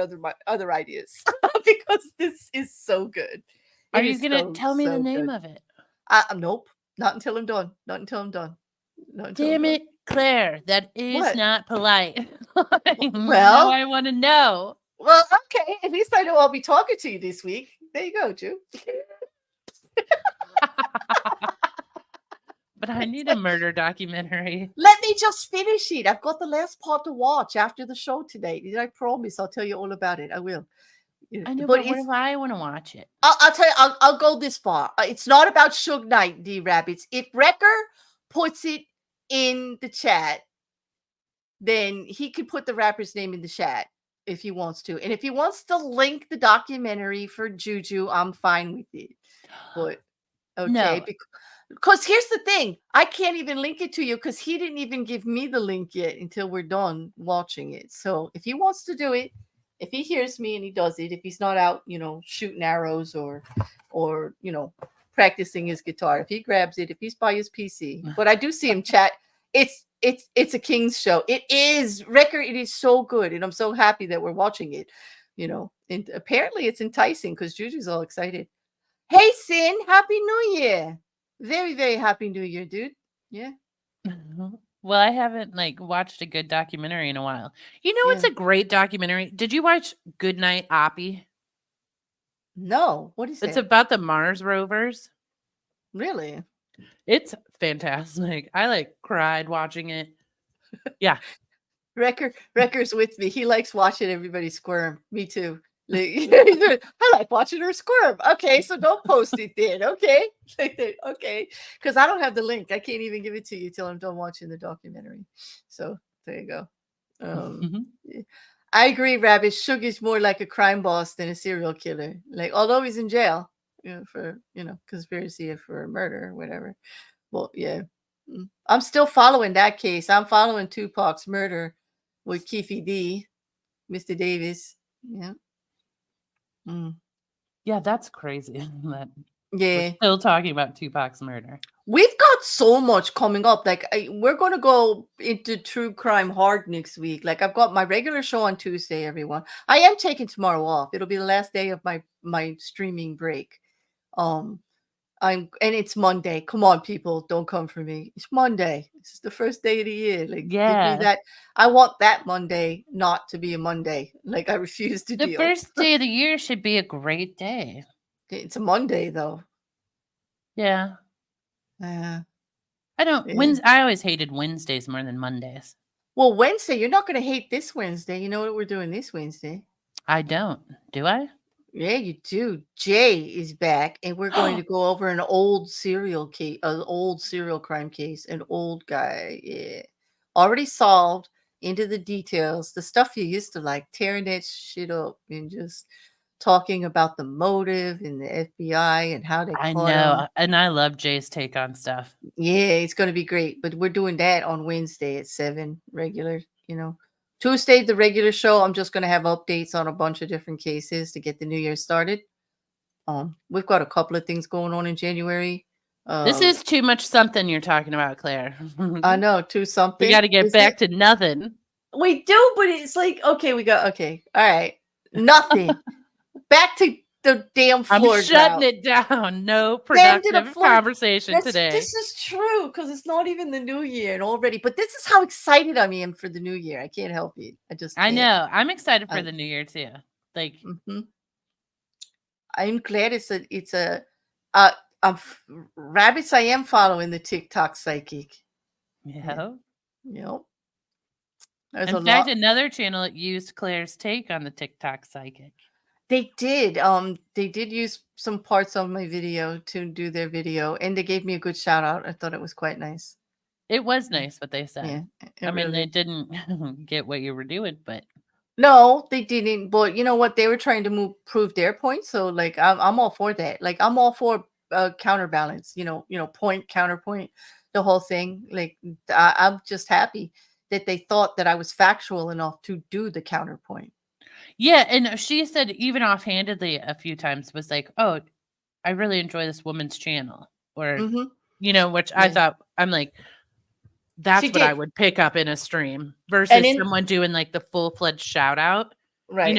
other ideas because this is so good. Are you gonna tell me the name of it? Nope. Not until I'm done. Not until I'm done. Damn it, Claire. That is not polite. Well, I want to know. Well, okay. At least I know I'll be talking to you this week. There you go, Ju. But I need a murder documentary. Let me just finish it. I've got the last part to watch after the show today. I promise I'll tell you all about it. I will. I know, but what if I want to watch it? I'll tell you, I'll go this far. It's not about Suge Knight, D-Rabbits. If Wrecker puts it in the chat, then he could put the rapper's name in the chat if he wants to. And if he wants to link the documentary for JuJu, I'm fine with it. But, okay. No. Because here's the thing. I can't even link it to you because he didn't even give me the link yet until we're done watching it. So if he wants to do it, if he hears me and he does it, if he's not out, shooting arrows or practicing his guitar, if he grabs it, if he's by his PC. But I do see him chat. It's it's a King's show. It is record. It is so good, and I'm so happy that we're watching it. And apparently it's enticing because Juju's all excited. Hey, Sin, Happy New Year! Very, very Happy New Year, dude. Yeah, Well, I haven't like watched a good documentary in a while. You know, it's yeah. a great documentary. Did you watch Goodnight Oppie? No, what is It's that? about the Mars rovers. Really? It's fantastic. I like cried watching it. Yeah. Recker's with me. He likes watching everybody squirm. Me too. I like watching her squirm. Okay, so don't post it then. Okay, okay, because I don't have the link. I can't even give it to you till I'm done watching the documentary. So there you go. Yeah. I agree, Rabbit. Sugar's more like a crime boss than a serial killer. Like, although he's in jail, for conspiracy for murder or whatever. Well, yeah. I'm still following that case. I'm following Tupac's murder with Keefe D, Mr. Davis. Yeah. Mm. Yeah, that's crazy that we're Yeah. still talking about Tupac's murder. We've got so much coming up. Like, we're going to go into true crime hard next week. Like, I've got my regular show on Tuesday, everyone. I am taking tomorrow off. It'll be the last day of my streaming break. And it's Monday. Come on, people, don't come for me. It's Monday. This is the first day of the year. Like, give me Yeah. that. I want that Monday not to be a Monday. Like, I refuse to The deal. first day of the year should be a great day. It's a Monday though. Yeah. Yeah. I don't Yeah. I always hated Wednesdays more than Mondays. Well, Wednesday, you're not going to hate this Wednesday. You know what we're doing this Wednesday? I don't. Do I? Yeah, you do. Jay is back, and we're going to go over an old serial case, an old serial crime case, an old guy. Yeah, already solved. Into the details, the stuff you used to like, tearing that shit up and just talking about the motive and the FBI and how they I caught him. know. And I love Jay's take on stuff. Yeah, it's going to be great. But we're doing that on Wednesday at 7 regular. Tuesday, the regular show, I'm just going to have updates on a bunch of different cases to get the new year started. We've got a couple of things going on in January. This is too much something you're talking about, Claire. I know, to something. We got to get back to nothing. We do, but it's like, okay, all right, nothing. Back to the damn floor. I'm shutting it down. No productive conversation today. This is true because it's not even the new year and already. But this is how excited I am for the new year. I can't help it. I know. I'm excited for the new year too. Like, I'm glad it's a rabbits. I am following the TikTok psychic. Yeah. Yep. In fact, another channel used Claire's take on the TikTok psychic. They did. They did use some parts of my video to do their video, and they gave me a good shout out. I thought it was quite nice. It was nice what they said. Yeah, I mean, they didn't get what you were doing, but no, they didn't. But you know what? They were trying to prove their point. So, like, I'm all for that. Like, I'm all for counterbalance. Point counterpoint, the whole thing. Like, I'm just happy that they thought that I was factual enough to do the counterpoint. Yeah, and she said even offhandedly a few times was like, "Oh, I really enjoy this woman's channel," or which I thought, I'm like, that's what I would pick up in a stream versus someone doing like the full-fledged shout out, right?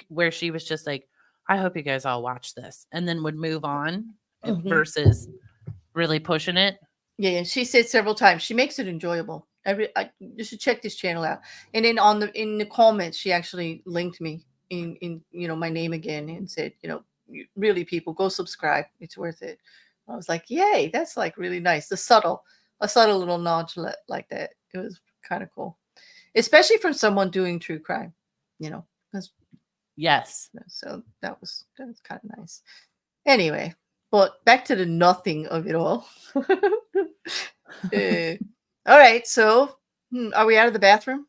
Where she was just like, "I hope you guys all watch this," and then would move on versus really pushing it. Yeah, she said several times she makes it enjoyable. You should check this channel out. And then in the comments, she actually linked me in my name again and said, really, people, go subscribe. It's worth it. I was like, yay, that's like really nice. A subtle little nod like that. It was kind of cool, especially from someone doing true crime. Yes. So that was kind of nice. Anyway, but back to the nothing of it all. All right, so are we out of the bathroom?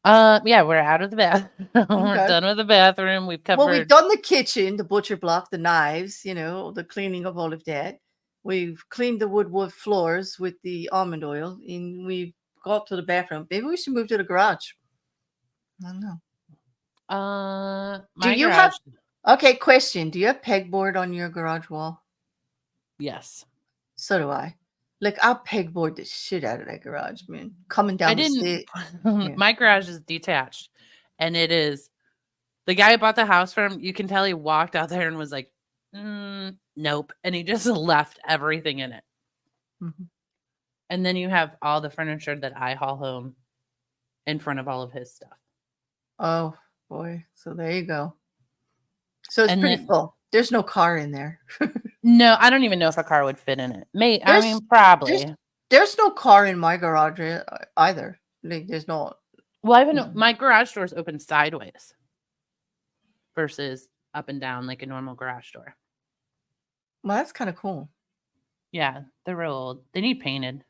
Yeah, we're out of the bathroom. We're done with the bathroom. We've covered. Well, we've done the kitchen, the butcher block, the knives, the cleaning of all of that. We've cleaned the wood floors with the almond oil, and we've got to the bathroom. Maybe we should move to the garage. I don't know. Do you have? Okay, question. Do you have pegboard on your garage wall? Yes. So do I. Like I pegboard the shit out of that garage, man. Coming I down the didn't. stairs. Yeah. My garage is detached, and it is the guy who bought the house from. You can tell he walked out there and was like, "Nope," and he just left everything in it. Mhm. And then you have all the furniture that I haul home in front of all of his stuff. Oh boy. So there you go. So it's And pretty then full. There's no car in there. no, I don't even know if a car would fit in it. I There's mean, there's probably. there's no car in my garage either. Like there's no. Well, even No. my garage doors open sideways versus up and down like a normal garage door. Well, that's kind of cool. Yeah, they're real old. They need painted.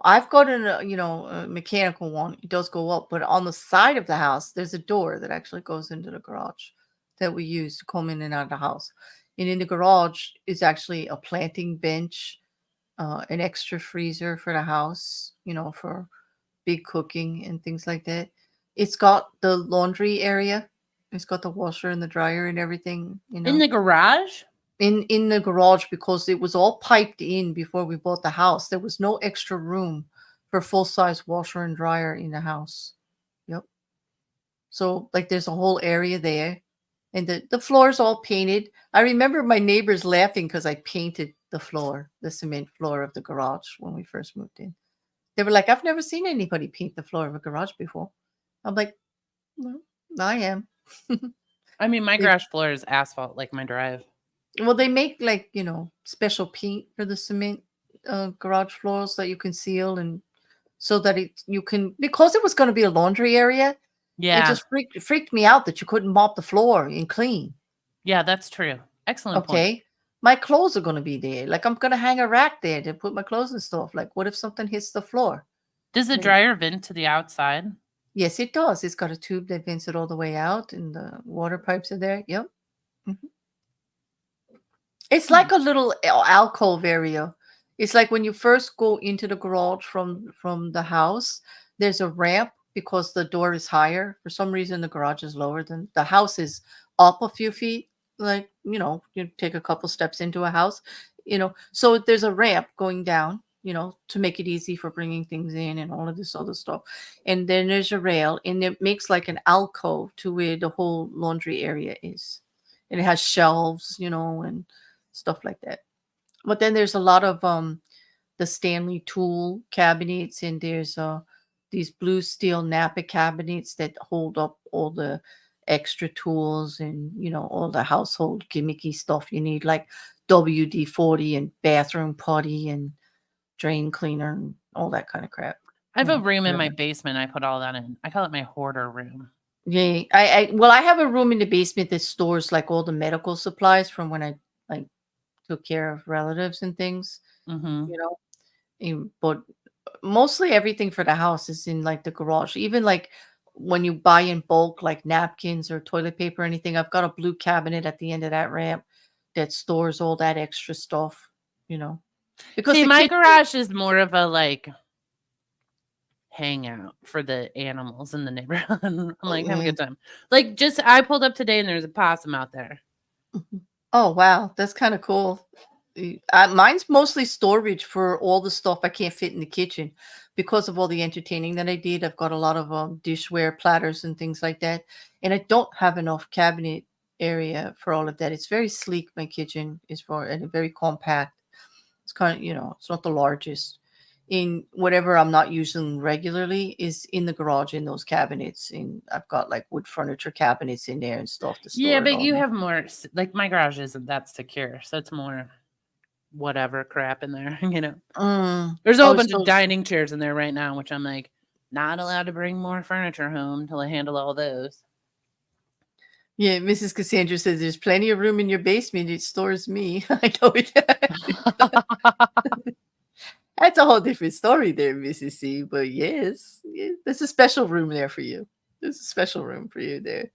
I've got a mechanical one. It does go up, but on the side of the house, there's a door that actually goes into the garage that we use to come in and out of the house. And in the garage is actually a planting bench, an extra freezer for the house, for big cooking and things like that. It's got the laundry area. It's got the washer and the dryer and everything, In the garage? in the garage because it was all piped in before we bought the house. There was no extra room for full size washer and dryer in the house. Yep. So like there's a whole area there, and the floor's all painted. I remember my neighbors laughing because I painted the floor, the cement floor of the garage when we first moved in. They were like, "I've never seen anybody paint the floor of a garage before." I'm like, "Well, I am." I mean, my They garage floor is asphalt like my drive. Well, they make like, special paint for the cement garage floors that you can seal and so that you can because it was going to be a laundry area. It Yeah. just freaked me out that you couldn't mop the floor and clean. Yeah, that's true. Excellent point. Okay, my clothes are going to be there. Like I'm going to hang a rack there to put my clothes and stuff. Like what if something hits the floor? Does the Like, dryer vent to the outside? yes, it does. It's got a tube that vents it all the way out, and the water pipes are there. Yep. Mhm. It's Hmm. like a little alcove area. It's like when you first go into the garage from the house, there's a ramp because the door is higher. For some reason, the garage is lower than the house is up a few feet. Like, you take a couple steps into a house, so there's a ramp going down, to make it easy for bringing things in and all of this other stuff. And then there's a rail, and it makes like an alcove to where the whole laundry area is. And it has shelves, and stuff like that. But then there's a lot of the Stanley tool cabinets, and there's these blue steel Napa cabinets that hold up all the extra tools and all the household gimmicky stuff you need, like WD-40 and bathroom putty and drain cleaner and all that kind of crap. I have a room in my Whatever. basement. I put all that in. I call it my hoarder room. Yeah, well, I have a room in the basement that stores like all the medical supplies from when I like took care of relatives and things, Mm-hmm. you know. But mostly everything for the house is in like the garage. Even like when you buy in bulk, like napkins or toilet paper or anything, I've got a blue cabinet at the end of that ramp that stores all that extra stuff, you know, because See, the my kitchen. garage is more of a like hangout for the animals in the neighborhood. I'm like, have a Yeah. good time. Like, just I pulled up today and there's a possum out there. Mhm. Oh, wow. That's kind of cool. Mine's mostly storage for all the stuff I can't fit in the kitchen because of all the entertaining that I did. I've got a lot of dishware, platters, and things like that. And I don't have enough cabinet area for all of that. It's very sleek. My kitchen is for and very compact. It's kind of, it's not the largest. In whatever I'm not using regularly is in the garage in those cabinets. And I've got like wood furniture cabinets in there and stuff to Yeah, store it but all you in. have more, like, my garage isn't that secure. So it's more whatever crap in there, you know? There's a whole Oh, bunch of so dining chairs in there right now, which I'm like, not allowed to bring more furniture home till I handle all those. yeah, Mrs. Cassandra says there's plenty of room in your basement. It stores me. I know it. That's a whole different story there, Mrs. C. But yes, there's a special room there for you. There's a special room for you there.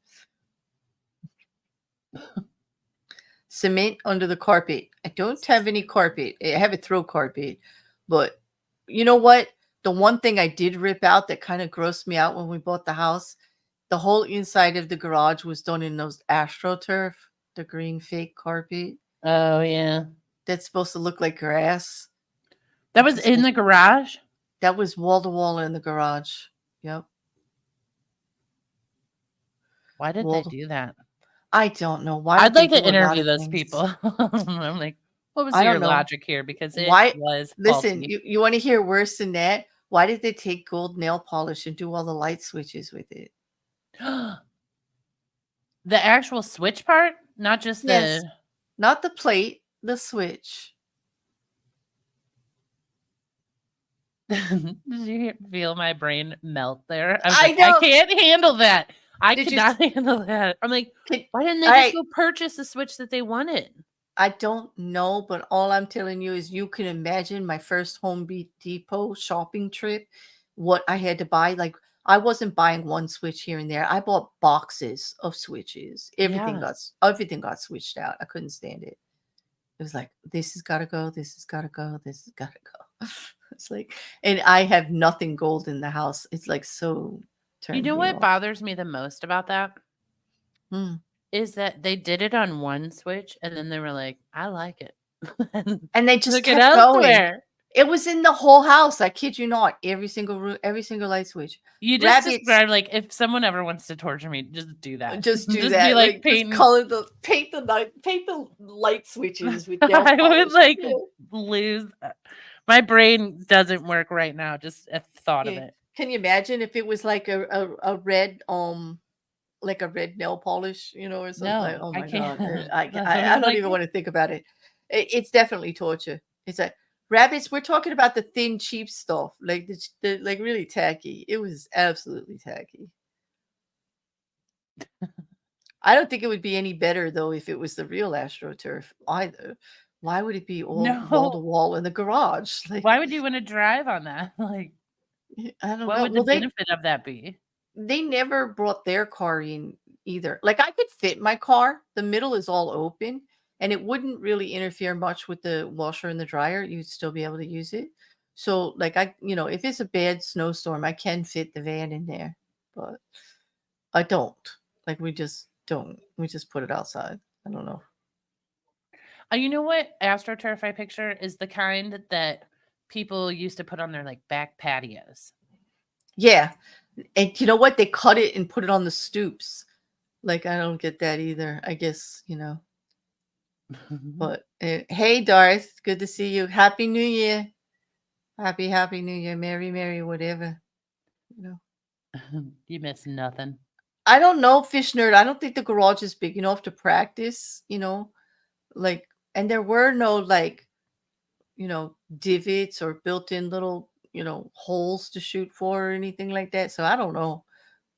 Cement under the carpet. I don't have any carpet. I have a throw carpet, but you know what? The one thing I did rip out that kind of grossed me out when we bought the house, the whole inside of the garage was done in those AstroTurf, the green fake carpet Oh, yeah. that's supposed to look like grass. That was in the garage? That was wall to wall in the garage. Yep. Why did they Wall to, do that? I don't know. Why I'd would they like to do a lot interview of those things? people. I'm like, what was I your don't know. logic here? Because it Why? was Listen, faulty. you want to hear worse than that? Why did they take gold nail polish and do all the light switches with it? The actual switch part, not just Yes. the. Not the plate, the switch. Did you feel my brain melt there? I was I like, I know. can't handle that. I Did could you? not handle that. I'm like, why didn't they All just right. go purchase the switch that they wanted? I don't know, but all I'm telling you is you can imagine my first Home Depot shopping trip, what I had to buy. Like, I wasn't buying one switch here and there. I bought boxes of switches. Yeah. Everything got switched out. I couldn't stand it. It was like, this has got to go, this has got to go, this has got to go. It's like, and I have nothing gold in the house. It's like so You turned know me what off. bothers me the most about that? Hmm. Is that they did it on one switch and then they were like, I like it. And And they just took it kept going. elsewhere. It was in the whole house. I kid you not. Every single room, every single light switch. You just Rabbits, described like if someone ever wants to torture me, just do that. just do Just be that. like Like just painting. color the paint the light switches with nail I would polish. like Yeah. lose. My brain doesn't work right now. Just a thought of Yeah. it. Can you imagine if it was like a red like a red nail polish, or something? Like, No, oh I my god, can't. I I was don't like, even want to think about it. It's definitely torture. It's like rabbits. We're talking about the thin, cheap stuff, like the like really tacky. It was absolutely tacky. I don't think it would be any better though if it was the real AstroTurf either. Why would it be all wall to no. wall in the garage? Like, Why would you want to drive on that? Like, I don't what know. would the Well, benefit of that be? they never brought their car in either. Like, I could fit my car. The middle is all open, and it wouldn't really interfere much with the washer and the dryer. You'd still be able to use it. So, like, if it's a bad snowstorm, I can fit the van in there, but I don't. Like, we just don't. We just put it outside. I don't know. You know what AstroTurf I picture is the kind that people used to put on their like back patios. Yeah. And you know what? They cut it and put it on the stoops. Like, I don't get that either. I guess, but hey, Darth, good to see you. Happy New Year. Happy New Year. Merry, whatever. You know. You miss nothing. I don't know, Fish Nerd. I don't think the garage is big enough to practice, like, and there were no, like, divots or built-in little, holes to shoot for or anything like that. So I don't know.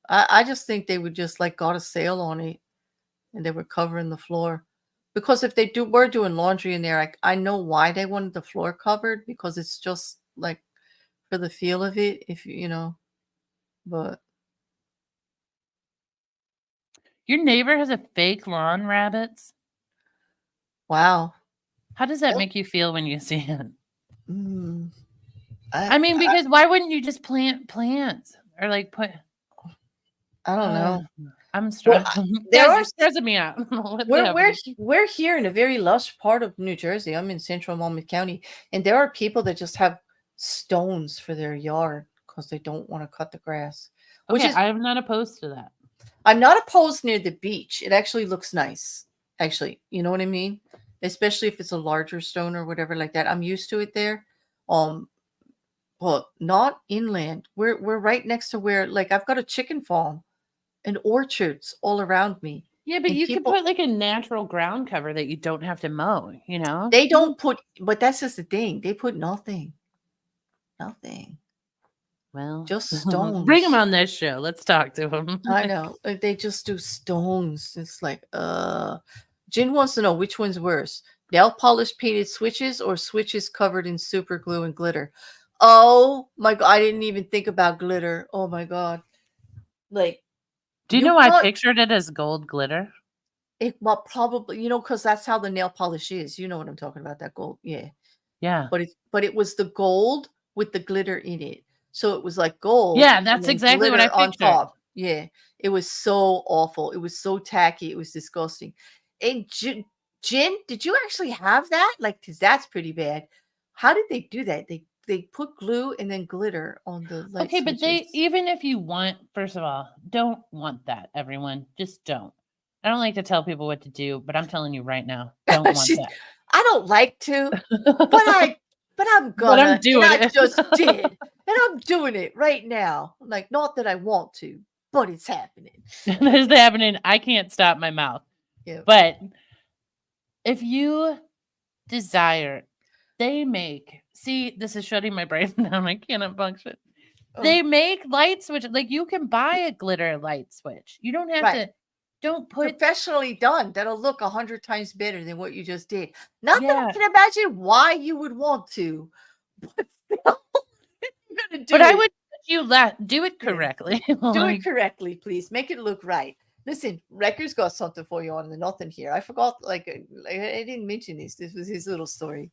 I just think they would just like got a sale on it and they were covering the floor. Because if they were doing laundry in there, I know why they wanted the floor covered because it's just like for the feel of it, if but Your neighbor has a fake lawn, rabbits. wow. How does that Oh, make you feel when you see it? mm, I mean, because why wouldn't you just plant plants or like put? I don't know. I'm Well, stressed. there Guys, are you're stressing me out. What's we're we're happening? we're here in a very lush part of New Jersey. I'm in central Monmouth County, and there are people that just have stones for their yard because they don't want to cut the grass. Which Okay, is I'm not opposed to that. I'm not opposed near the beach. It actually looks nice. Actually, you know what I mean? Especially if it's a larger stone or whatever like that. I'm used to it there. Um, but not inland. We're right next to where like I've got a chicken farm and orchards all around me. Yeah, but And you could people put like a natural ground cover that you don't have to mow, you know? they don't put but that's just the thing. They put nothing. Nothing. Well, Just bring him stones. on this show. Let's talk to him. I know. Like, they just do stones. It's like, Jin wants to know which one's worse. Nail polish painted switches or switches covered in super glue and glitter. Oh my god, I didn't even think about glitter. Oh my god. Like Do you you know I can't pictured it as gold glitter? it well probably because that's how the nail polish is. You know what I'm talking about, that gold. Yeah. Yeah. But it was the gold with the glitter in it. So it was like gold Yeah, and that's then exactly what I glitter on pictured. top. Yeah. It was so awful. It was so tacky. It was disgusting. And Jin, did you actually have that? Like, 'cause that's pretty bad. How did they do that? They they put glue and then glitter on the light Okay, but they, switches. even if you want, first of all, don't want that, everyone. Just don't. I don't like to tell people what to do, but I'm telling you right now, don't want She's, I don't like to, but that. I'm But I'm gonna, and doing I it. just did, and I'm doing it right now. Like, not that I want to, but it's happening. This is happening. I can't stop my mouth. Yeah. But if you desire, they make, see, this is shutting my brain down. I cannot function. They Oh, make light switch. Like you can buy a glitter light switch. You don't have right. to, don't put, Professionally done. That'll look 100 times better than what you just did. Not that I yeah. can imagine why you would want to, but still, you're gonna But do I it. would you do it Yeah. correctly. Do it Like, correctly, please. Make it look right. Listen, Wrecker's got something for you on the nothing here. I forgot, I didn't mention this. This was his little story.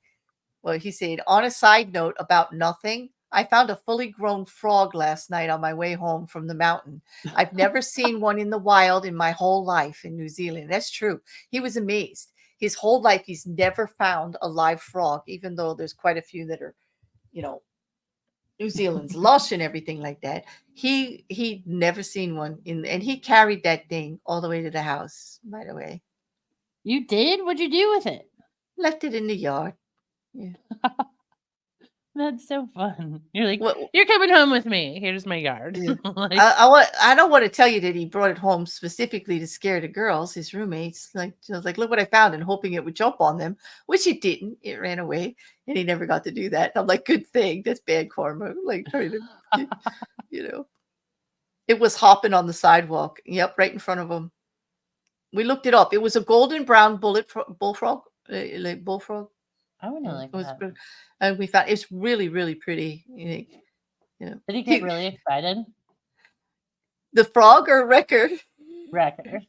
Well, he said, on a side note about nothing, I found a fully grown frog last night on my way home from the mountain. I've never seen one in the wild in my whole life in New Zealand. That's true. He was amazed. His whole life, he's never found a live frog, even though there's quite a few that are, you know, New Zealand's lush and everything like that. He'd never seen one in, and he carried that thing all the way to the house, by the way. you did? What'd you do with it? Left it in the yard. Yeah. That's so fun. You're like, What you're coming home with me. Here's my yard. Yeah. Like, I don't want to tell you that he brought it home specifically to scare the girls, his roommates. Like, I was like, look what I found, and hoping it would jump on them, which it didn't. It ran away, and he never got to do that. I'm like, good thing. That's bad karma. Like, trying to, you know, it was hopping on the sidewalk. Yep, right in front of him. We looked it up. It was a golden brown bullfrog, like bullfrog. I want to Yeah, like it was, that. and we found it's really, really pretty. Did he get really excited? The frog or record. Wrecker.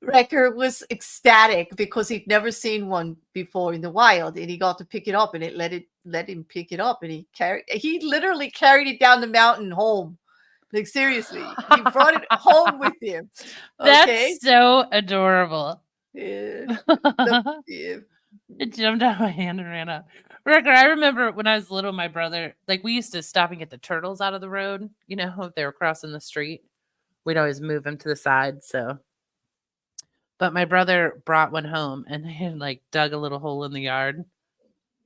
Wrecker was ecstatic because he'd never seen one before in the wild, and he got to pick it up, and it let him pick it up, and he literally carried it down the mountain home. Like, seriously, he brought it home with him. Okay. That's so adorable. Yeah. Yeah. It jumped out of my hand and ran up. Wrecker, I remember when I was little, my brother, like we used to stop and get the turtles out of the road. You know, if they were crossing the street, we'd always move them to the side. So, but my brother brought one home and they had like dug a little hole in the yard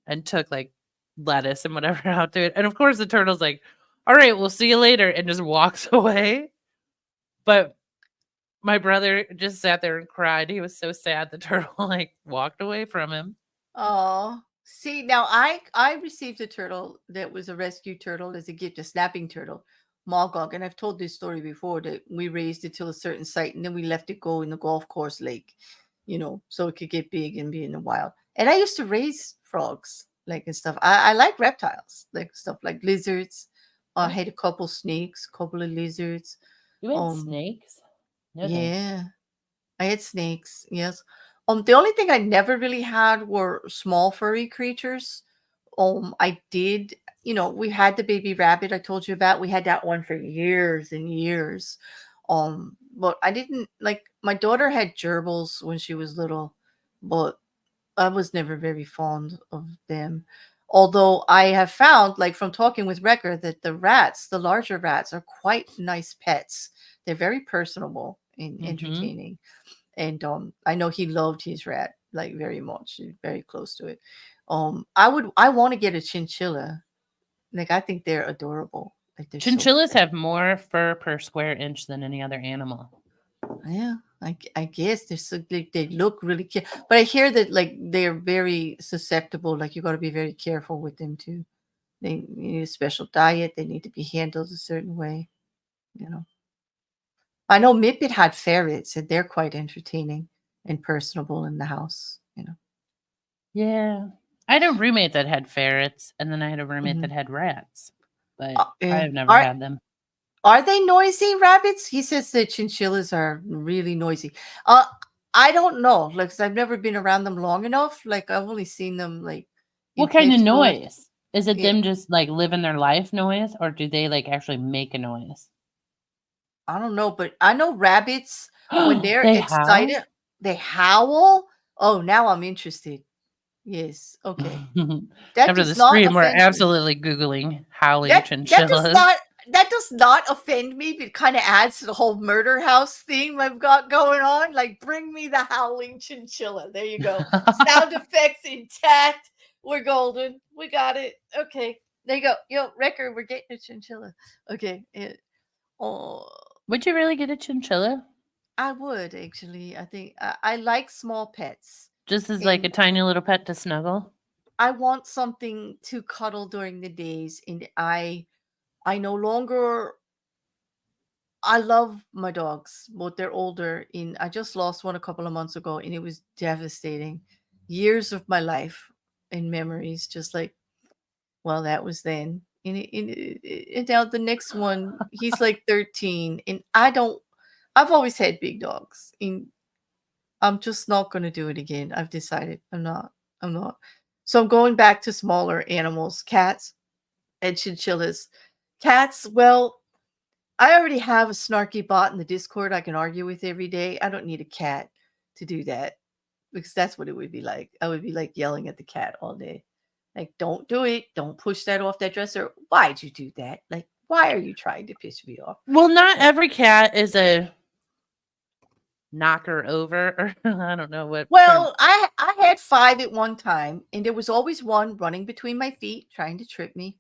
and took like lettuce and whatever out to it. And of course, the turtle's like, all right, we'll see you later, and just walks away. But my brother just sat there and cried. He was so sad the turtle like walked away from him. Oh, see, now I received a turtle that was a rescue turtle as a gift, a snapping turtle, Magog, and I've told this story before that we raised it till a certain site and then we left it go in the golf course lake, so it could get big and be in the wild. And I used to raise frogs, like, and stuff. I like reptiles, like stuff like lizards. I had a couple snakes, couple of lizards. You had Um, snakes? No thanks. yeah. I had snakes, yes. The only thing I never really had were small furry creatures. I did, we had the baby rabbit I told you about. We had that one for years and years. But I didn't like my daughter had gerbils when she was little, but I was never very fond of them. Although I have found, like from talking with Wrecker, that the rats, the larger rats, are quite nice pets. They're very personable and Mm-hmm. entertaining. And I know he loved his rat like very much. He's very close to it. I want to get a chinchilla. Like, I think they're adorable. Like, they're so Chinchillas pretty. have more fur per square inch than any other animal. Yeah, I guess they're so they look really cute. But I hear that like they're very susceptible. Like, you got to be very careful with them too. They need a special diet. They need to be handled a certain way. You know. I know Mippet had ferrets, and they're quite entertaining and personable in the house. Yeah. I had a roommate that had ferrets, and then I had a roommate that Mhm. had rats, but I Yeah. have never Are had them. are they noisy rabbits? He says that chinchillas are really noisy. Uh, I don't know, like, 'cause I've never been around them long enough. Like, I've only seen them like in What kind pet of stores. noise? Is it Yeah, them just like living their life noise, or do they like actually make a noise? I don't know, but I know rabbits when they're They howl? excited, they howl. Oh, now I'm interested. Yes. Okay. That After the does not stream, we're offend me. absolutely Googling howling That does chinchillas. not offend me, but it kind of adds to the whole murder house theme I've got going on. Like, bring me the howling chinchilla. There you go. Sound effects intact. We're golden. We got it. Okay. There you go. Yo, record. We're getting a chinchilla. Okay. Oh, Would you really get a chinchilla? I would actually. I think I like small pets, Just as like and a tiny little pet to snuggle? I want something to cuddle during the days. And I no longer I love my dogs, but they're older. And I just lost one a couple of months ago, and it was devastating. Years of my life and memories, just like, well, that was then. And now the next one, he's like 13, and I've always had big dogs, and I'm just not going to do it again. I've decided I'm not. I'm not. So I'm going back to smaller animals, cats and chinchillas. Cats, well, I already have a snarky bot in the Discord I can argue with every day. I don't need a cat to do that because that's what it would be like. I would be like yelling at the cat all day. Like, don't do it. Don't push that off that dresser. Why'd you do that? Like, why are you trying to piss me off? Well, not Like, every cat is a knocker over, or I don't know what term. well, I had 5 at one time, and there was always one running between my feet trying to trip me.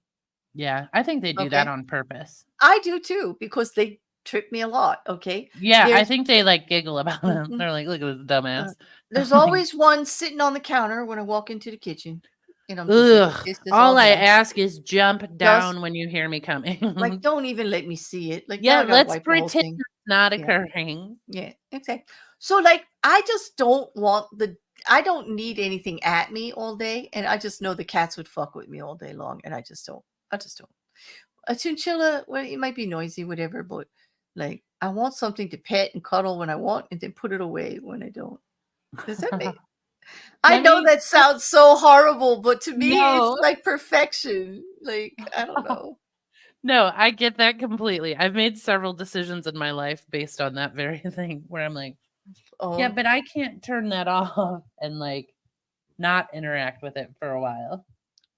Yeah, I think they do that Okay. on purpose. I do too, because they trip me a lot. Okay. Yeah, I There's think they like giggle about them. mhm, They're like, "Look at this dumbass." there's Like, always one sitting on the counter when I walk into the kitchen. And I'm just like, ugh. this is all All I hell. ask is jump Just down when you hear me like, coming. don't even let me see it. Like, now Yeah, I gotta let's wipe the whole pretend thing. it's not Yeah. occurring. Yeah. Okay. So like, I just don't want I don't need anything at me all day. And I just know the cats would fuck with me all day long. And I just don't. A chinchilla, well, it might be noisy, whatever, but like, I want something to pet and cuddle when I want, and then put it away when I don't. Does that make? I That know makes that sounds so horrible, but to me, it's no. like perfection. Like, I don't know. No, I get that completely. I've made several decisions in my life based on that very thing where I'm like, yeah, Oh, but I can't turn that off and like not interact with it for a while.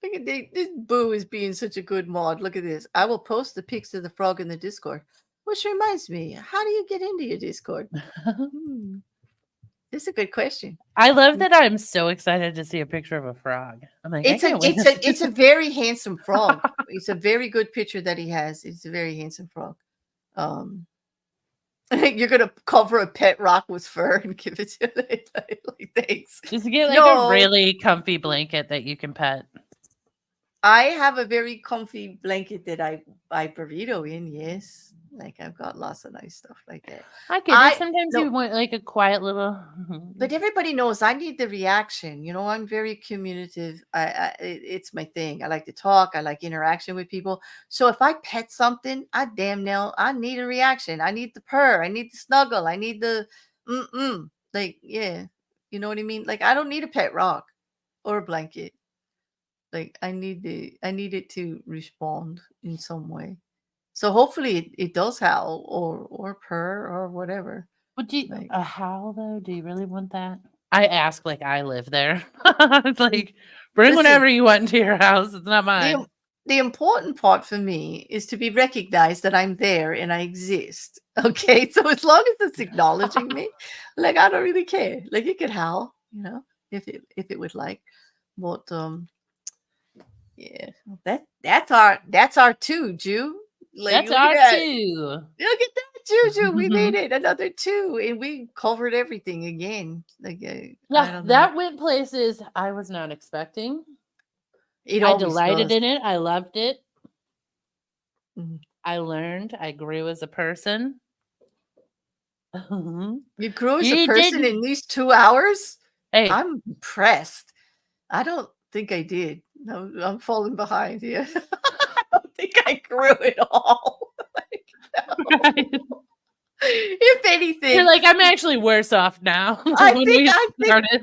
look at this Boo is being such a good mod. Look at this. I will post the pics of the frog in the Discord. Which reminds me, how do you get into your Discord? Hmm, this is a good question. I love that I'm so excited to see a picture of a frog. I'm like, I can't wait. It's a very handsome frog. It's a very good picture that he has. It's a very handsome frog. Um, you're gonna cover a pet rock with fur and give it to him. Like, thanks. Just get like a No, really comfy blanket that you can pet. I have a very comfy blanket that I burrito in. Yes, like I've got lots of nice stuff like that. I get it. I Sometimes no, you want like a quiet little. but everybody knows I need the reaction. You know, I'm very communicative. It's my thing. I like to talk. I like interaction with people. So if I pet something, I need a reaction. I need the purr. I need the snuggle. I need the like, yeah, you know what I mean. Like, I don't need a pet rock or a blanket. Like, I need it to respond in some way. So hopefully it does howl or purr or whatever. Would you Like, a howl though? Do you really want that? I ask like I live there. It's n- like bring listen, whatever you want into your house. It's not the mine. the important part for me is to be recognized that I'm there and I exist. Okay, so as long as it's acknowledging me, like, I don't really care. Like, it could howl, if it would like. But yeah, that's our two, Jew. Like, That's look at our that. 2. Look at that, Juju. We made it another two, and we covered everything again. Like, I Yeah, don't know. that went places I was not expecting. It I always delighted does. in it. I loved it. Mhm. I learned. I grew as a person. You grew as a You person did. in these 2 hours. Hey, I'm impressed. I don't think I did. No, I'm falling behind here. I don't think I grew at all. Like, no. If you're anything, like, I'm actually worse off now I when think we I think started.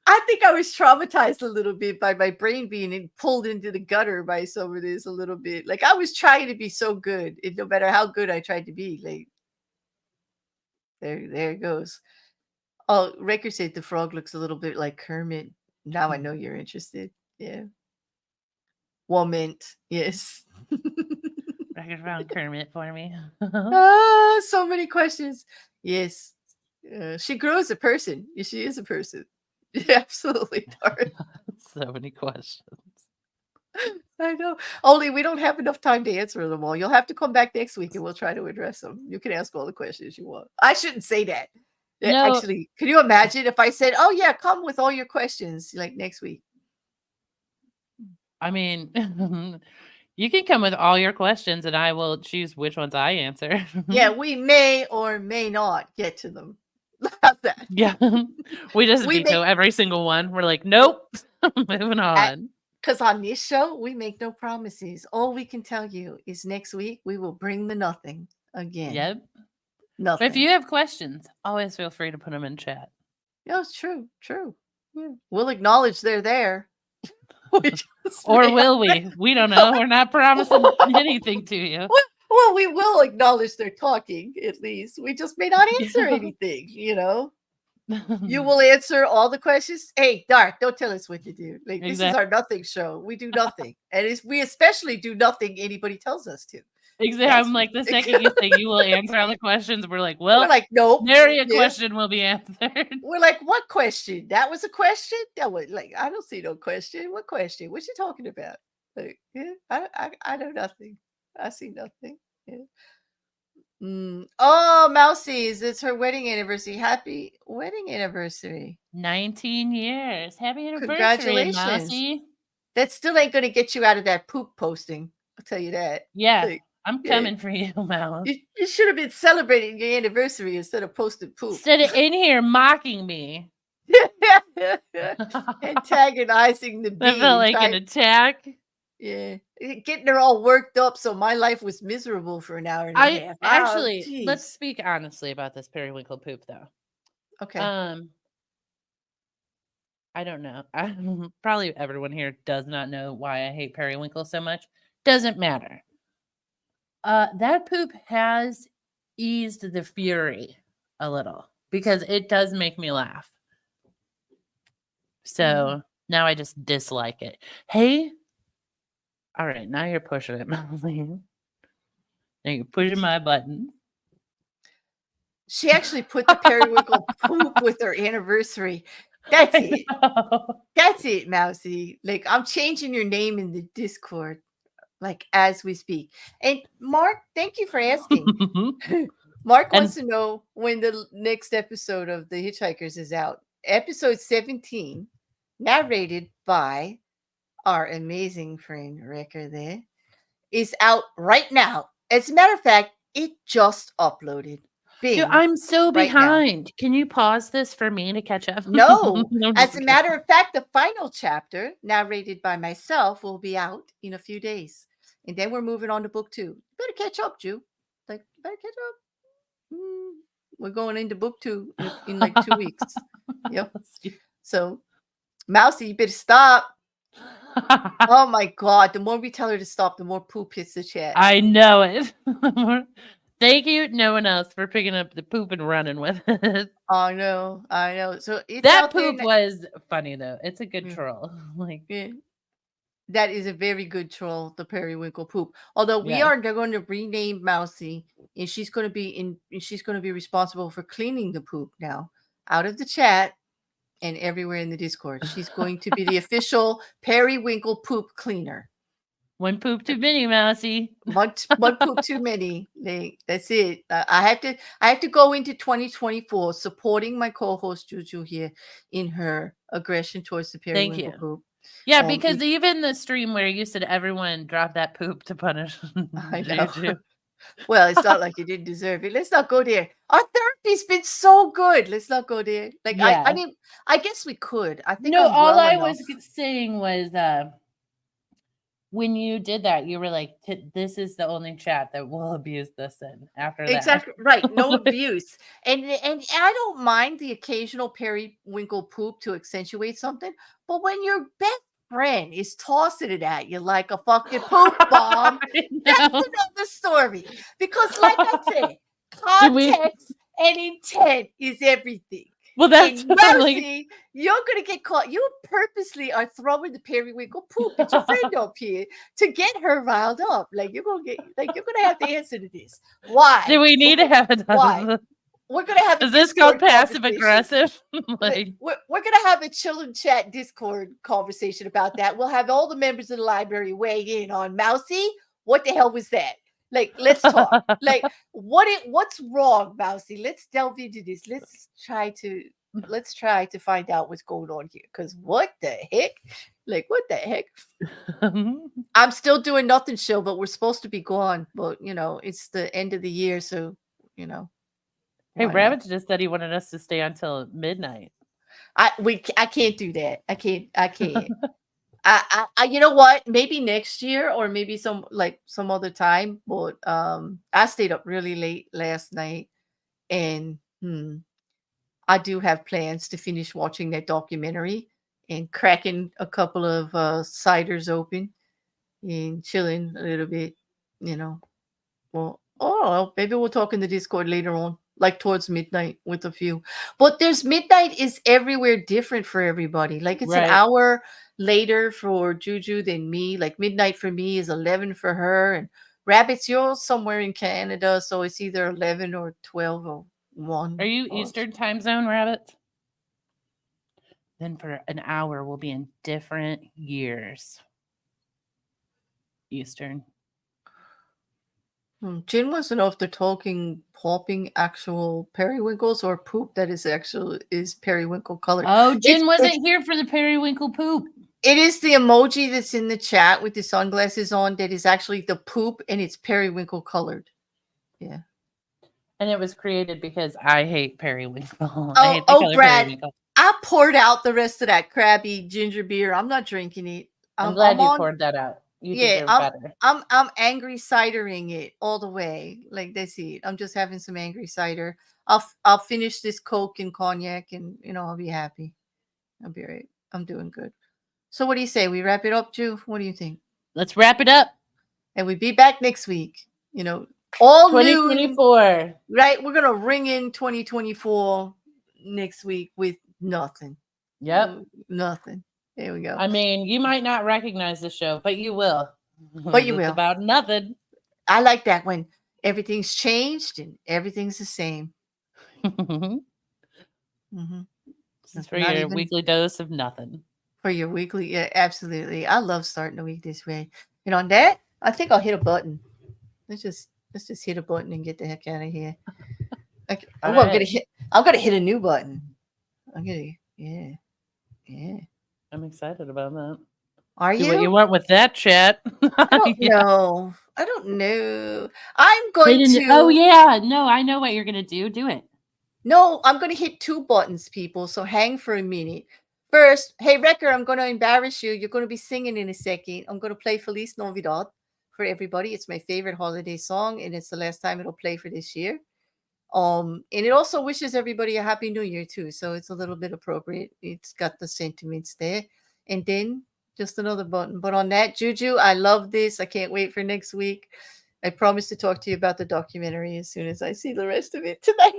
I think I was traumatized a little bit by my brain being pulled into the gutter by some of this a little bit. Like, I was trying to be so good, and no matter how good I tried to be, like, there it goes. Oh, Riker said the frog looks a little bit like Kermit. Now I know you're interested. Yeah. Woman. Yes. Record found Kermit for me. So many questions. Yes. She grew as a person. She is a person. Absolutely, Tara. So many questions. I know. Only we don't have enough time to answer them all. You'll have to come back next week and we'll try to address them. You can ask all the questions you want. I shouldn't say that. No. Actually, can you imagine if I said, "Oh yeah, come with all your questions like next week"? I mean, you can come with all your questions and I will choose which ones I answer. Yeah, we may or may not get to them. How's that? Yeah. We just We veto every single one. We're like, nope. Moving on. Because on this show, we make no promises. All we can tell you is next week we will bring the nothing again. Yep. Nothing. But if you have questions, always feel free to put them in chat. Yeah, it's true. True. Yeah. We'll acknowledge they're there. Or will we? We don't know. We're not promising anything to you. Well, we will acknowledge they're talking, at least. We just may not answer anything, you know? You will answer all the questions. Hey, Dark, don't tell us what to do. Like, this is our nothing show. We do nothing. And we especially do nothing anybody tells us to. Exactly. I'm like, the second you say you will answer all the questions, we're like, well, we're like, nope. Nary a question will be answered. We're like, what question? That was a question? That was like, I don't see no question. What question? What you talking about? Like, yeah, I know nothing. I see nothing. Yeah. Oh, Mousie's, it's her wedding anniversary. Happy wedding anniversary. 19 years. Happy anniversary, Congratulations. Mousy. That still ain't going to get you out of that poop posting. I'll tell you that. Yeah, like, I'm coming for you, Mouse. You should have been celebrating your anniversary instead of posting poop. Instead of in here mocking me. Antagonizing the bee. That felt like an attack. Yeah, getting her all worked up, so my life was miserable for an hour and a half. Actually, let's speak honestly about this periwinkle poop, though. Okay. I don't know. Probably everyone here does not know why I hate periwinkle so much. Doesn't matter. That poop has eased the fury a little because it does make me laugh. So now I just dislike it. Hey. All right, now you're pushing it, Molly. Now you're pushing my button. She actually put the periwinkle poop with her anniversary. That's it. That's it, Mousy. Like, I'm changing your name in the Discord, like, as we speak. And Mark, thank you for asking. Mark wants to know when the next episode of The Hitchhikers is out. Episode 17, narrated by our amazing friend Wrecker there, is out right now. As a matter of fact, it just uploaded. Dude, I'm so behind. Now. Can you pause this for me to catch up? No. As a matter of fact, the final chapter, narrated by myself, will be out in a few days. And then we're moving on to book 2. You better catch up, Ju. Like, you better catch up. We're going into book 2 in like 2 weeks. Yep. So, Mousy, you better stop. Oh my God. The more we tell her to stop, the more poop hits the chat. I know it. Thank you, no one else, for picking up the poop and running with it. I know. So that poop was funny though. It's a good troll. Like, that is a very good troll, the periwinkle poop. Although they're going to rename Mousy, and she's going to be responsible for cleaning the poop now out of the chat and everywhere in the Discord. She's going to be the official periwinkle poop cleaner. One poop too many, Mousy. One poop too many. That's it. I have to go into 2024 supporting my co-host JuJu here in her aggression towards the periwinkle poop. Yeah, because even the stream where you said everyone drop that poop to punish JuJu. Well, it's not like you didn't deserve it. Let's not go there. Our therapy's been so good. Let's not go there. Like, I mean, I guess we could. I think all I was saying was when you did that, you were like, this is the only chat that will abuse this in after that. Exactly. Right. No abuse. And I don't mind the occasional periwinkle poop to accentuate something. But when your best friend is tossing it at you like a fucking poop bomb, that's another story. Because like I said, context and intent is everything. Well, that's And what I'm like. Mercy, you're gonna get caught. You purposely are throwing the periwinkle poop at your friend up here to get her riled up. Like you're gonna have to answer to this. Why? Do we need to have Why? another? We're gonna have a Is this called Discord passive conversation. aggressive? Like, We're gonna have a chill and chat Discord conversation about that. We'll have all the members of the library weigh in on Mousy. What the hell was that? Like, let's talk. Like, what's wrong, Mousy? Let's delve into this. Let's try to find out what's going on here. Because what the heck? Like, what the heck? I'm still doing nothing show, but we're supposed to be gone. But it's the end of the year, so hey, why not? Rabbit just said he wanted us to stay until midnight. I can't do that. I can't. I you know what? Maybe next year or maybe some other time. But I stayed up really late last night, and I do have plans to finish watching that documentary and cracking a couple of ciders open and chilling a little bit. Well, oh, maybe we'll talk in the Discord later on, like towards midnight with a few. But there's midnight is everywhere different for everybody. Like it's an Right. hour later for Juju than me. Like midnight for me is 11 for her. And Rabbits, you're somewhere in Canada, so it's either 11 or 12 or 1. Are you Eastern time zone, Rabbit? Then for an hour, we'll be in different years. Eastern. Jin wants to know if they're talking popping actual periwinkles or poop that is periwinkle colored. Oh, Jin wasn't here for the periwinkle poop. It is the emoji that's in the chat with the sunglasses on that is actually the poop, and it's periwinkle colored. Yeah. And it was created because I hate periwinkle. Oh, I hate the color Brad, periwinkle. I poured out the rest of that crabby ginger beer. I'm not drinking it. I'm glad you poured that out. You deserve better. I'm angry cidering it all the way. Like that's it. I'm just having some angry cider. I'll finish this Coke and cognac, and I'll be happy. I'll be right. I'm doing good. So what do you say? We wrap it up, Ju? What do you think? Let's wrap it up. And we'll be back next week. All 2024. New, right? We're gonna ring in 2024 next week with nothing. Yep. Nothing. There we go. I mean, you might not recognize the show, but you will. But you will. It's about nothing. I like that when everything's changed and everything's the same. This is for your weekly dose of nothing. For your weekly, yeah, absolutely. I love starting the week this way. And on that, I think I'll hit a button. Let's just hit a button and get the heck out of here. I'm gonna hit a new button. Yeah. I'm excited about that. Are you? Do what you want with that, chat. I don't know. I don't know. I'm going to. Oh yeah, no, I know what you're gonna do. Do it. No, I'm going to hit 2 buttons, people. So hang for a minute. First, hey Wrecker, I'm going to embarrass you. You're going to be singing in a second. I'm going to play Feliz Navidad for everybody. It's my favorite holiday song, and it's the last time it'll play for this year. And it also wishes everybody a happy new year too. So it's a little bit appropriate. It's got the sentiments there. And then just another button. But on that, Juju, I love this. I can't wait for next week. I promise to talk to you about the documentary as soon as I see the rest of it tonight.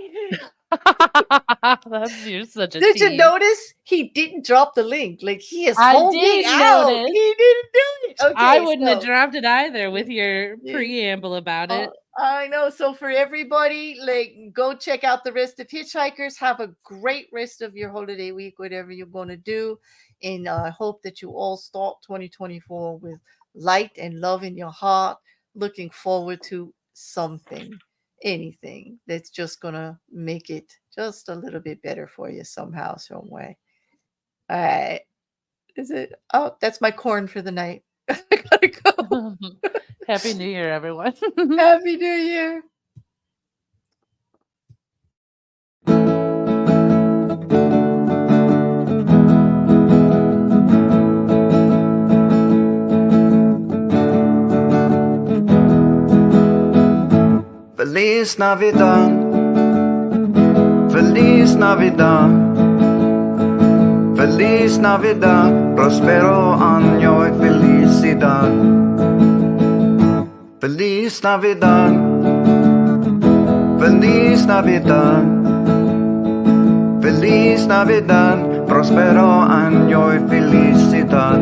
You're such a Did tease. you notice he didn't drop the link? Like he is holding out. Notice. He didn't do it. Okay, I wouldn't have dropped it either with your preamble about it. I know. So for everybody, like go check out the rest of Hitchhikers. Have a great rest of your holiday week, whatever you're going to do. And I hope that you all start 2024 with light and love in your heart, looking forward to something, anything that's just going to make it just a little bit better for you somehow, some way. All right. Is it? Oh, that's my corn for the night. I gotta go. Happy New Year, everyone. Happy New Year. Feliz Navidad, Feliz Navidad, Feliz Navidad, prospero año y felicidad. Feliz Navidad, Feliz Navidad, Feliz Feliz Navidad, prospero año y felicidad.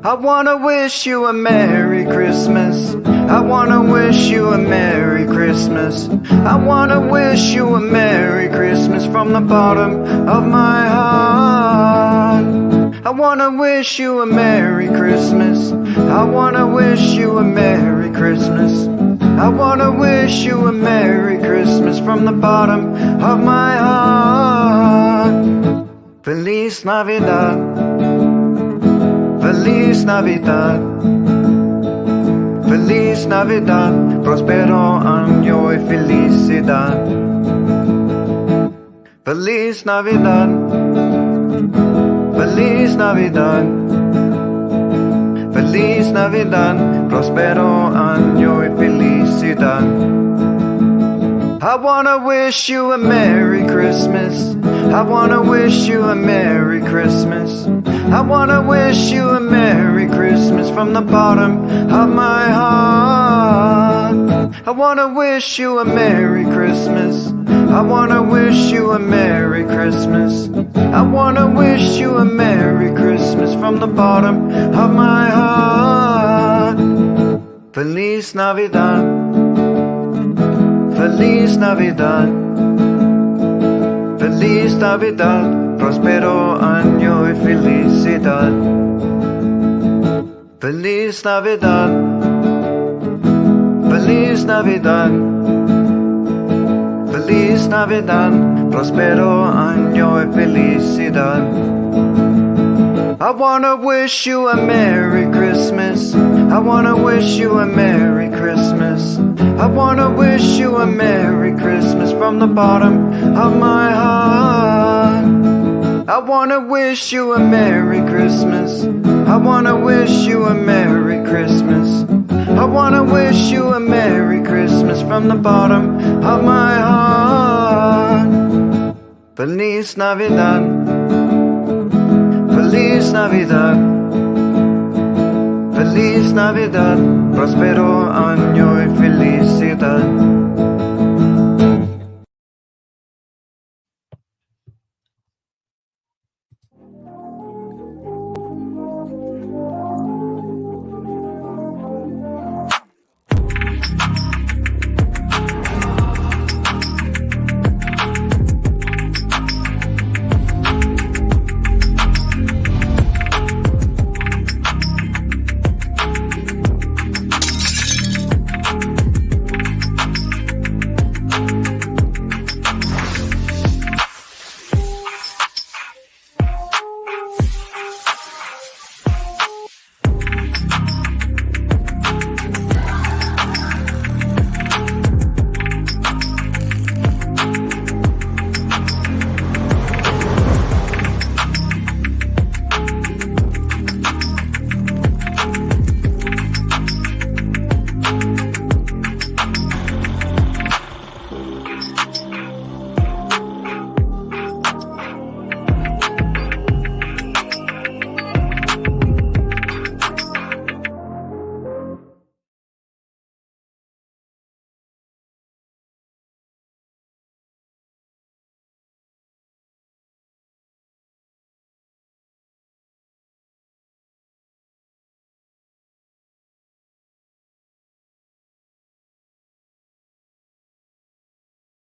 I wanna wish you a Merry Christmas. I wanna wish you a Merry Christmas. I wanna wish you a Merry Christmas from the bottom of my heart. I wanna wish you a Merry Christmas. I wanna wish you a Merry Christmas. I wanna wish you a Merry Christmas from the bottom of my heart. Feliz Navidad. Feliz Navidad. Feliz Navidad, prospero año y felicidad. Feliz Navidad. Feliz Navidad. Feliz Navidad, prospero año y felicidad. I wanna wish you a Merry Christmas. I wanna wish you a Merry Christmas. I wanna wish you a Merry Christmas from the bottom of my heart. I wanna wish you a Merry Christmas. I wanna wish you a Merry Christmas. I wanna wish you a Merry Christmas from the bottom of my heart. Feliz Navidad. Feliz Navidad. Feliz Navidad, prospero año y felicidad. Feliz Navidad. Feliz Navidad. Feliz Navidad, prospero año y felicidad. I wanna wish you a Merry Christmas. I wanna wish you a Merry Christmas. I wanna wish you a Merry Christmas from the bottom of my heart. I wanna wish you a Merry Christmas. I wanna wish you a Merry Christmas. I wanna wish you a Merry Christmas from the bottom of my heart. Feliz Navidad. Feliz Navidad. Feliz Navidad, prospero año y felicidad.